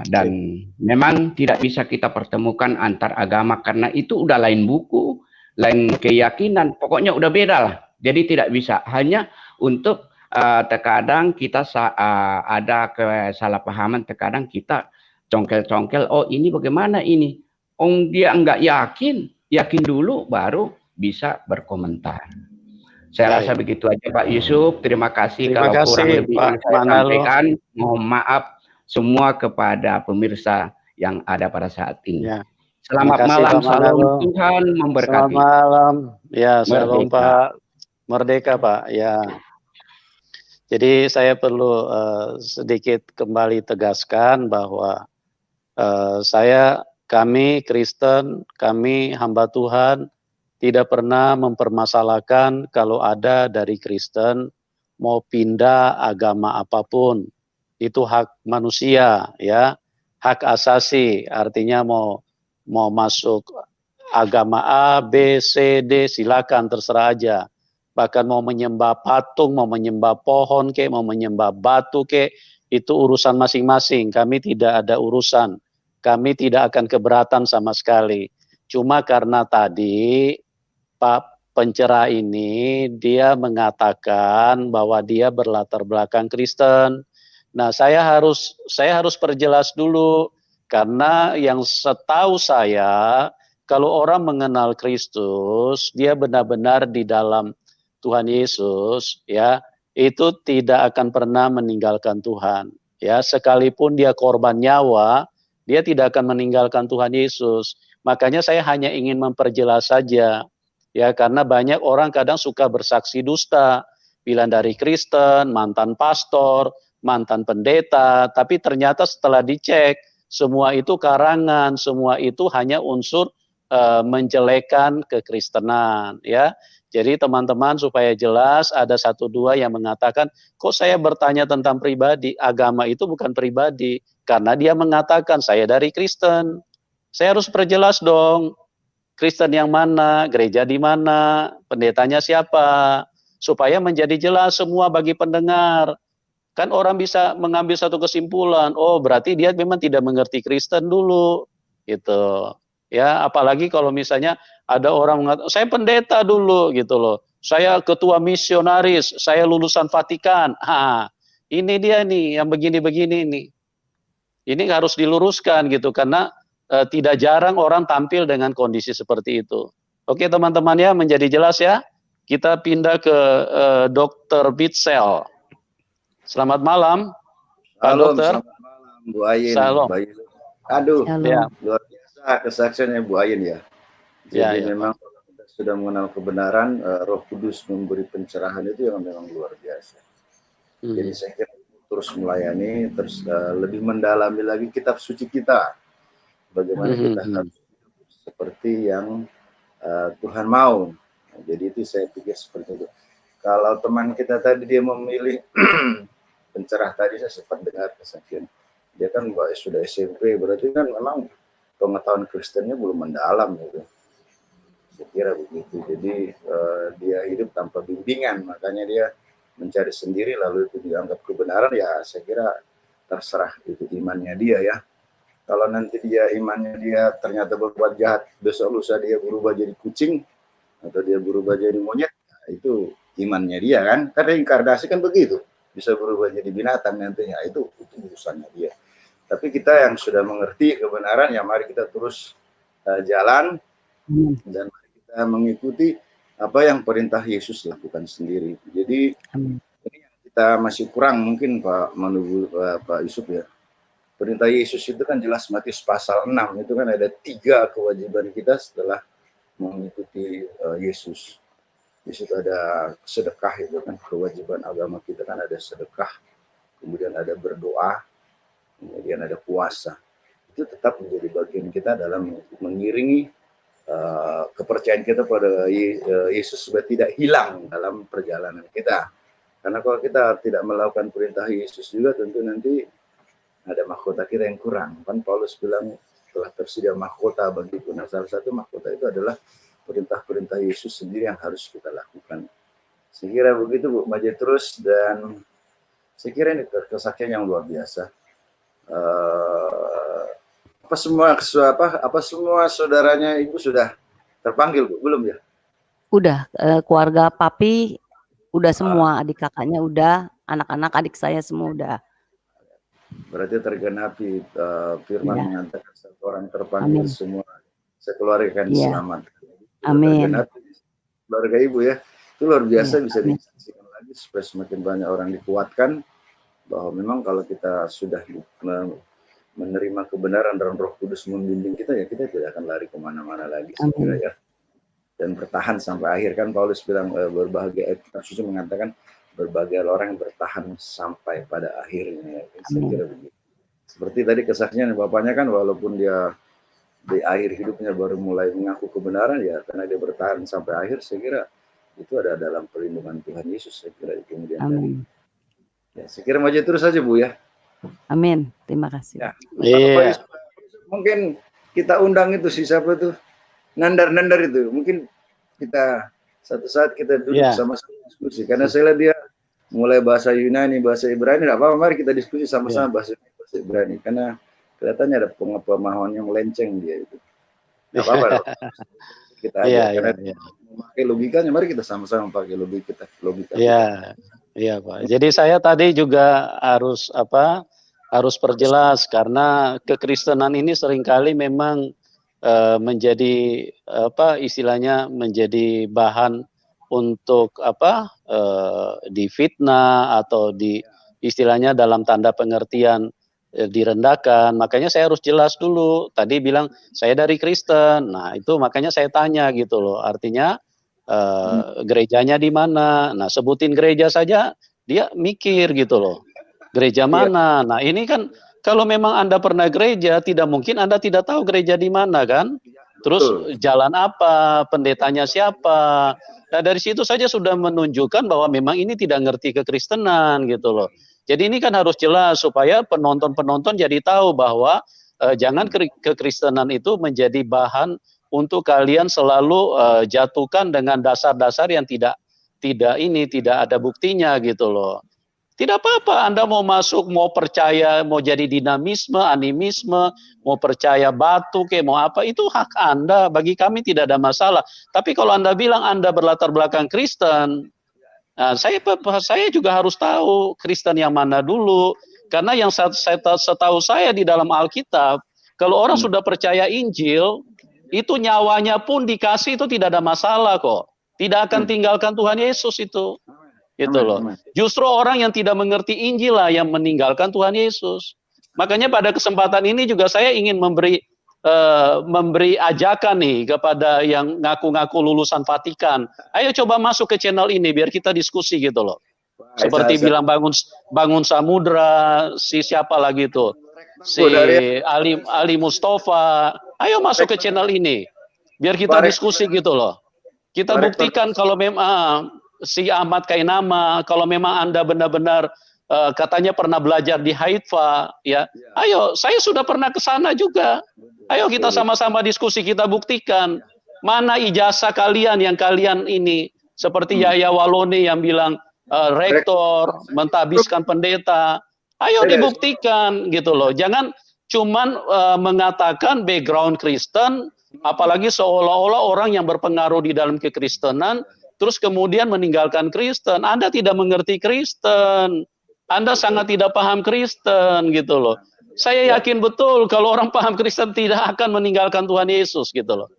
F: Dan memang tidak bisa kita pertemukan antar agama karena itu udah lain buku, lain keyakinan, pokoknya udah beda lah. Jadi tidak bisa, hanya untuk terkadang kita ada kesalahpahaman, terkadang kita congkel-congkel, oh ini bagaimana ini? Dia enggak yakin dulu baru bisa berkomentar. Saya rasa begitu aja Pak Yusuf. Terima kasih. Kalau kurang lebih yang saya sampaikan, mohon maaf semua kepada pemirsa yang ada pada saat ini. Ya. Selamat malam, salam Tuhan memberkati.
A: Selamat malam. Ya, salam Pak. Merdeka Pak. Ya. Jadi saya perlu sedikit kembali tegaskan bahwa kami Kristen, kami hamba Tuhan tidak pernah mempermasalahkan kalau ada dari Kristen mau pindah agama apapun. Itu hak manusia, ya, hak asasi. Artinya mau masuk agama A, B, C, D, silakan, terserah aja. Bahkan mau menyembah patung, mau menyembah pohon ke, mau menyembah batu ke, itu urusan masing-masing. Kami tidak ada urusan. Kami tidak akan keberatan sama sekali. Cuma karena tadi Pak Pencerah ini dia mengatakan bahwa dia berlatar belakang Kristen. Nah, saya harus perjelas dulu karena yang setahu saya kalau orang mengenal Kristus, dia benar-benar di dalam Tuhan Yesus, ya, itu tidak akan pernah meninggalkan Tuhan. Ya, sekalipun dia korban nyawa, dia tidak akan meninggalkan Tuhan Yesus. Makanya saya hanya ingin memperjelas saja. Ya, karena banyak orang kadang suka bersaksi dusta, bilang dari Kristen, mantan pastor, mantan pendeta, tapi ternyata setelah dicek, semua itu karangan, semua itu hanya unsur menjelekan kekristenan, ya. Jadi teman-teman supaya jelas, ada 1-2 yang mengatakan, kok saya bertanya tentang pribadi, agama itu bukan pribadi, karena dia mengatakan saya dari Kristen. Saya harus perjelas dong, Kristen yang mana, gereja di mana, pendetanya siapa, supaya menjadi jelas semua bagi pendengar. Kan orang bisa mengambil satu kesimpulan, oh berarti dia memang tidak mengerti Kristen dulu, gitu. Ya, apalagi kalau misalnya ada orang mengatakan, saya pendeta dulu, gitu loh. Saya ketua misionaris, saya lulusan Vatikan. Ini dia nih, yang begini-begini nih. Ini harus diluruskan gitu, karena tidak jarang orang tampil dengan kondisi seperti itu. Oke teman-teman ya, menjadi jelas ya. Kita pindah ke Dr. Bitsel. Selamat malam, Pak
G: Halo,
A: Dokter.
G: selamat malam Bu Ayin.
A: Salam.
G: Aduh,
B: Shalom.
G: luar biasa kesaksiannya Bu Ayin ya.
A: Ya,
G: Jadi
A: ya,
G: memang kalau kita sudah mengenal kebenaran, Roh Kudus memberi pencerahan itu yang memang luar biasa. Jadi saya kira terus melayani, terus lebih mendalami lagi kitab suci kita. Bagaimana kita harus hidup seperti yang Tuhan mau. Nah, jadi itu saya pikir seperti itu. Kalau teman kita tadi dia memilih pencerah tadi, saya sempat dengar kesaksian. Dia kan sudah SMP, berarti kan memang pengetahuan Kristennya belum mendalam gitu. Saya kira begitu. Jadi dia hidup tanpa bimbingan, makanya dia mencari sendiri lalu itu dianggap kebenaran, ya saya kira terserah itu imannya dia ya. Kalau nanti dia imannya dia ternyata berbuat jahat, besok lusa dia berubah jadi kucing atau dia berubah jadi monyet, nah, itu imannya dia kan. Karena inkarnasi kan begitu, bisa berubah jadi binatang nantinya, itu urusannya dia. Tapi kita yang sudah mengerti kebenaran, ya mari kita terus jalan dan mari kita mengikuti apa yang perintah Yesus lakukan sendiri. Jadi ini yang kita masih kurang mungkin Pak Pak Yusuf ya. Perintah Yesus itu kan jelas Matius pasal 6, itu kan ada 3 kewajiban kita setelah mengikuti Yesus. Di situ ada sedekah, itu kan kewajiban agama kita kan ada sedekah, kemudian ada berdoa, kemudian ada puasa. Itu tetap menjadi bagian kita dalam mengiringi kepercayaan kita pada Yesus supaya tidak hilang dalam perjalanan kita. Karena kalau kita tidak melakukan perintah Yesus juga tentu nanti ada mahkota kita yang kurang. Kan Paulus bilang telah tersedia mahkota bagiku. Nah, salah satu mahkota itu adalah perintah-perintah Yesus sendiri yang harus kita lakukan. Saya kira begitu Bu, maju terus, dan saya kira ini kesaksian yang luar biasa. Apa semua saudaranya Ibu sudah terpanggil Bu? Belum ya?
B: Udah, keluarga papi udah semua, adik kakaknya udah, anak-anak adik saya semua udah.
G: Berarti tergenapi firman mengatakan satu orang terpanggil, semua sekeluarga kan selamat.
B: Amin.
G: Keluarga Ibu ya, itu luar biasa, bisa disaksikan lagi supaya semakin banyak orang dikuatkan bahwa memang kalau kita sudah menerima kebenaran dan Roh Kudus membimbing kita, ya kita tidak akan lari kemana-mana lagi, segera ya. Dan bertahan sampai akhir, kan Paulus bilang berbahagia, kitab suci mengatakan berbagai orang yang bertahan sampai pada akhirnya. Saya kira begitu. Seperti tadi kesaksian bapaknya kan, walaupun dia di akhir hidupnya baru mulai mengaku kebenaran, ya karena dia bertahan sampai akhir, saya kira itu ada dalam perlindungan Tuhan Yesus. Saya kira kemudian tadi. Ya, saya kira maju terus saja Bu ya.
B: Amin. Terima kasih.
G: Ya. Mungkin kita undang itu siapa tuh? Nandar itu. Mungkin kita satu saat kita duduk sama-sama diskusi, karena saya lihat dia mulai bahasa Yunani, bahasa Ibrani, tidak apa-apa, mari kita diskusi sama-sama bahasa Ibrani, karena kelihatannya ada pemahamannya melenceng dia itu. Tidak apa-apa, kita aja, karena memakai logikanya, mari kita sama-sama pakai logika.
A: Iya Pak. Jadi saya tadi juga harus perjelas, karena kekristenan ini seringkali memang menjadi istilahnya menjadi bahan untuk difitnah atau istilahnya dalam tanda pengertian direndahkan. Makanya saya harus jelas dulu. Tadi bilang saya dari Kristen. Nah, itu makanya saya tanya gitu loh. Artinya gerejanya di mana? Nah, sebutin gereja saja dia mikir gitu loh. Gereja mana? Nah, ini kan kalau memang Anda pernah gereja, tidak mungkin Anda tidak tahu gereja di mana kan? Terus jalan apa, pendetanya siapa? Nah, dari situ saja sudah menunjukkan bahwa memang ini tidak ngerti kekristenan gitu loh. Jadi ini kan harus jelas supaya penonton-penonton jadi tahu bahwa jangan kekristenan itu menjadi bahan untuk kalian selalu jatuhkan dengan dasar-dasar yang tidak ada buktinya gitu loh. Tidak apa-apa, Anda mau masuk, mau percaya, mau jadi dinamisme, animisme, mau percaya batu, mau apa, itu hak Anda. Bagi kami tidak ada masalah. Tapi kalau Anda bilang Anda berlatar belakang Kristen, nah, saya juga harus tahu Kristen yang mana dulu. Karena yang setahu saya di dalam Alkitab, kalau orang sudah percaya Injil, itu nyawanya pun dikasih itu tidak ada masalah kok. Tidak akan tinggalkan Tuhan Yesus itu. Gitu loh. Justru orang yang tidak mengerti Injil lah yang meninggalkan Tuhan Yesus. Makanya pada kesempatan ini juga saya ingin memberi ajakan nih kepada yang ngaku-ngaku lulusan Vatikan. Ayo coba masuk ke channel ini biar kita diskusi gitu loh. Seperti bilang bangun samudra, si siapa lagi tuh, si Ali Mustafa. Ayo masuk ke channel ini biar kita diskusi gitu loh. Kita buktikan kalau memang si Ahmad Kainama, kalau memang Anda benar-benar katanya pernah belajar di Haifa, ya. Ayo, saya sudah pernah ke sana juga. Ayo kita sama-sama diskusi, kita buktikan mana ijazah kalian yang kalian ini seperti Yahya Walone yang bilang rektor mentahbiskan pendeta. Ayo dibuktikan gitu loh. Jangan cuman mengatakan background Kristen, apalagi seolah-olah orang yang berpengaruh di dalam kekristenan terus kemudian meninggalkan Kristen. Anda tidak mengerti Kristen. Anda sangat tidak paham Kristen gitu loh. Saya yakin betul kalau orang paham Kristen tidak akan meninggalkan Tuhan Yesus gitu loh.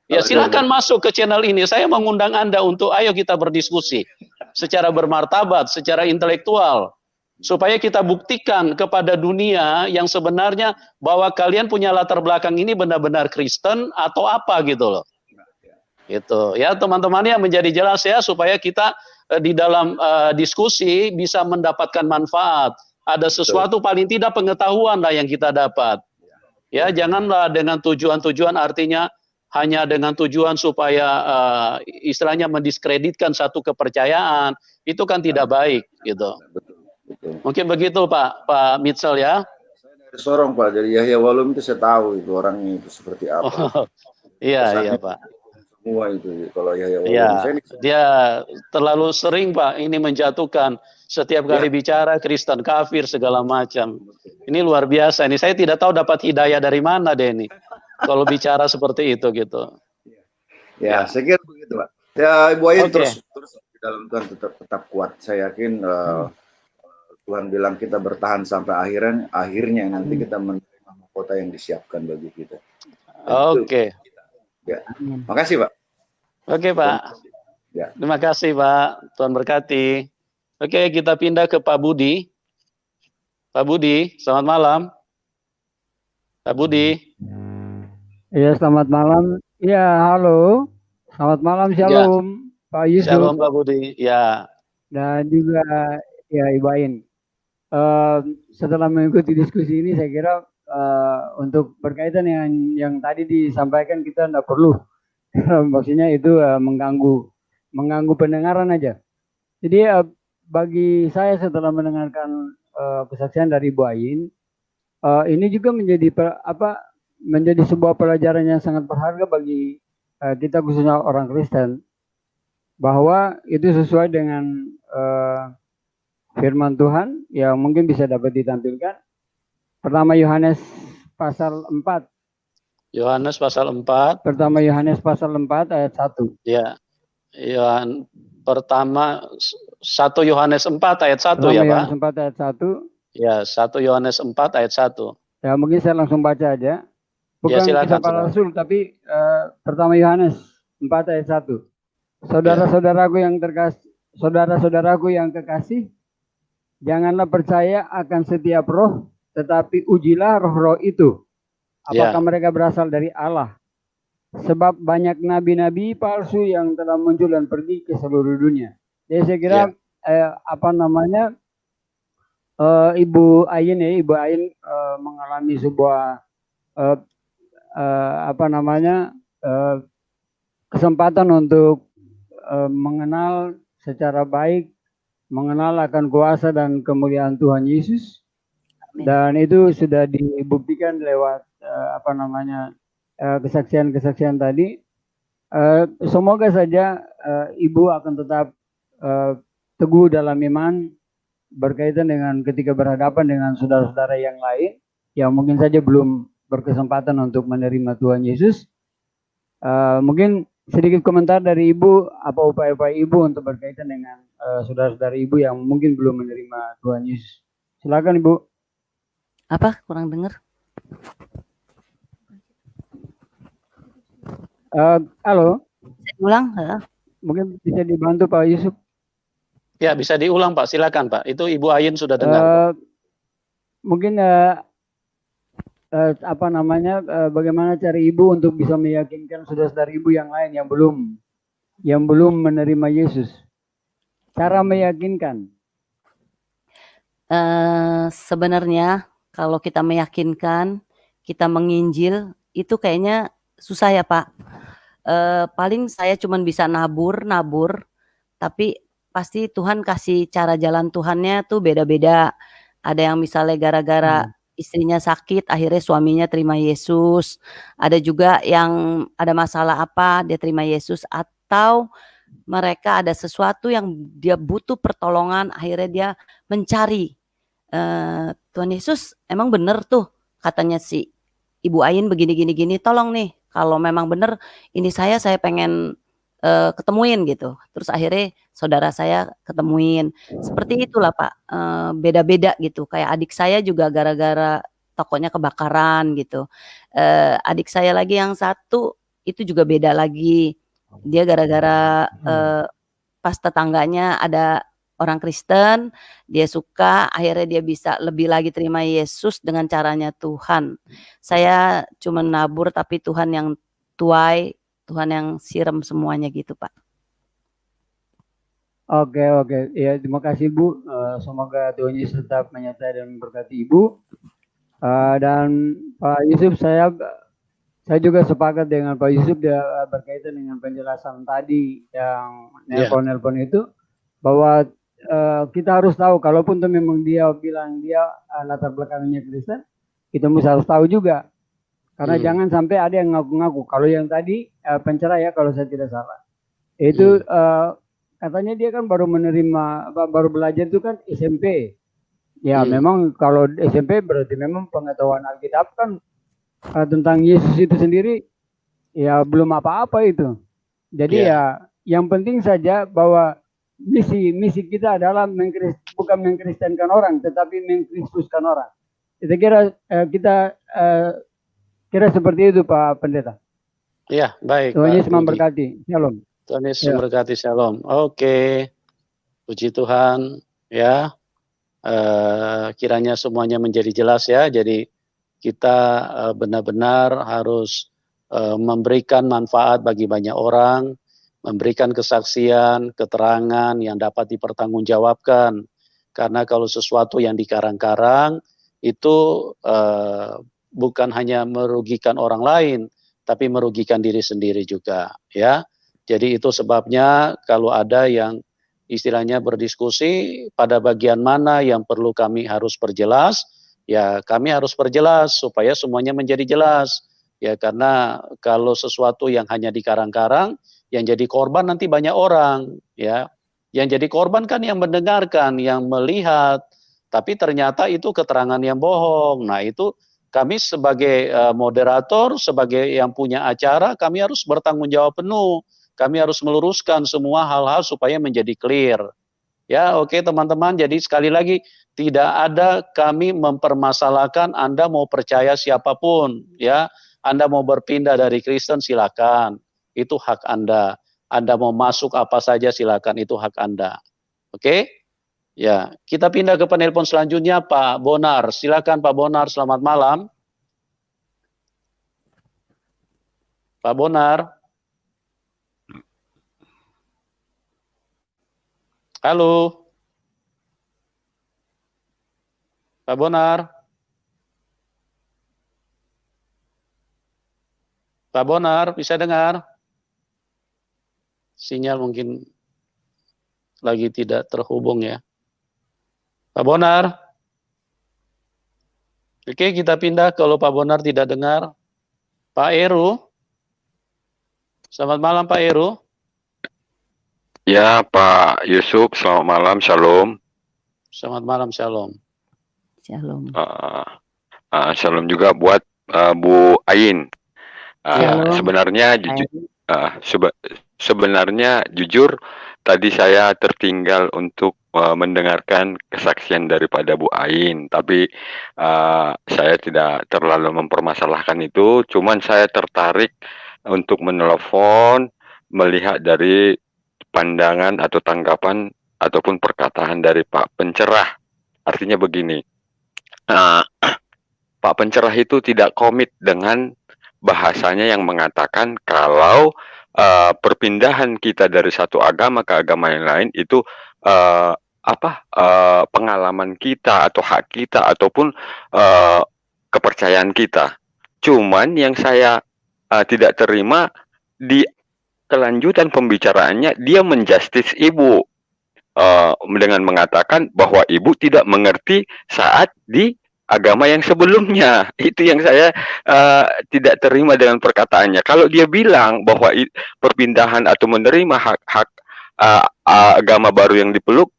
A: Ya silakan masuk ke channel ini. Saya mengundang Anda untuk ayo kita berdiskusi secara bermartabat, secara intelektual. Supaya kita buktikan kepada dunia yang sebenarnya bahwa kalian punya latar belakang ini benar-benar Kristen atau apa gitu loh. Gitu ya teman-teman, yang menjadi jelas ya supaya kita di dalam diskusi bisa mendapatkan manfaat. Ada sesuatu paling tidak pengetahuan lah yang kita dapat. Ya janganlah dengan tujuan-tujuan artinya hanya dengan tujuan supaya istilahnya mendiskreditkan satu kepercayaan, itu kan tidak baik gitu. Mungkin begitu Pak Mitchell ya.
G: Saya dari Sorong Pak, dari Yahya Walum itu saya tahu itu orangnya itu seperti apa.
A: Iya Pak.
G: Semua itu kalau Yahya Walum.
A: Iya, dia terlalu sering Pak ini menjatuhkan setiap kali bicara Kristen kafir segala macam. Ini luar biasa. Ini saya tidak tahu dapat hidayah dari mana deh ini. Kalau bicara seperti itu gitu.
G: Ya, saya kira begitu Pak. Ya Ibu Ayin terus di dalam Tuhan tetap kuat. Saya yakin Tuhan bilang kita bertahan sampai akhirnya nanti kita menerima mahkota yang disiapkan bagi kita.
A: Oke.
G: Ya, makasih Pak.
A: Oke Pak.
G: Ya.
A: Terima kasih Pak. Tuhan berkati. Oke, kita pindah ke Pak Budi. Pak Budi, selamat malam. Pak Budi.
H: Iya, selamat malam. Iya, halo. Selamat malam, shalom. Ya. Pak Yusuf.
A: Shalom Pak Budi. Ya.
H: Dan juga ya Ibu Ain. Setelah mengikuti diskusi ini, saya kira untuk berkaitan dengan yang tadi disampaikan kita tidak perlu. Maksudnya itu mengganggu pendengaran aja. Jadi bagi saya setelah mendengarkan kesaksian dari Ibu Ain, ini juga menjadi sebuah pelajaran yang sangat berharga bagi kita khususnya orang Kristen, bahwa itu sesuai dengan firman Tuhan yang mungkin bisa dapat ditampilkan. Pertama Yohanes pasal 4.
A: Yohanes pasal 4.
H: Pertama Yohanes pasal 4 ayat 1.
A: Ya. Pertama 1 Yohanes 4 ayat 1 ya Pak.
H: Yohanes 4 ayat 1.
A: Ya, 1 Yohanes 4 ayat 1.
H: Ya, mungkin saya langsung baca aja. Bukan kisah para rasul, tapi pertama Yohanes 4 ayat 1. Saudara-saudaraku yang terkasih, saudara-saudaraku yang kekasih, janganlah percaya akan setiap roh, tetapi ujilah roh-roh itu. Apakah mereka berasal dari Allah? Sebab banyak nabi-nabi palsu yang telah muncul dan pergi ke seluruh dunia. Jadi saya kira Ibu Ain mengalami sebuah kesempatan untuk mengenal secara baik, mengenal akan kuasa dan kemuliaan Tuhan Yesus. Dan itu sudah dibuktikan lewat kesaksian-kesaksian tadi. Semoga saja Ibu akan tetap teguh dalam iman berkaitan dengan ketika berhadapan dengan saudara-saudara yang lain yang mungkin saja belum berkesempatan untuk menerima Tuhan Yesus. Mungkin sedikit komentar dari Ibu, apa upaya-upaya Ibu untuk berkaitan dengan saudara-saudara Ibu yang mungkin belum menerima Tuhan Yesus. Silakan Ibu.
B: Apa? Kurang dengar.
H: Halo,
B: Saya ulang, heeh.
H: mungkin bisa dibantu Pak Yusuf.
A: Ya, bisa diulang Pak, silakan Pak. Itu Ibu Ayin sudah dengar kok.
H: Mungkin apa namanya, bagaimana cara ibu untuk bisa meyakinkan saudara-saudara ibu yang lain yang belum menerima Yesus? Cara meyakinkan.
B: Sebenarnya kalau kita meyakinkan, kita menginjil, itu kayaknya susah ya Pak. Paling saya cuman bisa nabur, tapi pasti Tuhan kasih cara jalan Tuhannya tuh beda-beda. Ada yang misalnya gara-gara istrinya sakit, akhirnya suaminya terima Yesus. Ada juga yang ada masalah apa, dia terima Yesus. Atau mereka ada sesuatu yang dia butuh pertolongan, akhirnya dia mencari. Tuhan Yesus emang bener tuh, katanya si Ibu Ayin begini, tolong nih, kalau memang bener ini saya pengen ketemuin gitu. Terus akhirnya saudara saya ketemuin. Seperti itulah Pak, beda-beda gitu. Kayak adik saya juga gara-gara tokonya kebakaran gitu. Adik saya lagi yang satu itu juga beda lagi. Dia gara-gara pas tetangganya ada orang Kristen, dia suka, akhirnya dia bisa lebih lagi terima Yesus dengan caranya Tuhan. Saya cuma nabur tapi Tuhan yang tuai, Tuhan yang siram semuanya gitu Pak.
H: Oke, ya terima kasih Bu. Semoga Tuhan Yesus tetap menyertai dan memberkati Ibu. Dan Pak Yusuf, saya juga sepakat dengan Pak Yusuf berkaitan dengan penjelasan tadi yang nelpon itu, bahwa kita harus tahu, kalaupun tuh memang dia bilang dia latar belakangnya Kristen, kita mesti harus tahu juga. Karena jangan sampai ada yang ngaku-ngaku. Kalau yang tadi pencerah ya, kalau saya tidak salah, itu katanya dia kan baru belajar itu kan SMP. Ya memang kalau SMP berarti memang pengetahuan Alkitab kan tentang Yesus itu sendiri ya belum apa-apa itu. Jadi ya yang penting saja bahwa misi kita adalah bukan mengkristenkan orang, tetapi mengkristuskan orang. Saya kira kita kira seperti itu Pak Pendeta.
A: Iya, baik.
H: Tuhan Yesus memberkati. Shalom.
A: Tuhan Yesus memberkati. Shalom. Oke, puji Tuhan. Ya, kiranya semuanya menjadi jelas ya. Jadi kita benar-benar harus memberikan manfaat bagi banyak orang, memberikan kesaksian, keterangan yang dapat dipertanggungjawabkan. Karena kalau sesuatu yang dikarang-karang itu bukan hanya merugikan orang lain, tapi merugikan diri sendiri juga, ya. Jadi itu sebabnya kalau ada yang istilahnya berdiskusi pada bagian mana yang perlu kami harus perjelas, ya kami harus perjelas supaya semuanya menjadi jelas. Ya karena kalau sesuatu yang hanya dikarang-karang, yang jadi korban nanti banyak orang, ya. Yang jadi korban kan yang mendengarkan, yang melihat, tapi ternyata itu keterangan yang bohong. Nah, itu kami sebagai moderator, sebagai yang punya acara, kami harus bertanggung jawab penuh. Kami harus meluruskan semua hal-hal supaya menjadi clear. Ya, oke teman-teman. Jadi sekali lagi, tidak ada kami mempermasalahkan Anda mau percaya siapapun, ya. Anda mau berpindah dari Kristen silakan. Itu hak Anda. Anda mau masuk apa saja silakan, itu hak Anda. Oke? Ya, kita pindah ke penelpon selanjutnya Pak Bonar. Silakan Pak Bonar, selamat malam. Pak Bonar. Halo. Pak Bonar. Pak Bonar, bisa dengar? Sinyal mungkin lagi tidak terhubung ya. Pak Bonar. Oke, kita pindah kalau Pak Bonar tidak dengar. Pak Eru. Selamat malam Pak Eru.
I: Ya Pak Yusuf, selamat malam, shalom.
A: Selamat malam, shalom.
B: Shalom.
I: Shalom juga buat Bu Ayin. Sebenarnya sebenarnya jujur tadi saya tertinggal untuk mendengarkan kesaksian daripada Bu Ayin, tapi saya tidak terlalu mempermasalahkan itu, cuman saya tertarik untuk menelepon, melihat dari pandangan atau tanggapan ataupun perkataan dari Pak Pencerah. Artinya begini, Pak Pencerah itu tidak komit dengan bahasanya yang mengatakan kalau perpindahan kita dari satu agama ke agama yang lain itu pengalaman kita atau hak kita ataupun kepercayaan kita. Cuman yang saya tidak terima di kelanjutan pembicaraannya, dia menjustis ibu dengan mengatakan bahwa ibu tidak mengerti saat di agama yang sebelumnya. Itu yang saya tidak terima dengan perkataannya. Kalau dia bilang bahwa perpindahan atau menerima hak agama baru yang dipeluk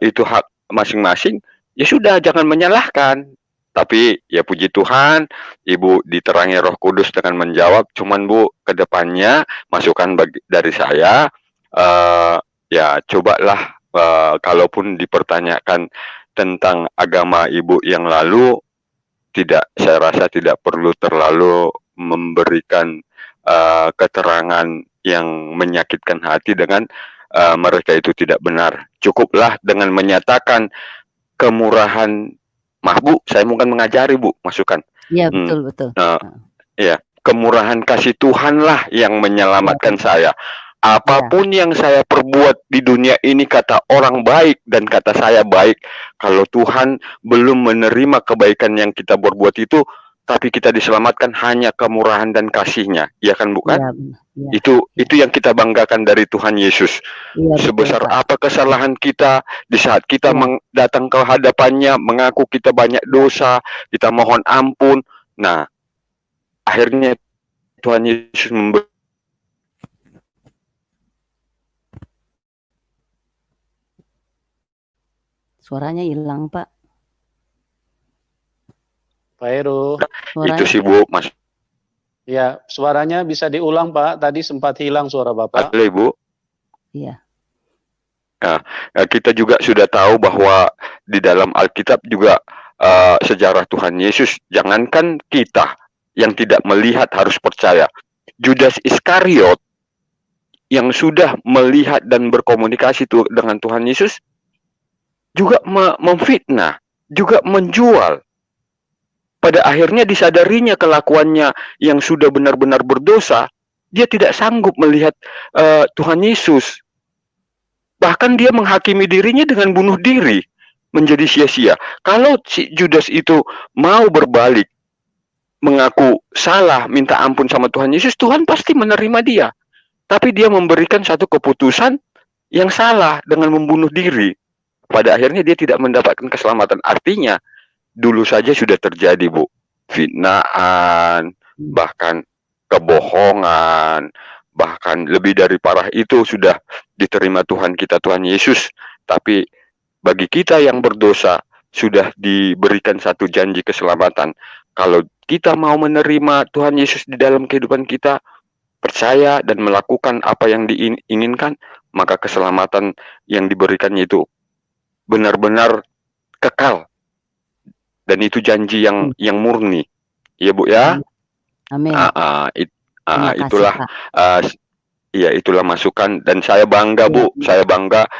I: itu hak masing-masing, ya sudah, jangan menyalahkan. Tapi ya puji Tuhan, Ibu diterangi Roh Kudus dengan menjawab. Cuman Bu, kedepannya masukan dari saya, ya cobalah kalaupun dipertanyakan tentang agama Ibu yang lalu, saya rasa tidak perlu terlalu memberikan keterangan yang menyakitkan hati dengan mereka itu tidak benar. Cukuplah dengan menyatakan kemurahan. Maaf Bu, saya mungkin mengajari Bu, masukan.
B: Iya, betul.
I: Ya, kemurahan kasih Tuhan lah yang menyelamatkan saya. Apapun yang saya perbuat di dunia ini, kata orang baik dan kata saya baik. Kalau Tuhan belum menerima kebaikan yang kita berbuat itu, tapi kita diselamatkan hanya kemurahan dan kasih-Nya. Iya kan bukan? Ya. Itu yang kita banggakan dari Tuhan Yesus. Ya, sebesar betul, apa kesalahan kita, di saat kita datang ke hadapannya, mengaku kita banyak dosa, kita mohon ampun. Nah, akhirnya Tuhan Yesus memberi.
B: Suaranya hilang, Pak.
A: Pak Heru.
I: Itu sih Bu, Mas.
A: Ya, suaranya bisa diulang Pak. Tadi sempat hilang suara Bapak.
I: Ada Ibu.
B: Iya.
I: Nah, kita juga sudah tahu bahwa di dalam Alkitab juga sejarah Tuhan Yesus, jangankan kita yang tidak melihat harus percaya. Judas Iskariot yang sudah melihat dan berkomunikasi dengan Tuhan Yesus juga memfitnah, juga menjual. Pada akhirnya disadarinya kelakuannya yang sudah benar-benar berdosa, dia tidak sanggup melihat Tuhan Yesus. Bahkan dia menghakimi dirinya dengan bunuh diri, menjadi sia-sia. Kalau si Judas itu mau berbalik, mengaku salah, minta ampun sama Tuhan Yesus, Tuhan pasti menerima dia. Tapi dia memberikan satu keputusan yang salah dengan membunuh diri. Pada akhirnya dia tidak mendapatkan keselamatan. Artinya, dulu saja sudah terjadi Bu, fitnaan, bahkan kebohongan, bahkan lebih dari parah itu sudah diterima Tuhan kita, Tuhan Yesus. Tapi bagi kita yang berdosa sudah diberikan satu janji keselamatan. Kalau kita mau menerima Tuhan Yesus di dalam kehidupan kita, percaya dan melakukan apa yang diinginkan, maka keselamatan yang diberikannya itu benar-benar kekal. Dan itu janji yang murni, ya Bu ya.
B: Amin.
I: Itulah, itulah masukan dan saya bangga Bu, saya bangga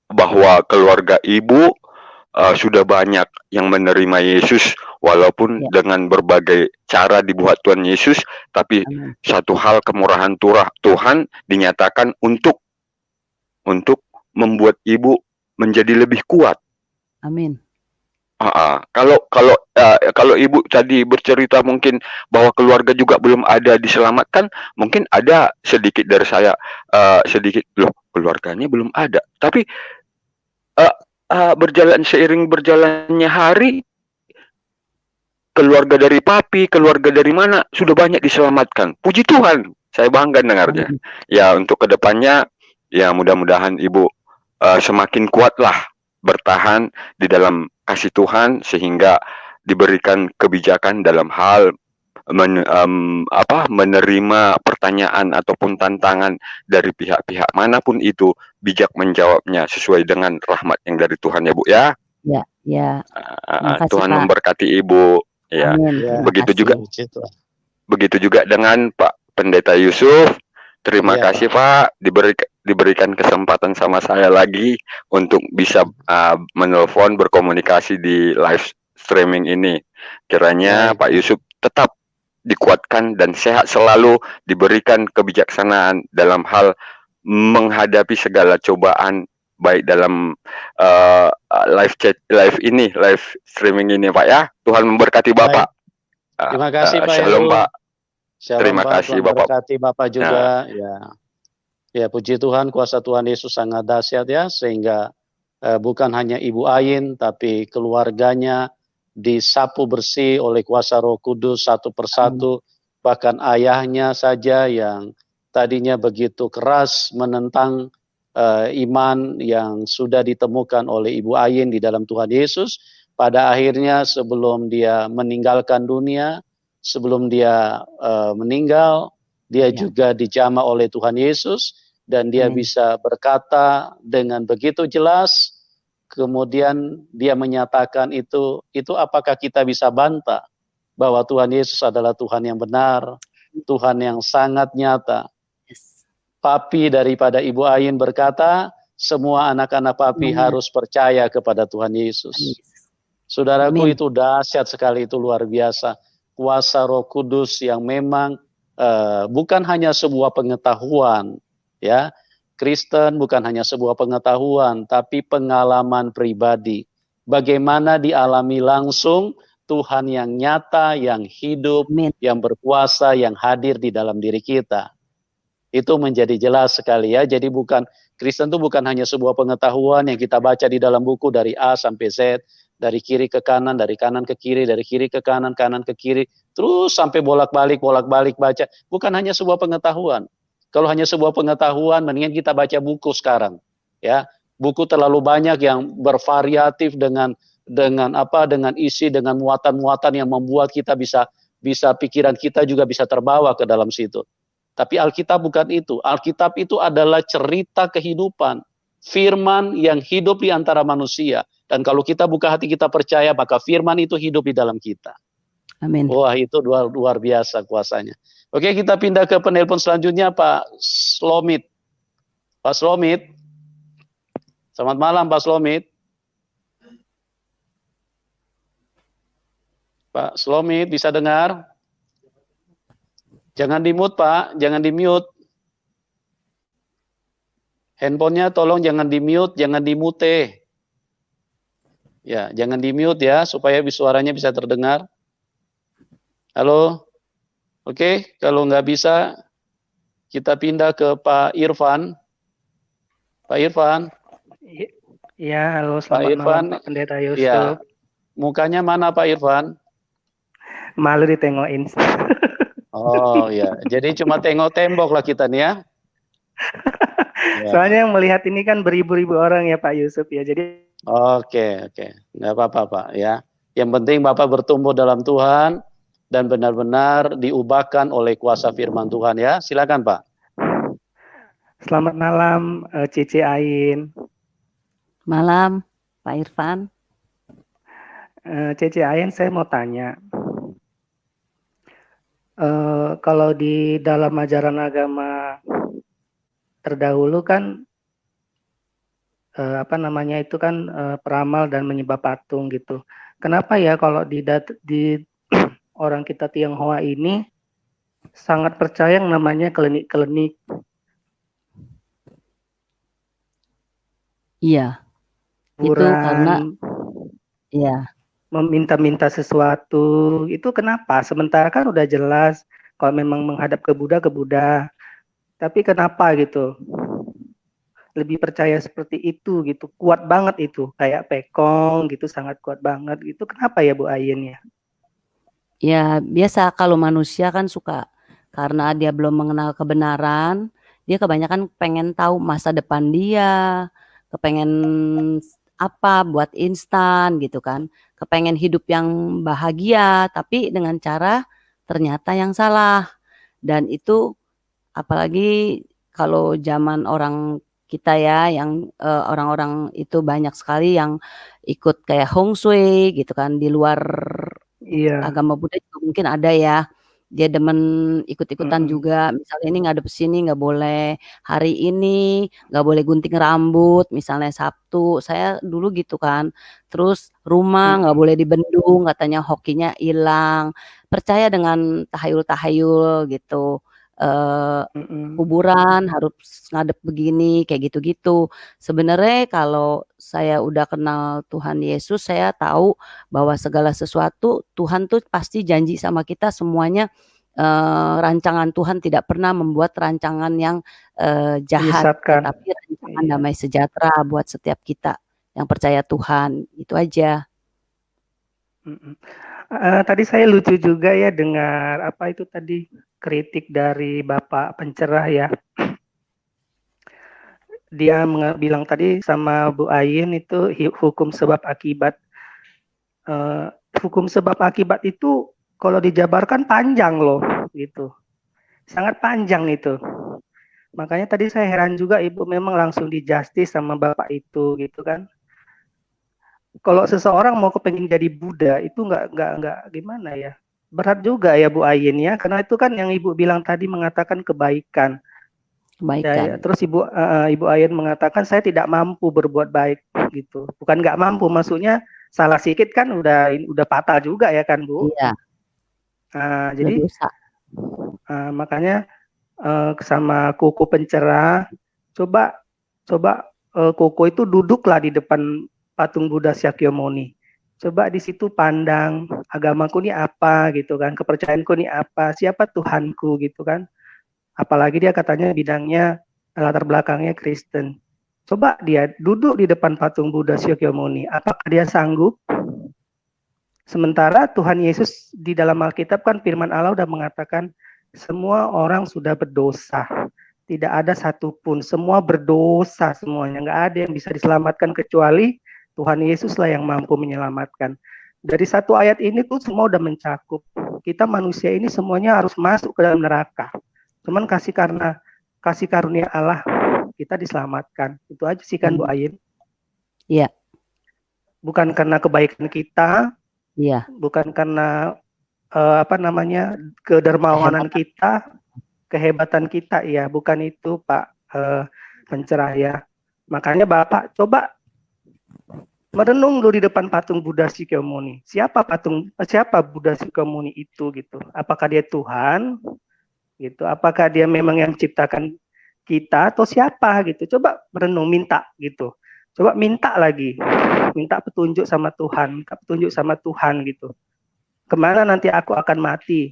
I: bahwa keluarga Ibu sudah banyak yang menerima Yesus, walaupun dengan berbagai cara dibuat Tuhan Yesus, tapi satu hal kemurahan Tuhan dinyatakan untuk membuat Ibu menjadi lebih kuat.
B: Amin.
I: Kalau Ibu tadi bercerita mungkin bahwa keluarga juga belum ada diselamatkan, mungkin ada sedikit dari saya sedikit loh, keluarganya belum ada. Tapi seiring berjalannya hari, keluarga dari papi, keluarga dari mana sudah banyak diselamatkan. Puji Tuhan, saya bangga dengarnya. Ya, untuk kedepannya ya mudah-mudahan Ibu semakin kuatlah bertahan di dalam kasih Tuhan, sehingga diberikan kebijakan dalam hal menerima pertanyaan ataupun tantangan dari pihak-pihak manapun itu, bijak menjawabnya sesuai dengan rahmat yang dari Tuhan ya Bu ya.
B: Ya.
I: Tuhan memberkati Ibu ya.
B: Amin.
I: Begitu juga. begitu juga dengan Pak Pendeta Yusuf. Terima
A: Iya,
I: kasih Pak, diberikan kesempatan sama saya lagi untuk bisa menelpon, berkomunikasi di live streaming ini. Kiranya
A: baik.
I: Pak Yusuf tetap dikuatkan dan sehat selalu, diberikan kebijaksanaan dalam hal menghadapi segala cobaan, baik dalam live streaming ini Pak ya. Tuhan memberkati Bapak.
A: Terima kasih Pak
I: Shalom
A: Heru.
I: Pak.
A: Shalom
I: Terima
A: Pak,
I: kasih
A: Tuhan
I: Bapak.
A: berkati Bapak juga. Ya, puji Tuhan, kuasa Tuhan Yesus sangat dahsyat ya, sehingga bukan hanya Ibu Ain, tapi keluarganya disapu bersih oleh kuasa Roh Kudus satu persatu, bahkan ayahnya saja yang tadinya begitu keras menentang iman yang sudah ditemukan oleh Ibu Ain di dalam Tuhan Yesus, pada akhirnya sebelum dia meninggalkan dunia, sebelum dia meninggal, dia juga dijamah oleh Tuhan Yesus, dan dia bisa berkata dengan begitu jelas, kemudian dia menyatakan itu apakah kita bisa bantah bahwa Tuhan Yesus adalah Tuhan yang benar, Tuhan yang sangat nyata. Papi daripada Ibu Ain berkata, semua anak-anak papi harus percaya kepada Tuhan Yesus. Saudaraku, itu dahsyat sekali, itu luar biasa. Kuasa Roh Kudus yang memang bukan hanya sebuah pengetahuan, ya. Kristen bukan hanya sebuah pengetahuan, tapi pengalaman pribadi. Bagaimana dialami langsung Tuhan yang nyata, yang hidup, yang berkuasa, yang hadir di dalam diri kita. Itu menjadi jelas sekali ya. Jadi Kristen itu bukan hanya sebuah pengetahuan yang kita baca di dalam buku dari A sampai Z, dari kiri ke kanan, dari kanan ke kiri, dari kiri ke kanan, kanan ke kiri, terus sampai bolak-balik baca. Bukan hanya sebuah pengetahuan. Kalau hanya sebuah pengetahuan, mendingan kita baca buku sekarang, ya. Buku terlalu banyak yang bervariatif dengan isi, dengan muatan-muatan yang membuat kita bisa pikiran kita juga bisa terbawa ke dalam situ. Tapi Alkitab bukan itu. Alkitab itu adalah cerita kehidupan, firman yang hidup di antara manusia. Dan kalau kita buka hati, kita percaya, maka firman itu hidup di dalam kita.
B: Amin.
A: Wah, itu luar biasa kuasanya. Oke, kita pindah ke penelpon selanjutnya, Pak Slomit. Pak Slomit. Selamat malam, Pak Slomit. Pak Slomit, bisa dengar? Jangan di-mute, Pak. Jangan di-mute. Handphonenya tolong jangan di-mute, jangan di-mute. Ya, jangan di-mute ya, supaya suaranya bisa terdengar. Halo? Oke, kalau nggak bisa, kita pindah ke Pak Irfan. Pak Irfan.
J: Ya, halo, selamat malam Pak Pendeta Yusuf.
A: Ya, mukanya mana Pak Irfan?
J: Malu ditengokin.
A: Oh ya, jadi cuma tengok tembok lah kita nih ya.
J: Soalnya yang melihat ini kan beribu-ribu orang ya Pak Yusuf ya, jadi.
A: Oke, nggak apa-apa Pak ya. Yang penting Bapak bertumbuh dalam Tuhan dan benar-benar diubahkan oleh kuasa firman Tuhan ya. Silakan Pak.
J: Selamat malam Cici Ain.
B: Malam Pak Irfan.
J: Cici Ain, saya mau tanya. Kalau di dalam ajaran agama terdahulu kan itu kan peramal dan menyembah patung gitu. Kenapa ya kalau di orang kita Tionghoa ini sangat percaya yang namanya klinik-klinik?
B: Iya. Itu karena
J: meminta-minta sesuatu, itu kenapa? Sementara kan udah jelas kalau memang menghadap ke Buddha, tapi kenapa gitu? Lebih percaya seperti itu gitu, kuat banget itu, kayak Pekong gitu, sangat kuat banget gitu. Kenapa ya Bu Ain ya?
B: Ya biasa, kalau manusia kan suka, karena dia belum mengenal kebenaran, dia kebanyakan pengen tahu masa depan dia, kepengen apa buat instan gitu kan, kepengen hidup yang bahagia tapi dengan cara ternyata yang salah. Dan itu apalagi kalau zaman orang kita ya, yang orang-orang itu banyak sekali yang ikut kayak Hong Shui gitu kan, di luar agama Buddha juga mungkin ada ya. dia demen ikut-ikutan
J: Mm-mm.
B: juga. Misalnya ini ngadep sini nggak boleh, hari ini nggak boleh gunting rambut, misalnya Sabtu. Saya dulu gitu kan. Terus rumah nggak
J: Mm-mm.
B: boleh dibendung, katanya hokinya hilang. Percaya dengan tahayul-tahayul gitu.
J: Mm-mm.
B: Kuburan harus ngadep begini, kayak gitu-gitu. Sebenarnya kalau saya udah kenal Tuhan Yesus, saya tahu bahwa segala sesuatu Tuhan tuh pasti janji sama kita semuanya, rancangan Tuhan tidak pernah membuat rancangan yang jahat,
J: Menyesatkan.
B: tetapi rancangan
J: Iya.
B: damai sejahtera buat setiap kita yang percaya Tuhan. Itu aja.
J: Mm-mm. Tadi saya lucu juga ya dengar apa itu tadi kritik dari Bapak pencerah ya. Dia bilang tadi sama Bu Ayin itu hukum sebab akibat. Eh, Hukum sebab akibat itu kalau dijabarkan panjang loh gitu. Sangat panjang itu. Makanya tadi saya heran juga Ibu memang langsung di justice sama Bapak itu gitu kan. Kalau seseorang mau kepengen jadi Buddha itu nggak gimana ya. Berat juga ya Bu Ayin ya, karena itu kan yang Ibu bilang tadi mengatakan kebaikan.
B: Kebaikan.
J: Terus Ibu Ayin mengatakan saya tidak mampu berbuat baik gitu. Bukan nggak mampu, maksudnya salah sedikit kan udah fatal juga ya kan Bu.
B: Iya, udah
J: Jadi
B: dosa.
J: makanya sama Koko pencerah, coba Koko itu duduklah di depan patung Buddha Shakyamuni. Coba di situ pandang agamaku ini apa gitu kan, kepercayaanku ini apa, siapa Tuhanku gitu kan. Apalagi dia katanya bidangnya latar belakangnya Kristen. Coba dia duduk di depan patung Buddha Shakyamuni, apakah dia sanggup? Sementara Tuhan Yesus di dalam Alkitab kan firman Allah udah mengatakan semua orang sudah berdosa. Tidak ada satupun, semua berdosa semuanya. Nggak ada yang bisa diselamatkan kecuali Tuhan Yesuslah yang mampu menyelamatkan. Dari satu ayat ini tuh semua udah mencakup. Kita manusia ini semuanya harus masuk ke dalam neraka. Cuman kasih karunia Allah kita diselamatkan. Itu aja sih kan Bu Ayin.
B: Iya.
J: Bukan karena kebaikan kita,
B: iya.
J: Bukan karena kedermawanan kita, kehebatan kita, ya bukan itu Pak pencerah ya. Makanya Bapak coba merenung dulu di depan patung Buddha Shakyamuni. Siapa Buddha Shakyamuni itu gitu? Apakah dia Tuhan? Gitu. Apakah dia memang yang ciptakan kita atau siapa gitu? Coba merenung, minta gitu. Coba minta lagi, minta petunjuk sama Tuhan, gitu. Kemana nanti aku akan mati?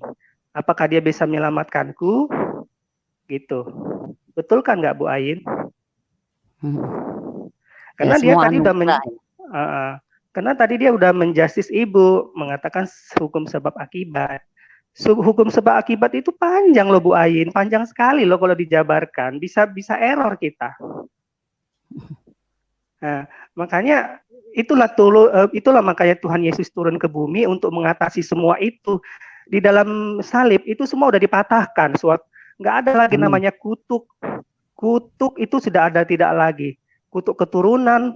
J: Apakah dia bisa menyelamatkanku? Gitu. Betul kan nggak Bu Ayin? Karena dia tadi karena tadi dia udah menjustis Ibu, mengatakan hukum sebab akibat. Hukum sebab akibat itu panjang loh Bu Ayin, panjang sekali loh kalau dijabarkan, bisa error kita. Nah, makanya itulah makanya Tuhan Yesus turun ke bumi untuk mengatasi semua itu. Di dalam salib itu semua udah dipatahkan, nggak ada lagi namanya kutuk. Kutuk itu sudah ada tidak lagi. Kutuk keturunan,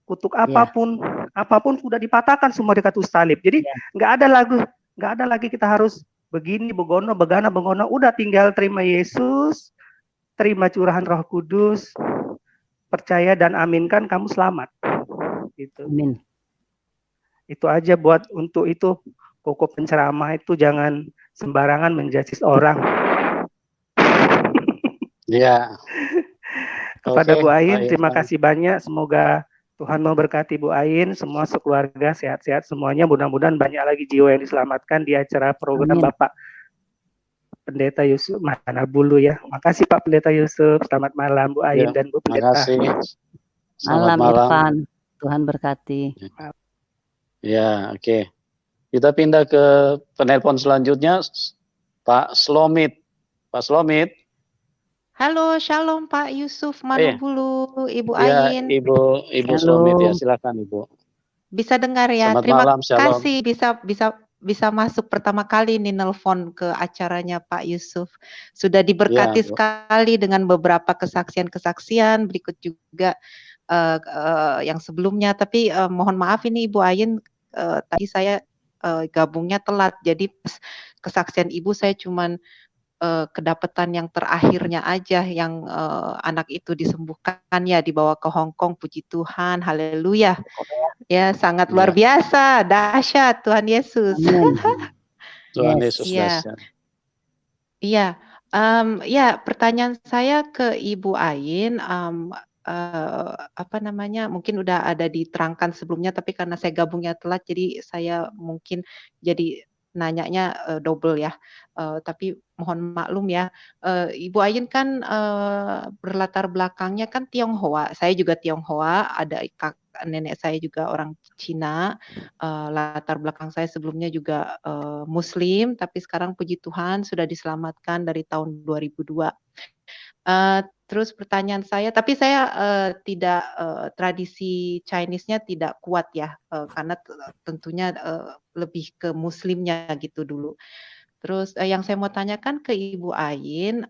J: kutuk apapun sudah dipatahkan semua di kayu salib. Jadi nggak ada lagi kita harus begini, begono, begana, bengono. Udah tinggal terima Yesus, terima curahan Roh Kudus, percaya dan aminkan, kamu selamat. Gitu.
B: Amin.
J: Itu aja untuk itu Koko penceramah itu jangan sembarangan menjudge orang.
A: Iya.
J: Kepada Bu Ayin,
A: baik.
J: terima kasih banyak. Semoga Tuhan memberkati Bu Ayin, semua sekeluarga sehat-sehat semuanya. Mudah-mudahan banyak lagi jiwa yang diselamatkan di acara program Bapak Pendeta Yusuf Manabulu ya. Makasih Pak Pendeta Yusuf. Selamat malam Bu Ayin dan Bu Pendeta.
A: Terima kasih. Selamat malam.
B: Irfan. Tuhan berkati.
A: Ya, oke. Kita pindah ke penelpon selanjutnya, Pak Slomit. Pak Slomit.
K: Halo, shalom Pak Yusuf Manubulu, Ibu
A: Ya,
K: Ayin.
A: Ibu Slomit ya, silakan Ibu.
K: Bisa dengar ya.
A: Selamat
K: Terima
A: malam, shalom.
K: kasih bisa masuk pertama kali nih nelpon ke acaranya Pak Yusuf. Sudah diberkati sekali dengan beberapa kesaksian-kesaksian, berikut juga yang sebelumnya. Tapi mohon maaf ini Ibu Ayin, tadi saya gabungnya telat, jadi kesaksian Ibu saya cuman kedapatan yang terakhirnya aja yang anak itu disembuhkan ya, dibawa ke Hong Kong, puji Tuhan, haleluya. Ya, sangat luar biasa, dahsyat Tuhan Yesus.
A: Tuhan Yesus
K: Iya.
A: dahsyat.
K: Iya, ya pertanyaan saya ke Ibu Ain, apa namanya, mungkin udah ada diterangkan sebelumnya, tapi karena saya gabungnya telat, jadi saya mungkin jadi nanyanya double ya. Tapi mohon maklum ya. Ibu Ain kan berlatar belakangnya kan Tionghoa, saya juga Tionghoa, ada nenek saya juga orang Cina. Latar belakang saya sebelumnya juga Muslim, tapi sekarang puji Tuhan sudah diselamatkan dari tahun 2002. Terus pertanyaan saya, tapi saya tidak tradisi Chinese-nya tidak kuat ya, karena tentunya lebih ke Muslimnya gitu dulu. Terus yang saya mau tanyakan ke Ibu Ain,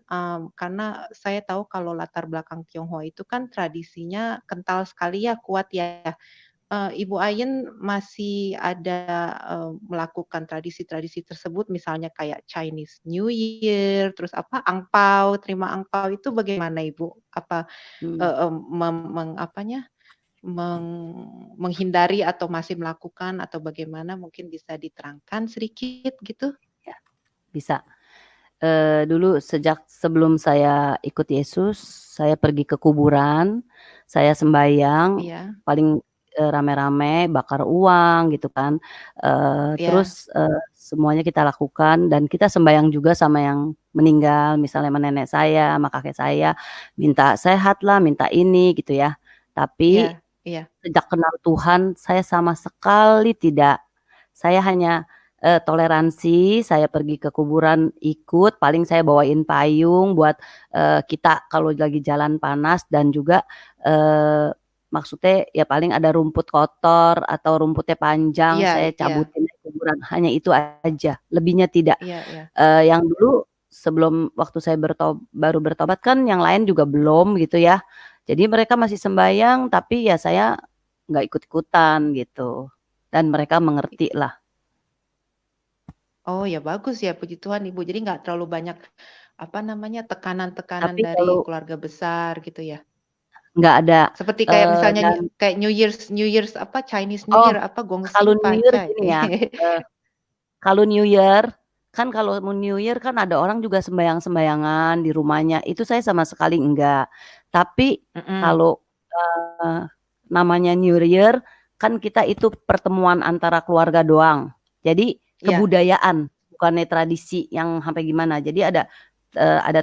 K: karena saya tahu kalau latar belakang Tionghoa itu kan tradisinya kental sekali ya, kuat ya. Ibu Ain masih ada melakukan tradisi-tradisi tersebut, misalnya kayak Chinese New Year, terus apa angpau, terima angpau itu bagaimana Ibu? Apa menghindari atau masih melakukan atau bagaimana? Mungkin bisa diterangkan sedikit gitu?
B: Ya, bisa. Dulu sebelum saya ikut Yesus, saya pergi ke kuburan, saya sembahyang,
K: Iya.
B: paling rame-rame, bakar uang gitu kan.
K: Iya.
B: Terus semuanya kita lakukan dan kita sembahyang juga sama yang meninggal, misalnya sama nenek saya, sama kakek saya, minta sehat lah, minta ini gitu ya. Tapi
K: Iya, iya.
B: sejak kenal Tuhan, saya sama sekali tidak. Saya hanya toleransi, saya pergi ke kuburan ikut, paling saya bawain payung buat kita kalau lagi jalan panas dan juga maksudnya ya paling ada rumput kotor atau rumputnya panjang,
K: Iya,
B: saya
K: iya.
B: cabutin dari kuburan, hanya itu aja, lebihnya tidak.
K: Iya, iya.
B: Yang dulu sebelum waktu saya baru bertobat kan yang lain juga belum gitu ya. Jadi mereka masih sembahyang, tapi ya saya nggak ikut-ikutan gitu. Dan mereka mengerti lah.
K: Oh ya bagus ya, puji Tuhan Ibu. Jadi nggak terlalu banyak apa namanya tekanan-tekanan
B: Tapi
K: dari
B: kalau
K: keluarga besar gitu ya.
B: nggak ada
K: Seperti kayak misalnya
B: dan
K: kayak New Year's apa Chinese New Year apa
B: kalau
K: Gongxing
B: New Year
K: Pancai.
B: gini ya, kalau New Year kan kalau mau New Year kan ada orang juga sembayang-sembayangan di rumahnya. Itu saya sama sekali enggak. Tapi kalau namanya New Year kan kita itu pertemuan antara keluarga doang. Jadi
K: Iya.
B: kebudayaan bukannya tradisi yang sampai gimana. Jadi ada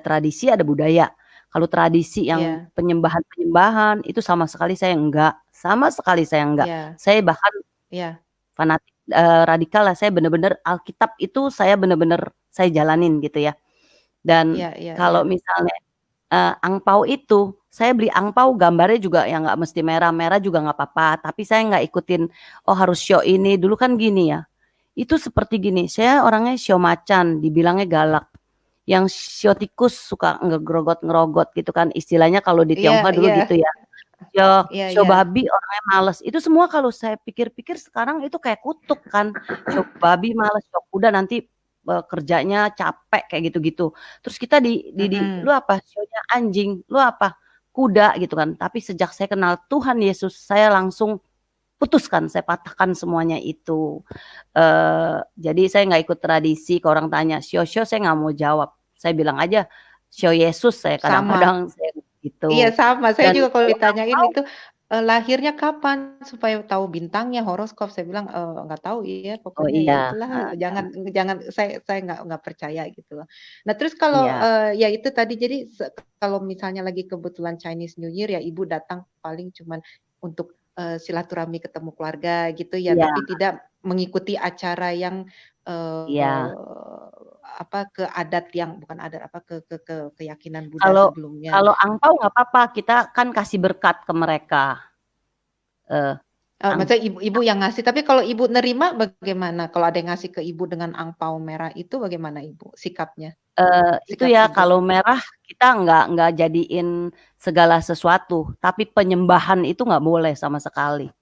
B: tradisi, ada budaya. Kalau tradisi yang
K: Iya.
B: penyembahan-penyembahan itu sama sekali saya enggak. Sama sekali saya enggak.
K: Iya.
B: Saya bahkan
K: Iya.
B: fanatik radikal lah. Saya benar-benar Alkitab itu saya benar-benar saya jalanin gitu ya. Dan
K: Iya, iya,
B: kalau
K: iya.
B: misalnya angpau itu, saya beli angpau gambarnya juga yang nggak mesti merah-merah juga nggak apa-apa. Tapi saya nggak ikutin, oh harus show ini. Dulu kan gini ya. Itu seperti gini, saya orangnya show macan, dibilangnya galak. Yang show tikus suka ngegrogot-ngerogot gitu kan. Istilahnya kalau di
K: Iya,
B: Tionghoa dulu
K: iya.
B: gitu ya.
K: Iya,
B: Show
K: iya.
B: babi orangnya males. Itu semua kalau saya pikir-pikir sekarang itu kayak kutuk kan. Show babi males, show kuda nanti kerjanya capek kayak gitu-gitu. Terus kita lu apa? Show-nya anjing, lu apa? Kuda gitu kan. Tapi sejak saya kenal Tuhan Yesus, saya langsung putuskan, saya patahkan semuanya itu. Jadi saya nggak ikut tradisi. Kalau orang tanya show saya nggak mau jawab. Saya bilang aja show Yesus. Saya kadang-kadang saya gitu.
K: Iya sama. Saya
B: Dan
K: juga kalau ditanyain itu lahirnya kapan supaya tahu bintangnya horoskop. Saya bilang nggak tahu ya. Pokoknya ya
B: iya.
K: itulah. Jangan saya nggak percaya gitu loh. Nah terus kalau
B: Iya.
K: ya itu tadi jadi kalau misalnya lagi kebetulan Chinese New Year ya Ibu datang paling cuman untuk silaturahmi ketemu keluarga gitu ya.
B: Iya.
K: Tapi tidak mengikuti acara yang
B: Iya.
K: apa ke adat yang bukan adat apa ke keyakinan Buddha sebelumnya.
B: Kalau angpau nggak apa-apa, kita kan kasih berkat ke mereka.
K: Maksudnya ibu yang ngasih, tapi kalau ibu nerima bagaimana? Kalau ada yang ngasih ke ibu dengan angpau merah itu bagaimana ibu sikapnya?
B: Itu ya kalau merah kita nggak jadiin segala sesuatu, tapi penyembahan itu nggak boleh sama sekali.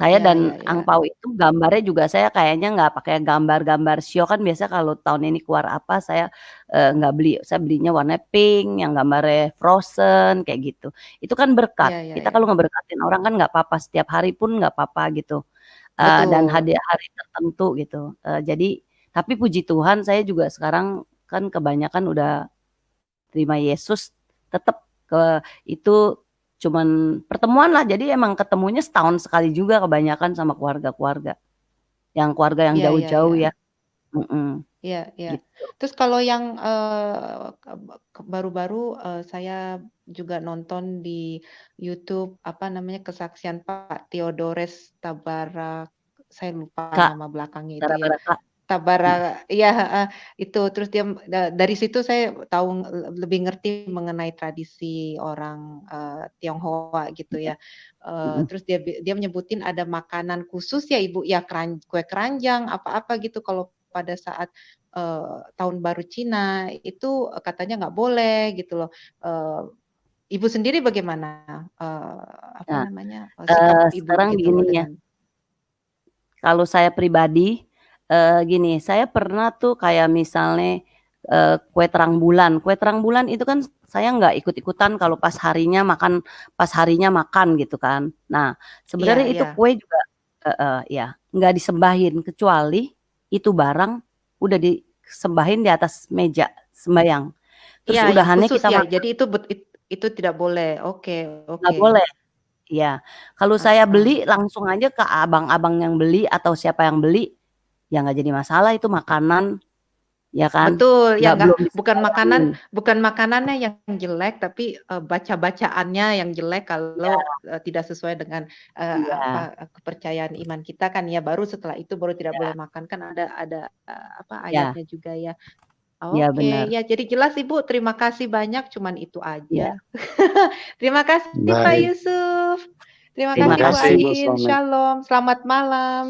B: Saya
K: Ya,
B: dan
K: ya, ya.
B: angpau itu gambarnya juga saya kayaknya nggak pakai gambar-gambar shio, kan biasa kalau tahun ini keluar apa saya nggak beli, saya belinya warna pink yang gambarnya Frozen kayak gitu. Itu kan berkat.
K: Ya, ya,
B: Kita
K: ya.
B: kalau ngeberkatin orang kan nggak apa-apa, setiap hari pun nggak apa-apa gitu. Dan
K: Betul.
B: hari tertentu gitu. Jadi tapi puji Tuhan saya juga sekarang kan kebanyakan udah terima Yesus, tetap ke itu cuman pertemuan lah, jadi emang ketemunya setahun sekali juga kebanyakan sama keluarga-keluarga. Yang keluarga yang
K: Ya, ya,
B: jauh-jauh
K: ya.
B: ya. Mhm,
K: Iya, iya.
B: gitu.
K: Terus kalau yang baru-baru saya juga nonton di YouTube apa namanya kesaksian Pak Theodores Tabara, saya lupa
B: Kak,
K: nama belakangnya itu ya.
B: Baraka.
K: Tabara, iya, itu terus dia dari situ saya tahu lebih ngerti mengenai tradisi orang Tionghoa gitu ya. Terus dia menyebutin ada makanan khusus ya Ibu ya, kue keranjang apa-apa gitu kalau pada saat tahun baru Cina itu katanya nggak boleh gitu loh. Ibu sendiri bagaimana apa
B: Nah,
K: namanya sikap Ibu
B: sekarang
K: gitu loh
B: begini ya.
K: dengan
B: Kalau saya pribadi, gini, saya pernah tuh kayak misalnya, kue terang bulan. Kue terang bulan itu kan saya nggak ikut-ikutan kalau pas harinya makan gitu kan. Nah,
K: Iya,
B: sebenarnya itu
K: iya.
B: kue juga ya, nggak disembahin kecuali itu barang udah disembahin di atas meja sembayang. Terus
K: Iya, yang
B: udahannya
K: khusus
B: kita
K: ya.
B: makan.
K: Jadi itu tidak boleh. Oke,
B: Nggak
K: oke.
B: boleh. Iya. Kalau saya
K: Heeh.
B: beli langsung aja ke abang-abang yang beli atau siapa yang beli, ya nggak jadi masalah itu makanan, ya kan?
K: Betul, ya
B: Belum
K: bukan
B: disembayangin.
K: makanannya yang jelek, tapi baca-bacaannya yang jelek
B: Iya,
K: kalau tidak sesuai dengan
B: iya,
K: kepercayaan iman kita kan ya. Baru setelah itu baru tidak boleh
B: iya,
K: makan kan ada apa
B: iya,
K: ayatnya juga ya.
B: iya
K: Oke,
B: benar.
K: ya jadi jelas Ibu. Terima kasih banyak. Cuman itu
B: Iya,
K: aja. Terima kasih Pak
A: Baik,
K: Yusuf. Terima
A: terima
B: terima
K: kasih Bu
A: kasih
B: kasih.
A: Bu
K: Ain.
A: Selamet.
K: Shalom. Selamat malam.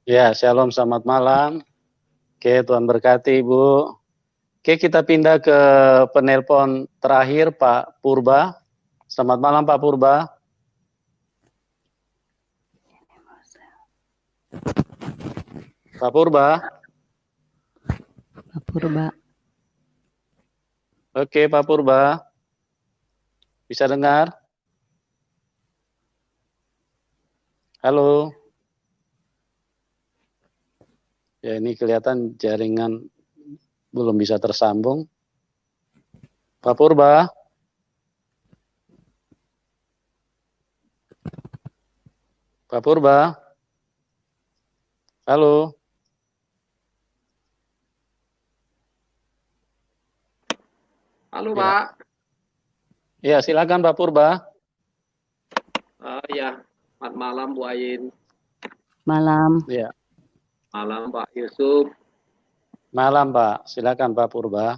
A: Ya, shalom, selamat malam. Oke, Tuhan berkati Ibu. Oke, kita pindah ke penelpon terakhir Pak Purba. Selamat malam Pak Purba. Pak Purba.
B: Pak Purba.
A: Oke, Pak Purba. Bisa dengar? Halo. Ya, ini kelihatan jaringan belum bisa tersambung. Pak Purba. Pak Purba. Halo.
D: Halo
A: Ya.
D: Pak.
A: Ya, silakan Pak Purba.
D: Ya, selamat malam Bu Ain.
B: Malam.
A: Ya,
D: Malam Pak Yusuf.
A: malam Pak. Silakan Pak Purba.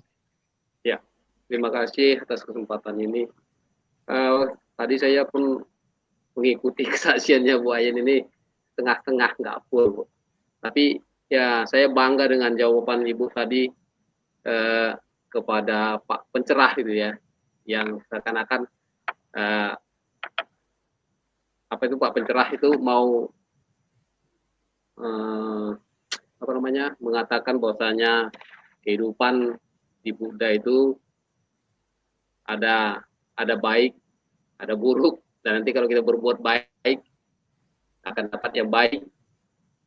D: Ya, terima kasih atas kesempatan ini. Tadi saya pun mengikuti kesaksiannya Bu Ain ini tengah-tengah nggak full, Bu. Tapi ya saya bangga dengan jawaban Ibu tadi kepada Pak Pencerah itu ya, yang seakan-akan apa itu Pak Pencerah itu mau apa namanya mengatakan bahwasanya kehidupan di Buddha itu ada baik, ada buruk, dan nanti kalau kita berbuat baik akan dapat yang baik,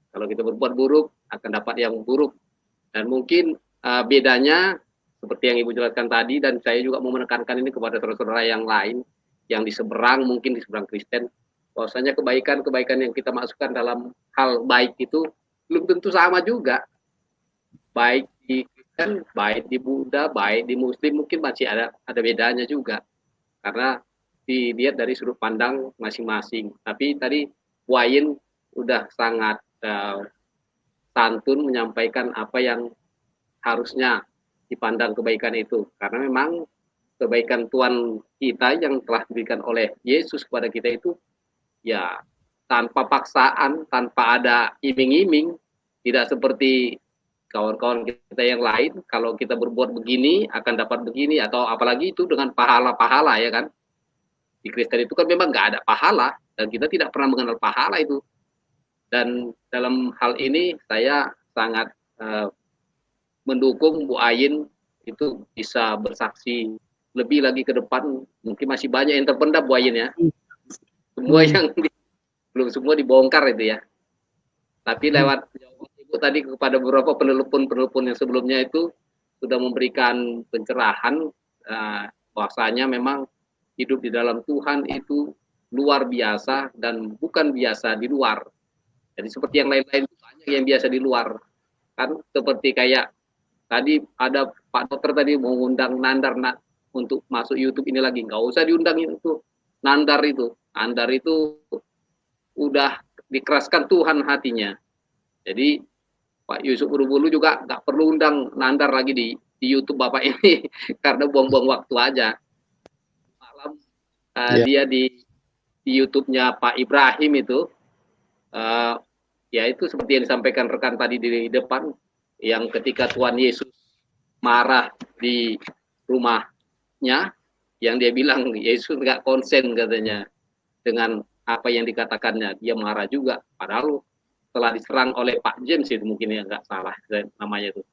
D: kalau kita berbuat buruk akan dapat yang buruk. Dan mungkin bedanya seperti yang Ibu jelaskan tadi, dan saya juga mau menekankan ini kepada saudara-saudara yang lain yang di seberang, mungkin di seberang Kristen, bahwasanya kebaikan-kebaikan yang kita masukkan dalam hal baik itu belum tentu sama juga. Baik di Kristen, baik di Buddha, baik di Muslim mungkin masih ada bedanya juga. Karena dilihat dari sudut pandang masing-masing. Tapi tadi Wayin udah sangat santun menyampaikan apa yang harusnya dipandang kebaikan itu. Karena memang kebaikan Tuhan kita yang telah diberikan oleh Yesus kepada kita itu ya tanpa paksaan, tanpa ada iming-iming, tidak seperti kawan-kawan kita yang lain, kalau kita berbuat begini akan dapat begini, atau apalagi itu dengan pahala-pahala ya kan. Di Kristen itu kan memang nggak ada pahala, dan kita tidak pernah mengenal pahala itu.
L: Dan dalam hal ini saya sangat mendukung Bu Ayin itu bisa bersaksi lebih lagi ke depan. Mungkin masih banyak yang terpendam Bu Ayin ya. Semua yang belum semua dibongkar itu ya. Tapi lewat jawaban Ibu tadi kepada beberapa penelpon yang sebelumnya itu sudah memberikan pencerahan bahwasanya memang hidup di dalam Tuhan itu luar biasa dan bukan biasa di luar. Jadi seperti yang lain-lain banyak yang biasa di luar. Kan seperti kayak tadi ada Pak Dokter tadi mau undang Nandar untuk masuk YouTube ini lagi, nggak usah diundang itu. Nandar itu udah dikeraskan Tuhan hatinya. Jadi Pak Yusuf Urubulu juga nggak perlu undang Nandar lagi di YouTube Bapak ini karena buang-buang waktu aja. Malam dia di YouTube-nya Pak Ibrahim itu, ya itu seperti yang disampaikan rekan tadi di depan, yang ketika Tuhan Yesus marah di rumahnya, yang dia bilang Yesus nggak konsen katanya dengan apa yang dikatakannya, dia marah juga, padahal telah diserang oleh Pak James itu mungkin ya nggak salah namanya itu.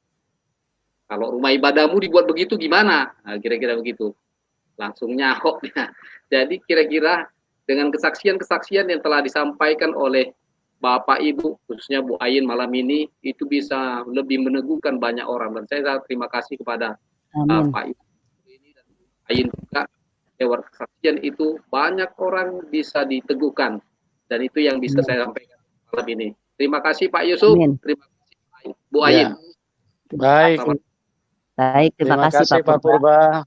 L: Kalau rumah ibadahmu dibuat begitu gimana? Nah, kira-kira begitu. Langsung nyahok. Jadi kira-kira dengan kesaksian-kesaksian yang telah disampaikan oleh Bapak Ibu, khususnya Bu Ayin malam ini, itu bisa lebih meneguhkan banyak orang. Dan saya terima kasih kepada Pak Ibu ini dan Bu Ayin juga. Lewat kesaksian itu banyak orang bisa diteguhkan. Dan itu yang bisa saya sampaikan malam ini. Terima kasih Pak Yusuf. Terima kasih Bu Ayin.
B: Baik, terima kasih Pak
A: Purba.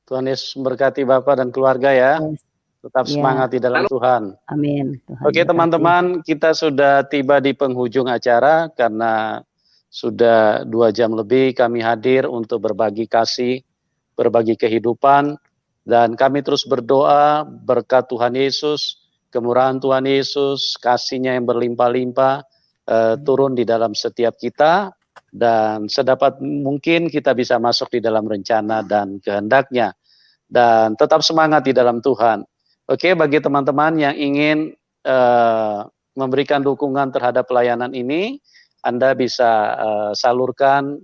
A: Tuhan Yesus memberkati Bapak dan keluarga ya. Tetap semangat di dalam Tuhan.
B: Amin.
A: Oke teman-teman, kita sudah tiba di penghujung acara karena sudah 2 jam lebih kami hadir untuk berbagi kasih, berbagi kehidupan, dan kami terus berdoa berkat Tuhan Yesus, kemurahan Tuhan Yesus, kasih-Nya yang berlimpah-limpah turun di dalam setiap kita, dan sedapat mungkin kita bisa masuk di dalam rencana dan kehendak-Nya, dan tetap semangat di dalam Tuhan. Oke, bagi teman-teman yang ingin memberikan dukungan terhadap pelayanan ini, Anda bisa salurkan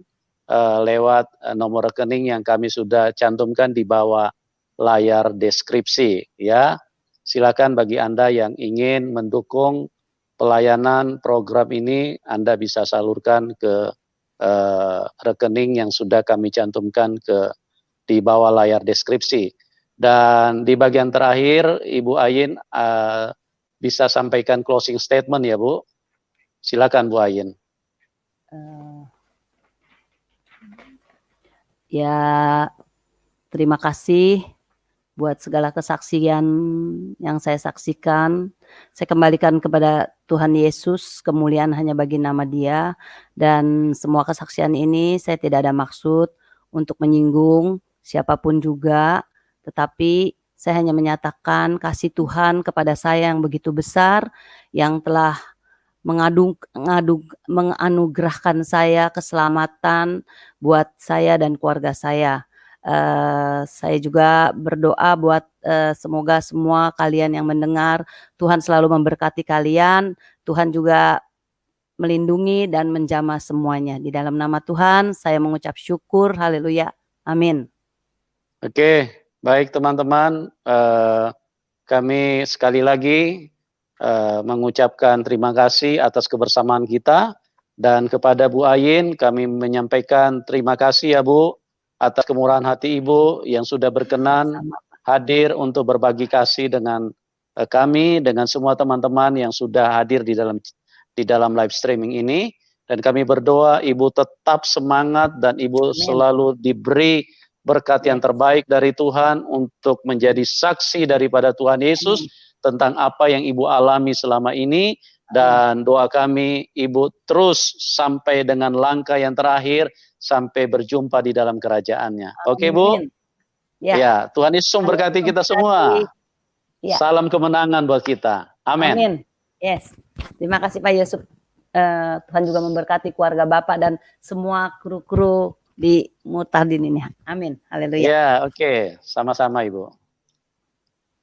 A: lewat nomor rekening yang kami sudah cantumkan di bawah layar deskripsi ya. Silakan bagi Anda yang ingin mendukung pelayanan program ini, Anda bisa salurkan ke rekening yang sudah kami cantumkan di bawah layar deskripsi. Dan di bagian terakhir, Ibu Ayin bisa sampaikan closing statement ya Bu. Silakan Bu Ayin.
B: Ya, terima kasih buat segala kesaksian yang saya saksikan. Saya kembalikan kepada Tuhan Yesus, kemuliaan hanya bagi nama Dia, dan semua kesaksian ini saya tidak ada maksud untuk menyinggung siapapun juga, tetapi saya hanya menyatakan kasih Tuhan kepada saya yang begitu besar, yang telah menganugerahkan saya keselamatan buat saya dan keluarga saya. Saya juga berdoa buat semoga semua kalian yang mendengar, Tuhan selalu memberkati kalian, Tuhan juga melindungi dan menjamah semuanya. Di dalam nama Tuhan saya mengucap syukur, haleluya, amin.
A: Oke, baik teman-teman, kami sekali lagi mengucapkan terima kasih atas kebersamaan kita, dan kepada Bu Ayin kami menyampaikan terima kasih ya Bu, atas kemurahan hati Ibu yang sudah berkenan hadir untuk berbagi kasih dengan kami, dengan semua teman-teman yang sudah hadir di dalam live streaming ini. Dan kami berdoa Ibu tetap semangat dan Ibu selalu diberi berkat yang terbaik dari Tuhan untuk menjadi saksi daripada Tuhan Yesus tentang apa yang Ibu alami selama ini. Dan doa kami Ibu terus sampai dengan langkah yang terakhir, sampai berjumpa di dalam kerajaan-Nya. Oke Bu? Ya, Tuhan Yesus memberkati kita semua. Salam kemenangan buat kita. Amin.
B: Amin. Yes. Terima kasih Pak Yusuf. Tuhan juga memberkati keluarga Bapak dan semua kru-kru di Mutadin ini. Amin. Haleluya.
A: Ya, oke. Sama-sama Ibu.